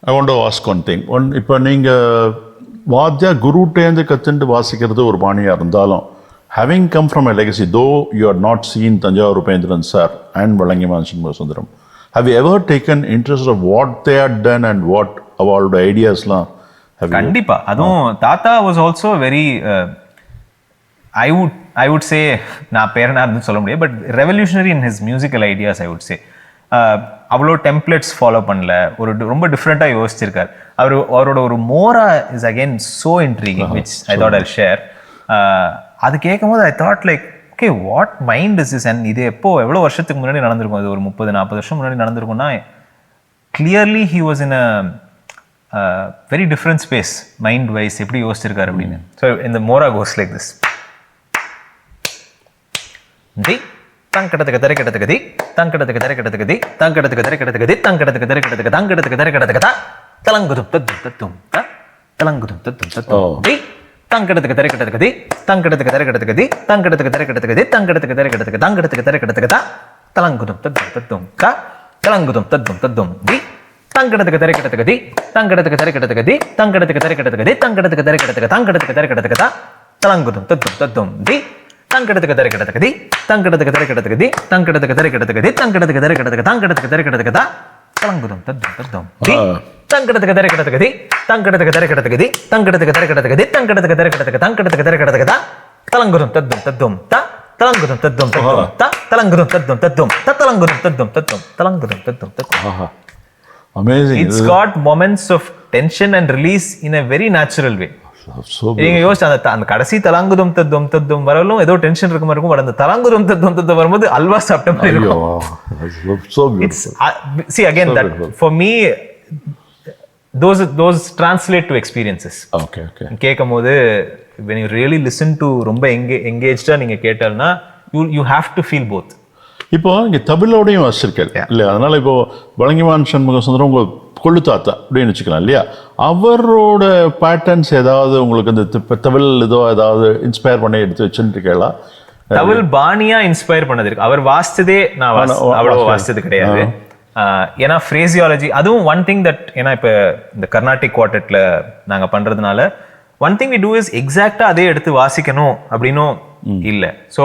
Speaker 3: I want to ask one thing. இப்போ நீங்கள் வாத்தியா குருட்டேந்து கற்றுண்டு வாசிக்கிறது ஒரு பாணியாக இருந்தாலும், having come from a legacy, though you are not seen Tanjavur Upendran sir and Valangiman Shinmugasundaram, have you ever taken interest of what they had done and what evolved ideasலாம்?
Speaker 2: கண்டிப்பா. அதுவும் தாத்தா was also very I would say, நான் பேரனா இருந்து சொல்ல முடியாது, but revolutionary in his musical ideas I would சே. அவ்வளோ டெம்ப்ளேட்ஸ் ஃபாலோ பண்ணல, ஒரு ரொம்ப டிஃப்ரெண்ட்டாக யோசிச்சிருக்கார். அவரோட ஒரு mora is again so intriguing, which I thought I'll share. அது கேட்கும் போது I thought like, okay, what mind is this? And இது எவ்வளோ வருஷத்துக்கு முன்னாடி நடந்திருக்கும்? அது ஒரு 30-40 வருஷம் முன்னாடி நடந்திருக்கும்னா clearly he was in a very different space mind wise, எப்படி யோசிச்சிருக்காரு அப்படின்னு. ஸோ இந்த மோரா கோஸ் லைக் திஸ். தங்கடத்துக்கு தரை கிடத்துக்கதி, தங்கடத்துக்கு தரை கிடத்துக்கதி, தங்கடத்துக்கு தரை கிடத்துக்கதி, தங்கடத்துக்கு தரை கிடத்துக்கு, தங்கடத்துக்கு தரை கிடத்துக்கதா, தலங்குதும் தத்தும் தத்தும் தலங்குதும் தத்தும் தத்தும் தங்கடத்துக்கு தரை கிடத்துக்கதி, தங்கடத்துக்கு தரை கிடத்துக்கதி, தங்கடத்துக்கு தரை கிடத்துக்கதி, தங்கடத்துக்கு தரை கிடத்துக்கு, தங்கடத்துக்கு தரை கிடத்துக்கதா, தலங்குதும் தத்தும் தத்தும் தலங்குதும் தத்தும் தத்தும் தங்கடத்துக்கு தரை கிடத்துக்கதி, தங்கடத்துக்கு தரை கிடத்துக்கதி, தங்கடத்துக்கு தரை கிடத்துக்கதி, தங்கடத்துக்கு தரை கிடத்துக்கு, தங்கடத்துக்கு தரை கிடத்துக்கதா, தலங்குதும் தத்தும் தத்தும் தங்கடத்துக்கு தரை கிடத்துக்கதி தங்கடத்துக்கு தரை கிடத்துக்கதி தங்கடத்துக்கு தரை கிடத்துக்கதி தங்கடத்துக்கு தரை கிடத்துக்கு தங்கடத்துக்கு தரை கிடத்துக்கதா தலங்குதும் தத்தும் தத்தும் தங்கடத்துக்கு தரை கிடத்துக்கதி தங்கடத்துக்கு தரை கிடத்துக்கதி தங்கடத்துக்கு தரை கிடத்துக்கதி தங்கடத்துக்கு தரை கிடத்துக்கு தங்கடத்துக்கு தரை கிடத்துக்கதா தலங்குதும் தத்தும் தத்தும் தா தலங்குதும் தத்தும் தத்தும் தா தலங்குதும் தத்தும் தத்தும் தலங்குதும் தத்தும் தத்தும் தலங்குதும் தத்தும் தத்தும்.
Speaker 3: Amazing.
Speaker 2: It's got moments of tension and release in a very natural way. நீங்க யோசிச்சு அந்த கடைசி தலாங்குதும் தத்துவம் தத்துவம் வரலும் ஏதோ டென்ஷன் இருக்க மாதிரி இருக்கும். பட் அந்த தலாங்குதும் தத்துவம் தத்துவம் வரும்போது அல்வா சாப்பிட்ட மாதிரி இருக்கும். It's see again that for me those translate to experiences.
Speaker 3: Okay.
Speaker 2: கேட்கும்போது when you really listen to ரொம்ப engaged நீங்க கேட்டால்னா you have to feel both.
Speaker 3: இப்போ இங்கே தமிழோடையும் வாசிச்சிருக்காரு இல்லையா? அதனால இப்போ வழங்கிவான் சண்முக சுந்தரம் உங்க கொள்ளு தாத்தா அப்படின்னு வச்சுக்கலாம் இல்லையா? அவரோட பேட்டர்ன்ஸ் ஏதாவது உங்களுக்கு இந்த தமிழ் ஏதாவது இன்ஸ்பயர் பண்ணி எடுத்து வச்சுருக்கீங்களா?
Speaker 2: தமிழ் பாணியா இன்ஸ்பயர் பண்ணது இருக்கு. அவர் வாசித்ததே நான் அவ்வளோ வாசித்தது கிடையாது. ஏன்னா ஃப்ரேசியாலஜி அதுவும் ஒன் திங் தட், ஏன்னா இப்போ இந்த கர்நாடிக் குவார்டெட்ல நாங்கள் பண்றதுனால one thing we do is எக்ஸாக்டா அதே எடுத்து வாசிக்கணும் அப்படின்னும் இல்லை. ஸோ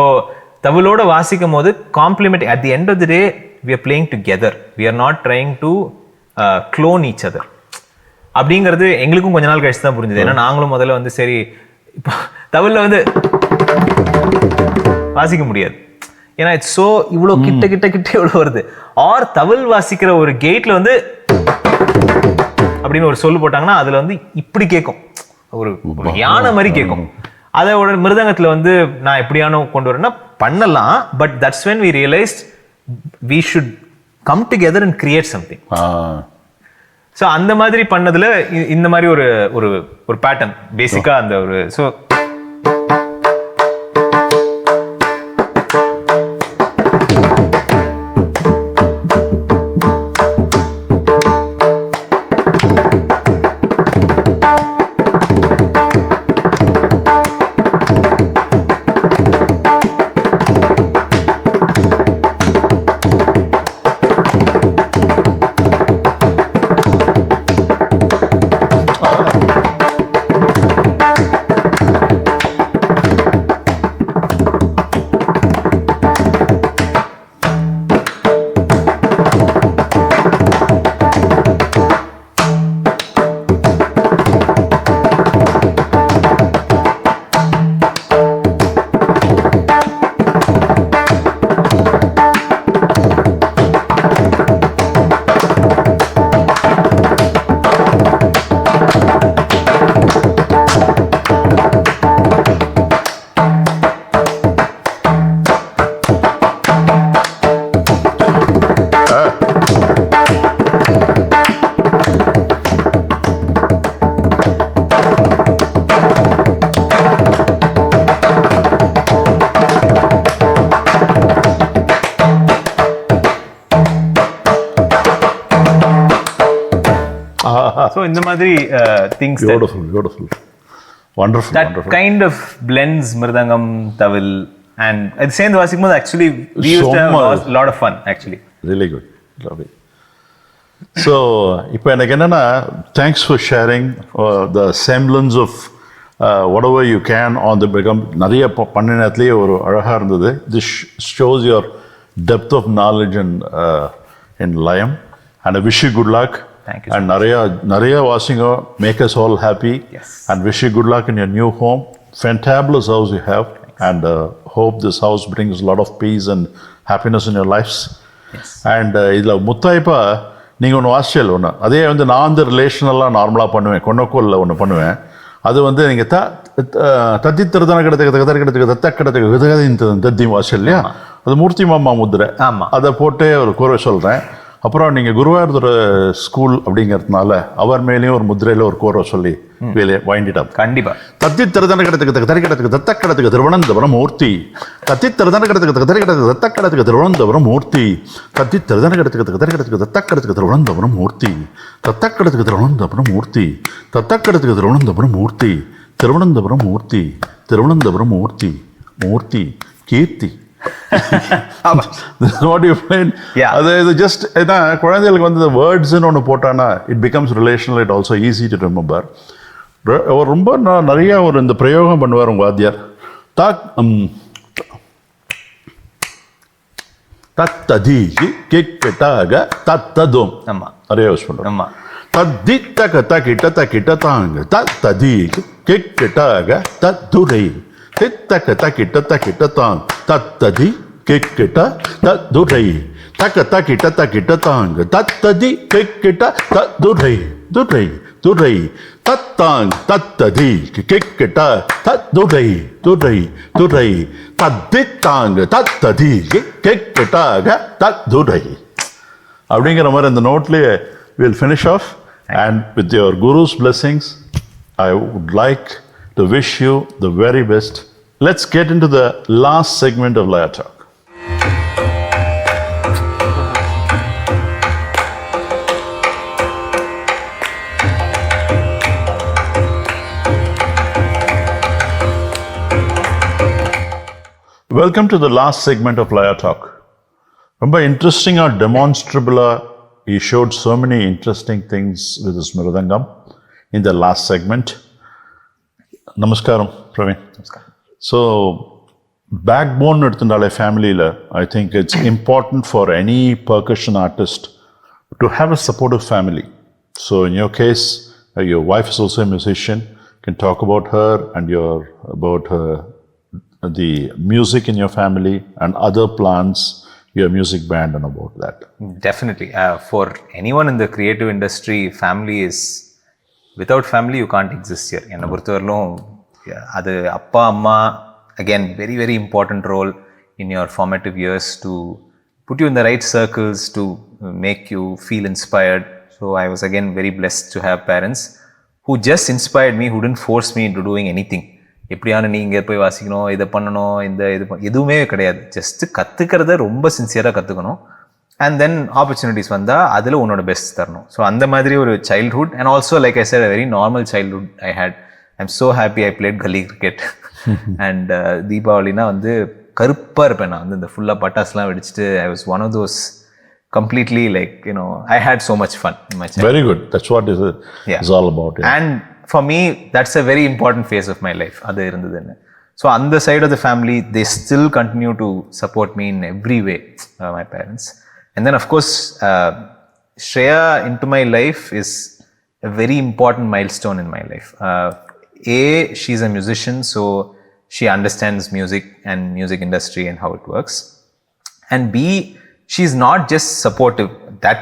Speaker 2: தமிழோட வாசிக்கும் போது complement at the end of the day we are playing together, we are not trying to clone each other அப்படிங்கிறது எங்களுக்கும் கொஞ்ச நாள் கழிச்சு தான் புரிஞ்சுது. ஏன்னா நாங்களும் முதல்ல வந்து சரி இப்போ தமிழ்ல வந்து வாசிக்க முடியாது, ஏன்னா இட்ஸ் ஸோ இவ்வளோ கிட்ட கிட்ட கிட்ட இவ்வளோ வருது. ஆர் தமிழ் வாசிக்கிற ஒரு கேட்ல வந்து அப்படின்னு ஒரு சொல்லு போட்டாங்கன்னா அதுல வந்து இப்படி கேட்கும், ஒரு யானை மாதிரி கேட்கும். அதோட மிருதங்கத்துல வந்து நான் எப்படியான கொண்டு வரேன்னா பண்ணலாம், but that's when we realized we should come together and create something. So அந்த மாதிரி பண்ணதுல இந்த மாதிரி ஒரு ஒரு ஒரு பேட்டர்ன் பேசிக்கா அந்த ஒரு so So in the madri things
Speaker 3: beautiful wonderful
Speaker 2: that kind of blends Mridangam, Tavil, and at the same time actually we used to have a lot of fun actually.
Speaker 3: Really good, lovely. So ipo enak enna thanks for sharing the semblance of whatever you can on the Mridangam nariya panninathley oru alaga irundhathu. This shows your depth of knowledge in Layam, and I wish you good luck.
Speaker 2: Thank you.
Speaker 3: And Nariya Wasinga, make us all happy.
Speaker 2: Yes.
Speaker 3: And wish you good luck in your new home. Fantabulous house you have.
Speaker 2: Thanks.
Speaker 3: And hope this house brings a lot of peace and happiness in your lives.
Speaker 2: Yes.
Speaker 3: And idla muttaipa நீங்க ஒன்று வாசிச்சல் ஒன்று அதே வந்து நான் வந்து ரிலேஷனெல்லாம் நார்மலாக பண்ணுவேன், கொன்னக்கோலில் ஒன்று பண்ணுவேன். அது வந்து நீங்கள் தத்தி திருதான கிடத்துக்கு தத்த கிடத்துக்கு தத்த கிடத்துக்கு விதகதி தத்தி வாசிச்சல் இல்லையா? அது மூர்த்தி மாமா முத்திரை.
Speaker 2: ஆமாம்,
Speaker 3: அதை போட்டு ஒரு கூரை சொல்கிறேன். அப்புறம் நீங்கள் குருவாயூர் ஸ்கூல் அப்படிங்கிறதுனால அவர் மேலேயும் ஒரு முதிரையில் ஒரு கோரை சொல்லி வேலையை வாங்கிட்டான்.
Speaker 2: கண்டிப்பாக
Speaker 3: தத்தி திருதான கிடத்துக்கு தரி கிடத்துக்கு தத்த கிடத்துக்கு திருவனந்தபுரம் மூர்த்தி, தத்தி திருதான கிடத்துக்கு தரி கிடத்துக்கு தத்த கிடத்துக்கு திருவனந்தபுரம் மூர்த்தி, தத்தி திருதான கிடத்துக்கு தரி கிடத்துக்கு தத்த கிடத்துக்கு திருவனந்தபுரம் மூர்த்தி, தத்த கிடத்துக்கு திருவனந்தபுரம் மூர்த்தி, தத்த கிடத்துக்கு திருவனந்தபுரம் மூர்த்தி, திருவனந்தபுரம் மூர்த்தி, திருவனந்தபுரம் மூர்த்தி, மூர்த்தி கீர்த்தி. அது ஜஸ்ட் ஏன்னா குழந்தைகளுக்கு வந்து வேர்ட்ஸ்ன்னு ஒன்று போட்டானா it becomes relational, it also easy to remember. ரொம்ப நிறைய ஒரு இந்த பிரயோகம் பண்ணுவார் உங்கள் வாத்தியார். தத்ததிக்கு கிக்கிட்டாக தத்ததும்
Speaker 2: ஆமா
Speaker 3: நிறைய யூஸ் பண்றோம்.
Speaker 2: ஆமா
Speaker 3: தத்தி தக தகிட்ட தகிட்ட தாங்க தத்ததிக்கு கிக்கிட்டாக தத்துரை தித்தக தகிட்ட தகிட்ட தாங்க தத்ததி கிக்கிட்ட தத்துரை தக தகிட்ட தகிட்ட தாங்க தத்ததி கிக்கிட்ட தத்துரை துரை துரை தத்தாங் தத்ததி கிக்கிட்ட தத்துரை துரை துரை தத்தித்தாங்க தத்ததி கிக்கிட்டாக தத்துரை அப்படிங்கிற மாதிரி அந்த நோட்லயே we'll finish off. And with your Guru's blessings, I would like to wish you the very best. Let's get into the last segment of Laya Talk. Welcome to the last segment of Laya Talk. ரொம்ப இன்ட்ரெஸ்டிங்காக டெமான்ஸ்ட்ரபிளாக he showed so many interesting things with his Mridangam in the last segment. Namaskaram, Praveen.
Speaker 2: Namaskaram.
Speaker 3: So, backbone எடுத்துட்டாலே ஃபேமிலியில் I think it's important for any percussion artist to have a supportive family. So, in your case, your wife is also a musician. You can talk about her and the music in your family and other plans, your music band, and about that.
Speaker 2: Definitely. For anyone in the creative industry, family is, without family you can't exist here. என்னை பொறுத்தவரையிலும் அது அப்பா அம்மா, again, very very important role in your formative years to put you in the right circles, to make you feel inspired. So I was again very blessed to have parents who just inspired me, who didn't force me into doing anything. எப்படியான நீ இங்கே போய் வாசிக்கணும், இதை பண்ணணும், எதுவுமே கிடையாது. ஜஸ்ட் கற்றுக்கிறத ரொம்ப சின்சியராக கற்றுக்கணும். அண்ட் தென் ஆப்பர்ச்சுனிட்டிஸ் வந்தால் அதில் உன்னோட பெஸ்ட் தரணும். ஸோ அந்த மாதிரி ஒரு childhood. And also like I set, a very normal childhood I had. I'm so happy I played gully cricket. And தீபாவளினா வந்து கருப்பாக இருப்பேன் நான் வந்து, இந்த ஃபுல்லாக பட்டாசுலாம் வெடிச்சிட்டு I was one of those completely like, I had so much fun in my childhood.
Speaker 3: Very good. That's what it's all about. Yeah.
Speaker 2: And for me, that's a very important phase of my life. அது இருந்ததுன்னு. So on the side of the family, they still continue to support me in every way, my parents. And then of course, Shreya into my life is a very important milestone in my life. She's a musician, so she understands music and music industry and how it works. And B, she's not just supportive. That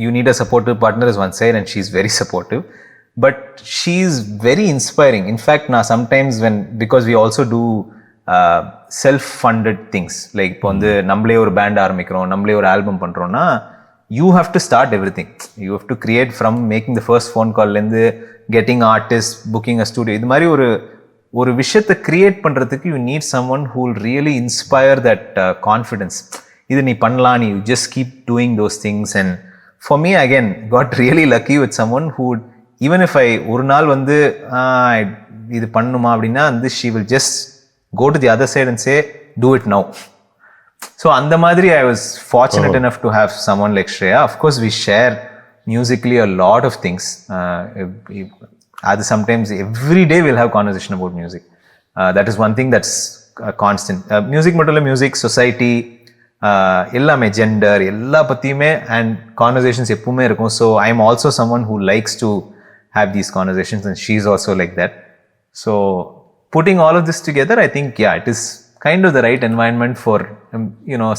Speaker 2: you need a supportive partner is one side, and she's very supportive. But she's very inspiring. In fact, now sometimes because we also do self-funded things, like இப்போ வந்து நம்மளே ஒரு பேண்ட் ஆரம்பிக்கிறோம், நம்மளே ஒரு ஆல்பம் பண்ணுறோம்னா, you have to start everything. You have to create from making the first phone call-லேருந்து getting artists, booking a studio. இது மாதிரி ஒரு விஷயத்தை கிரியேட் பண்ணுறதுக்கு you need someone who will really inspire that confidence. இது நீ பண்ணலாம், நீ just keep doing those things. And for me, again, got really lucky with someone who would, even if ஒரு நாள் வந்து இது பண்ணுமா அப்படின்னா வந்து, she will just go to the other side and say, do it now. So அந்த மாதிரி I was fortunate enough to have someone like Shreya. Of course, we share musically a lot of things. Sometimes every day we'll have conversation about music. That is one thing that's constant. Music மட்டும் இல்லை, music, society, எல்லாமே, ஜெண்டர், எல்லா பற்றியுமே அண்ட் கான்வர்சேஷன்ஸ் எப்பவுமே இருக்கும். So I am also someone who likes to have these conversations, and she's also like that. So putting all of this together, I think, yeah, it is kind of the right environment for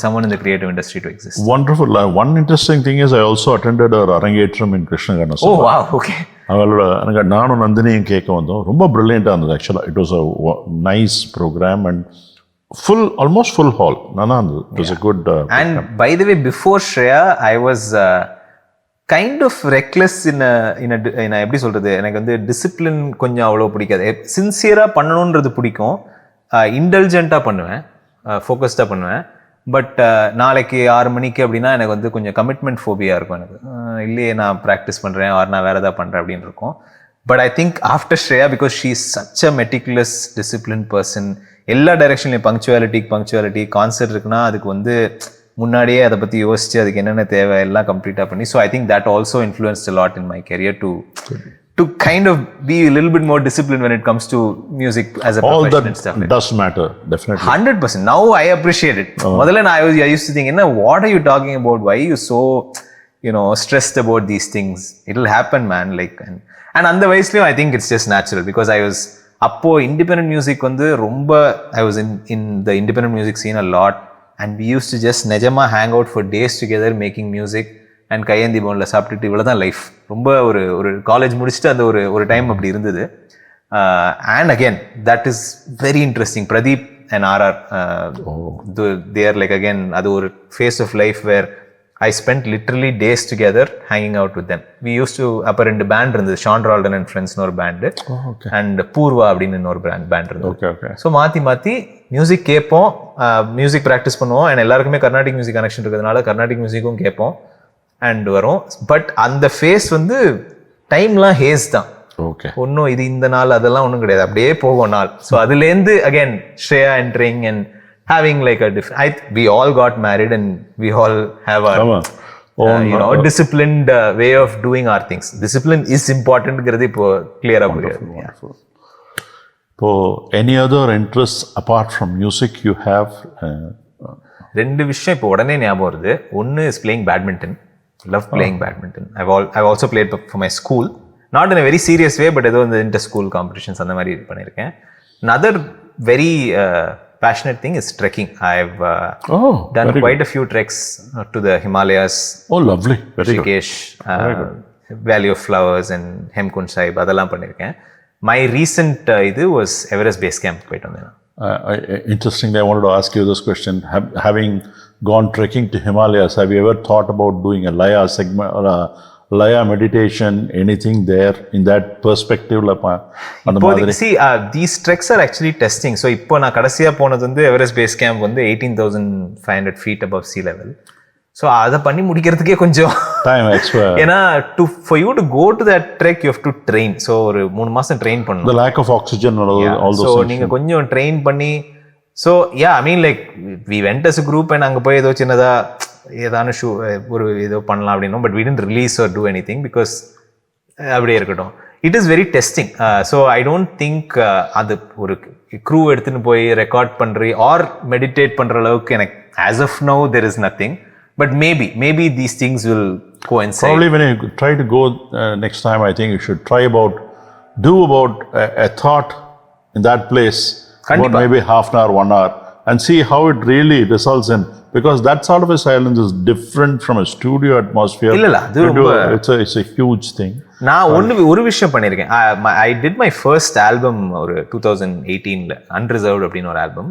Speaker 2: someone in the creative industry to exist.
Speaker 3: Wonderful. One interesting thing is I also attended a Arangetram in Krishnagana.
Speaker 2: Oh wow, okay.
Speaker 3: அவங்களோட நானும் நந்தினியும் கேட்க வந்தோம். ரொம்ப பிரில்லியண்டாக இருந்தது. ஆக்சுவலாக it was a nice program and almost full hall. It was a good
Speaker 2: and by the way, before Shreya, I was kind of reckless in எப்படி சொல்றது, எனக்கு வந்து டிசிப்ளின் கொஞ்சம் அவ்வளோ பிடிக்காது. சின்சியராக பண்ணணுன்றது பிடிக்கும், இன்டெலிஜென்ட்டாக பண்ணுவேன், ஃபோக்கஸ்டாக பண்ணுவேன். பட் நாளைக்கு 6 மணிக்கு அப்படின்னா எனக்கு வந்து கொஞ்சம் கமிட்மெண்ட் ஃபோபியா இருக்கும். எனக்கு இல்லையே நான் ப்ராக்டிஸ் பண்ணுறேன் ஆர் நான் வேறு எதாவது பண்ணுறேன் அப்படின்னு இருக்கும். But I think after Shreya, because she is such a meticulous discipline person, எல்லா டைரக்ஷன்லையும் பங்க்சுவாலிட்டி கான்சர்ட் இருக்குன்னா அதுக்கு வந்து முன்னாடியே அதை பற்றி யோசிச்சு அதுக்கு என்னென்ன தேவை எல்லாம் கம்ப்ளீட்டாக பண்ணி. So I think that also influenced a lot in my career to to kind of be a little bit more disciplined when it comes to music as a
Speaker 3: All
Speaker 2: profession
Speaker 3: that
Speaker 2: and stuff like
Speaker 3: does matter, definitely.
Speaker 2: 100%. Now I appreciate it. Modella I used to think, what are you talking about? Why are you so, stressed about these things? It'll happen, man. Like, and அந்த வயசுலயும் I think it's just natural because I was அப்போ independent music வந்து ரொம்ப I was in the independent music scene a lot and we used to just நிஜமா hang out for days together making music and கையேந்தி பவுன்ல சாப்பிட்டுட்டு இவ்வளவுதான் லைஃப். ரொம்ப ஒரு காலேஜ் முடிச்சுட்டு அந்த ஒரு டைம் அப்படி இருந்தது. And again, that is very interesting. Pradeep and RR, they are like, again, அது ஒரு phase of life where I spent literally days together hanging out with them. We used to, அப்போ 2 பேண்ட் இருந்தது, ஷான் ரால்டன் அண்ட் ஃப்ரெண்ட்ஸ்னு ஒரு பேண்டு அண்ட் பூர்வா அப்படின்னு இன்னொரு பேண்ட் இருந்தது. ஸோ மாற்றி மியூசிக் கேட்போம், மியூசிக் ப்ராக்டிஸ் பண்ணுவோம். அண்ட் எல்லாருக்குமே கர்நாடிக் மியூசிக் கனெக்ஷன் இருக்கிறதுனால கர்நாடிக் மியூசிக்கும் கேட்போம் அண்ட் வரும். பட் அந்த ஃபேஸ் வந்து டைம்லாம் ஹேஸ் தான். ஒன்றும் இது இந்த நாள் அதெல்லாம் ஒன்றும் கிடையாது, அப்படியே போகும் நாள். ஸோ அதுலேருந்து again Shreya entering and having like a different, we all got married and we all have our disciplined way of doing our things. Discipline is important ங்கிறது இப்போ clear-ஆ புரியுது.
Speaker 3: So any other interests apart from music you have?
Speaker 2: 2 விஷயம் இப்போ உடனே ஞாபகம் வருது. ஒன்று is playing badminton. Love playing badminton. I've also played for my school, not in a very serious way, but ஏதோ இந்த inter school competitions அந்த மாதிரி பண்ணியிருக்கேன். Another very passionate thing is trekking. I've done quite a few treks to the Himalayas.
Speaker 3: Oh, lovely. Very
Speaker 2: Rishikesh, Valley of Flowers and Hemkund Sahib அதெல்லாம் பண்ணியிருக்கேன். My recent இது was Everest Base Camp போயிட்டு வந்தேன்.
Speaker 3: Interestingly, I wanted to ask you this question. Having gone trekking to Himalayas, have you ever thought about doing a Laya segment or a Laya meditation, anything there in that perspective?
Speaker 2: See, these treks are actually testing. So இப்போ நான் கடைசியா போனது வந்து எவரெஸ்ட் பேஸ் கேம்ப் வந்து 18,500 feet above sea level. So அதை பண்ணி முடிக்கிறதுக்கே கொஞ்சம்
Speaker 3: டைம் எக்ஸ்ட்ரா.
Speaker 2: ஏன்னா for you to go to that trek you have to train. So ஒரு 3 மாசம் ட்ரெயின் பண்ணணும்.
Speaker 3: The lack of oxygen and all those things.
Speaker 2: So நீங்க கொஞ்சம் ட்ரெயின் பண்ணி, so I mean like we went as a group and அங்கே போய் ஏதோ சின்னதா ஏதான ஒரு ஏதோ பண்ணலாம் அப்படின்னும். But we didn't release or do anything because அப்படியே இருக்கட்டும். It is very testing. So I don't think அது ஒரு க்ரூ எடுத்துன்னு போய் ரெக்கார்ட் பண்ணுறி ஆர் மெடிடேட் பண்ணுற அளவுக்கு எனக்கு as of now there is nothing. But maybe these things will coincide.
Speaker 3: Probably when you try to go next time, I think you should try do about a thought in that place, about maybe half an hour, 1 hour, and see how it really results in. Because that sort of a silence is different from a studio atmosphere. It's a huge thing.
Speaker 2: நான் ஒரு விஷயம் பண்ணியிருக்கேன். I did my first album ஒரு 2018ல Unreserved அப்படின்னு ஒரு album,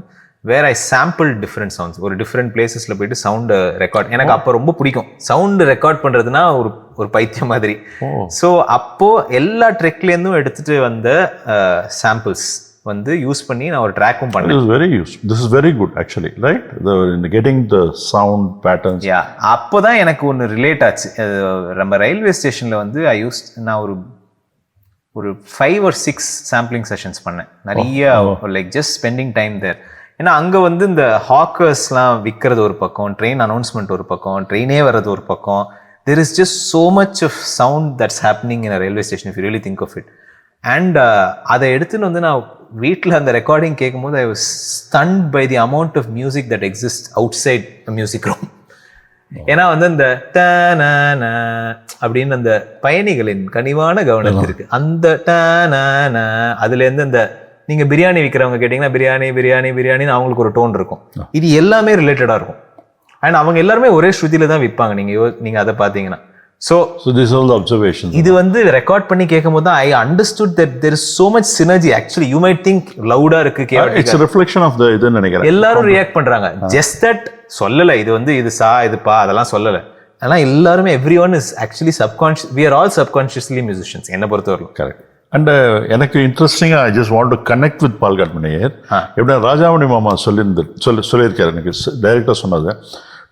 Speaker 2: where I sampled different sounds. ஒரு different placesல போயிட்டு சவுண்ட் ரெக்கார்ட், எனக்கு அப்போ ரொம்ப பிடிக்கும் சவுண்ட் ரெக்கார்ட் பண்றதுன்னா ஒரு பைத்தியம் மாதிரி. ஸோ அப்போ எல்லா ட்ரெக்லேருந்தும் எடுத்துட்டு வந்த சாம்பிள்ஸ் வந்து யூஸ் பண்ணி நான் ஒரு ட்ராக்கும் பண்ணேன்.
Speaker 3: This is very good actually, right? Getting the sound patterns.
Speaker 2: அப்போதான் எனக்கு ஒன்று ரிலேட் ஆச்சு. நம்ம ரயில்வே ஸ்டேஷன்ல வந்து நான் ஒரு 5 or 6 சாம்பிளிங் செஷன்ஸ் பண்ணேன். நிறைய லைக் ஜஸ்ட் ஸ்பெண்டிங் டைம் தேர். ஏன்னா அங்கே வந்து இந்த ஹாக்கர்ஸ்லாம் விற்கிறது ஒரு பக்கம், ட்ரெயின் அனௌன்ஸ்மெண்ட் ஒரு பக்கம், ட்ரெயினே வர்றது ஒரு பக்கம். There is just so much of sound that's happening in a railway station if you really think of it. And அதை எடுத்துன்னு வந்து நான் வீட்டில் அந்த ரெக்கார்டிங் கேட்கும்போது I was stunned by the amount of music that exists outside a music room. ஏன்னா வந்து அந்த அப்படின்னு அந்த பயணிகளின் கனிவான கவனத்திற்கு அந்த அதுலேருந்து அந்த நீங்க பிரியாணி விற்கிறவங்க கேட்டீங்கன்னா பிரியாணின்னு அவங்களுக்கு ஒரு டோன் இருக்கும். இது எல்லாமே ரிலேட்டடா இருக்கும். அண்ட் அவங்க எல்லாருமே ஒரே ஸ்ருதியில தான் விற்பாங்க. நீங்க அதை பார்த்தீங்கன்னா So
Speaker 3: these are all the observations.
Speaker 2: இது வந்து ரெக்கார்ட் பண்ணி கேட்கும்போது தான் I understood that there is so much synergy. Actually you might think loud-ஆ இருக்கு கேவட்டிக்கா.
Speaker 3: It's a reflection of the இது நினைக்கிறேன்.
Speaker 2: எல்லாரும் ரியாக்ட் பண்றாங்க. Just that சொல்லல இது வந்து இது சா இது பா அதெல்லாம் சொல்லல. ஆனா எல்லாருமே everyone is actually subconscious. We are all subconsciously musicians என்ன பொறுத்தவரைக்கும்.
Speaker 3: Correct. அண்ட் எனக்கு இன்ட்ரெஸ்டிங்காக I just want to connect with Palghat Iyer. எப்படின்னா ராஜாமணி மாமா சொல்லியிருக்காரு, எனக்கு டைரக்டாக சொன்னது,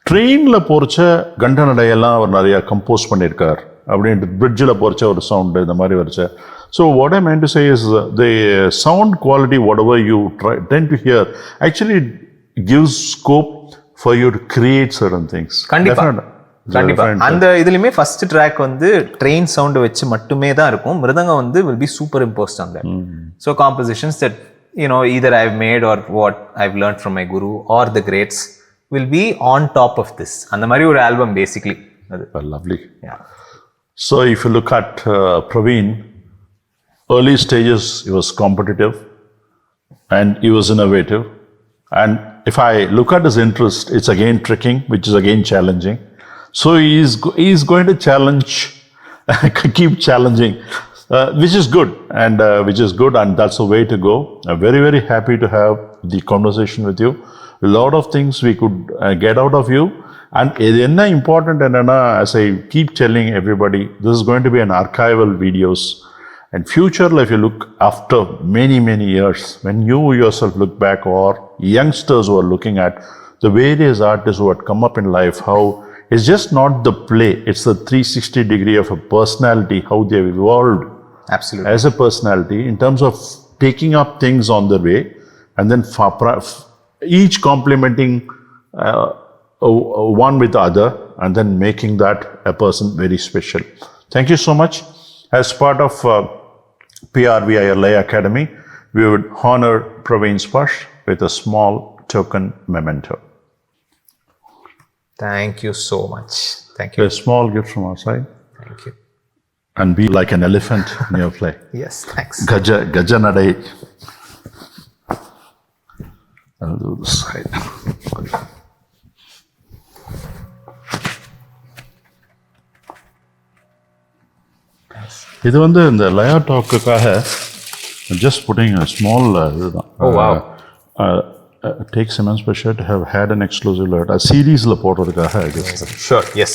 Speaker 3: ட்ரெயினில் போகிறச்ச கண்ட நடையெல்லாம் அவர் நிறையா கம்போஸ் பண்ணியிருக்கார் அப்படின்ட்டு, பிரிட்ஜில் போகிறச்ச ஒரு சவுண்டு இந்த மாதிரி வரைச்ச. So what I mean to say is the sound quality whatever you tend to hear actually gives scope for you to create certain things.
Speaker 2: கண்டிப்பாக கண்டிப்பா அந்த இதுலயுமே ஃபர்ஸ்ட் ட்ராக் வந்து ட்ரெயின் சவுண்ட் வச்சு மட்டுமே தான் இருக்கும். மிருதங்கம் வந்து will be super imposed on that. So compositions that either I've made or what I've learned from my guru or the greats will be on top of this. அந்த மாதிரி ஒரு ஆல்பம் பேசிக்கலி அது.
Speaker 3: Lovely.
Speaker 2: Yeah.
Speaker 3: So if you look at Praveen, early stages he was competitive and he was innovative. And if I look at his interest, it's again tricking, which is again challenging. So he's going to challenge, keep challenging, which is good, and that's the way to go. I'm very, very happy to have the conversation with you. A lot of things we could get out of you. And it's important, and as I keep telling everybody, this is going to be an archival videos. And future, if you look after many, many years, when you yourself look back, or youngsters who are looking at the various artists who had come up in life, how it's just not the play, it's the 360 degree of a personality, how they've evolved.
Speaker 2: Absolutely.
Speaker 3: As a personality, in terms of taking up things on the way, and then each complementing one with the other, and then making that a person very special. Thank you so much. As part of PRV Iyer Laya Academy, we would honor Praveen Sparsh with a small token memento.
Speaker 2: Thank you so much. Thank you.
Speaker 3: A small gift from our side.
Speaker 2: Thank you.
Speaker 3: And be like an elephant in your play.
Speaker 2: Yes, thanks.
Speaker 3: Gaja Nadai. I'll do this side. இது வந்து இந்த லயா டாக்குக்காக just putting a small இதுதான்.
Speaker 2: Oh wow.
Speaker 3: Takes immense pleasure to have had an exclusive alert. A series போடுறதுக்காக.
Speaker 2: Sure, yes.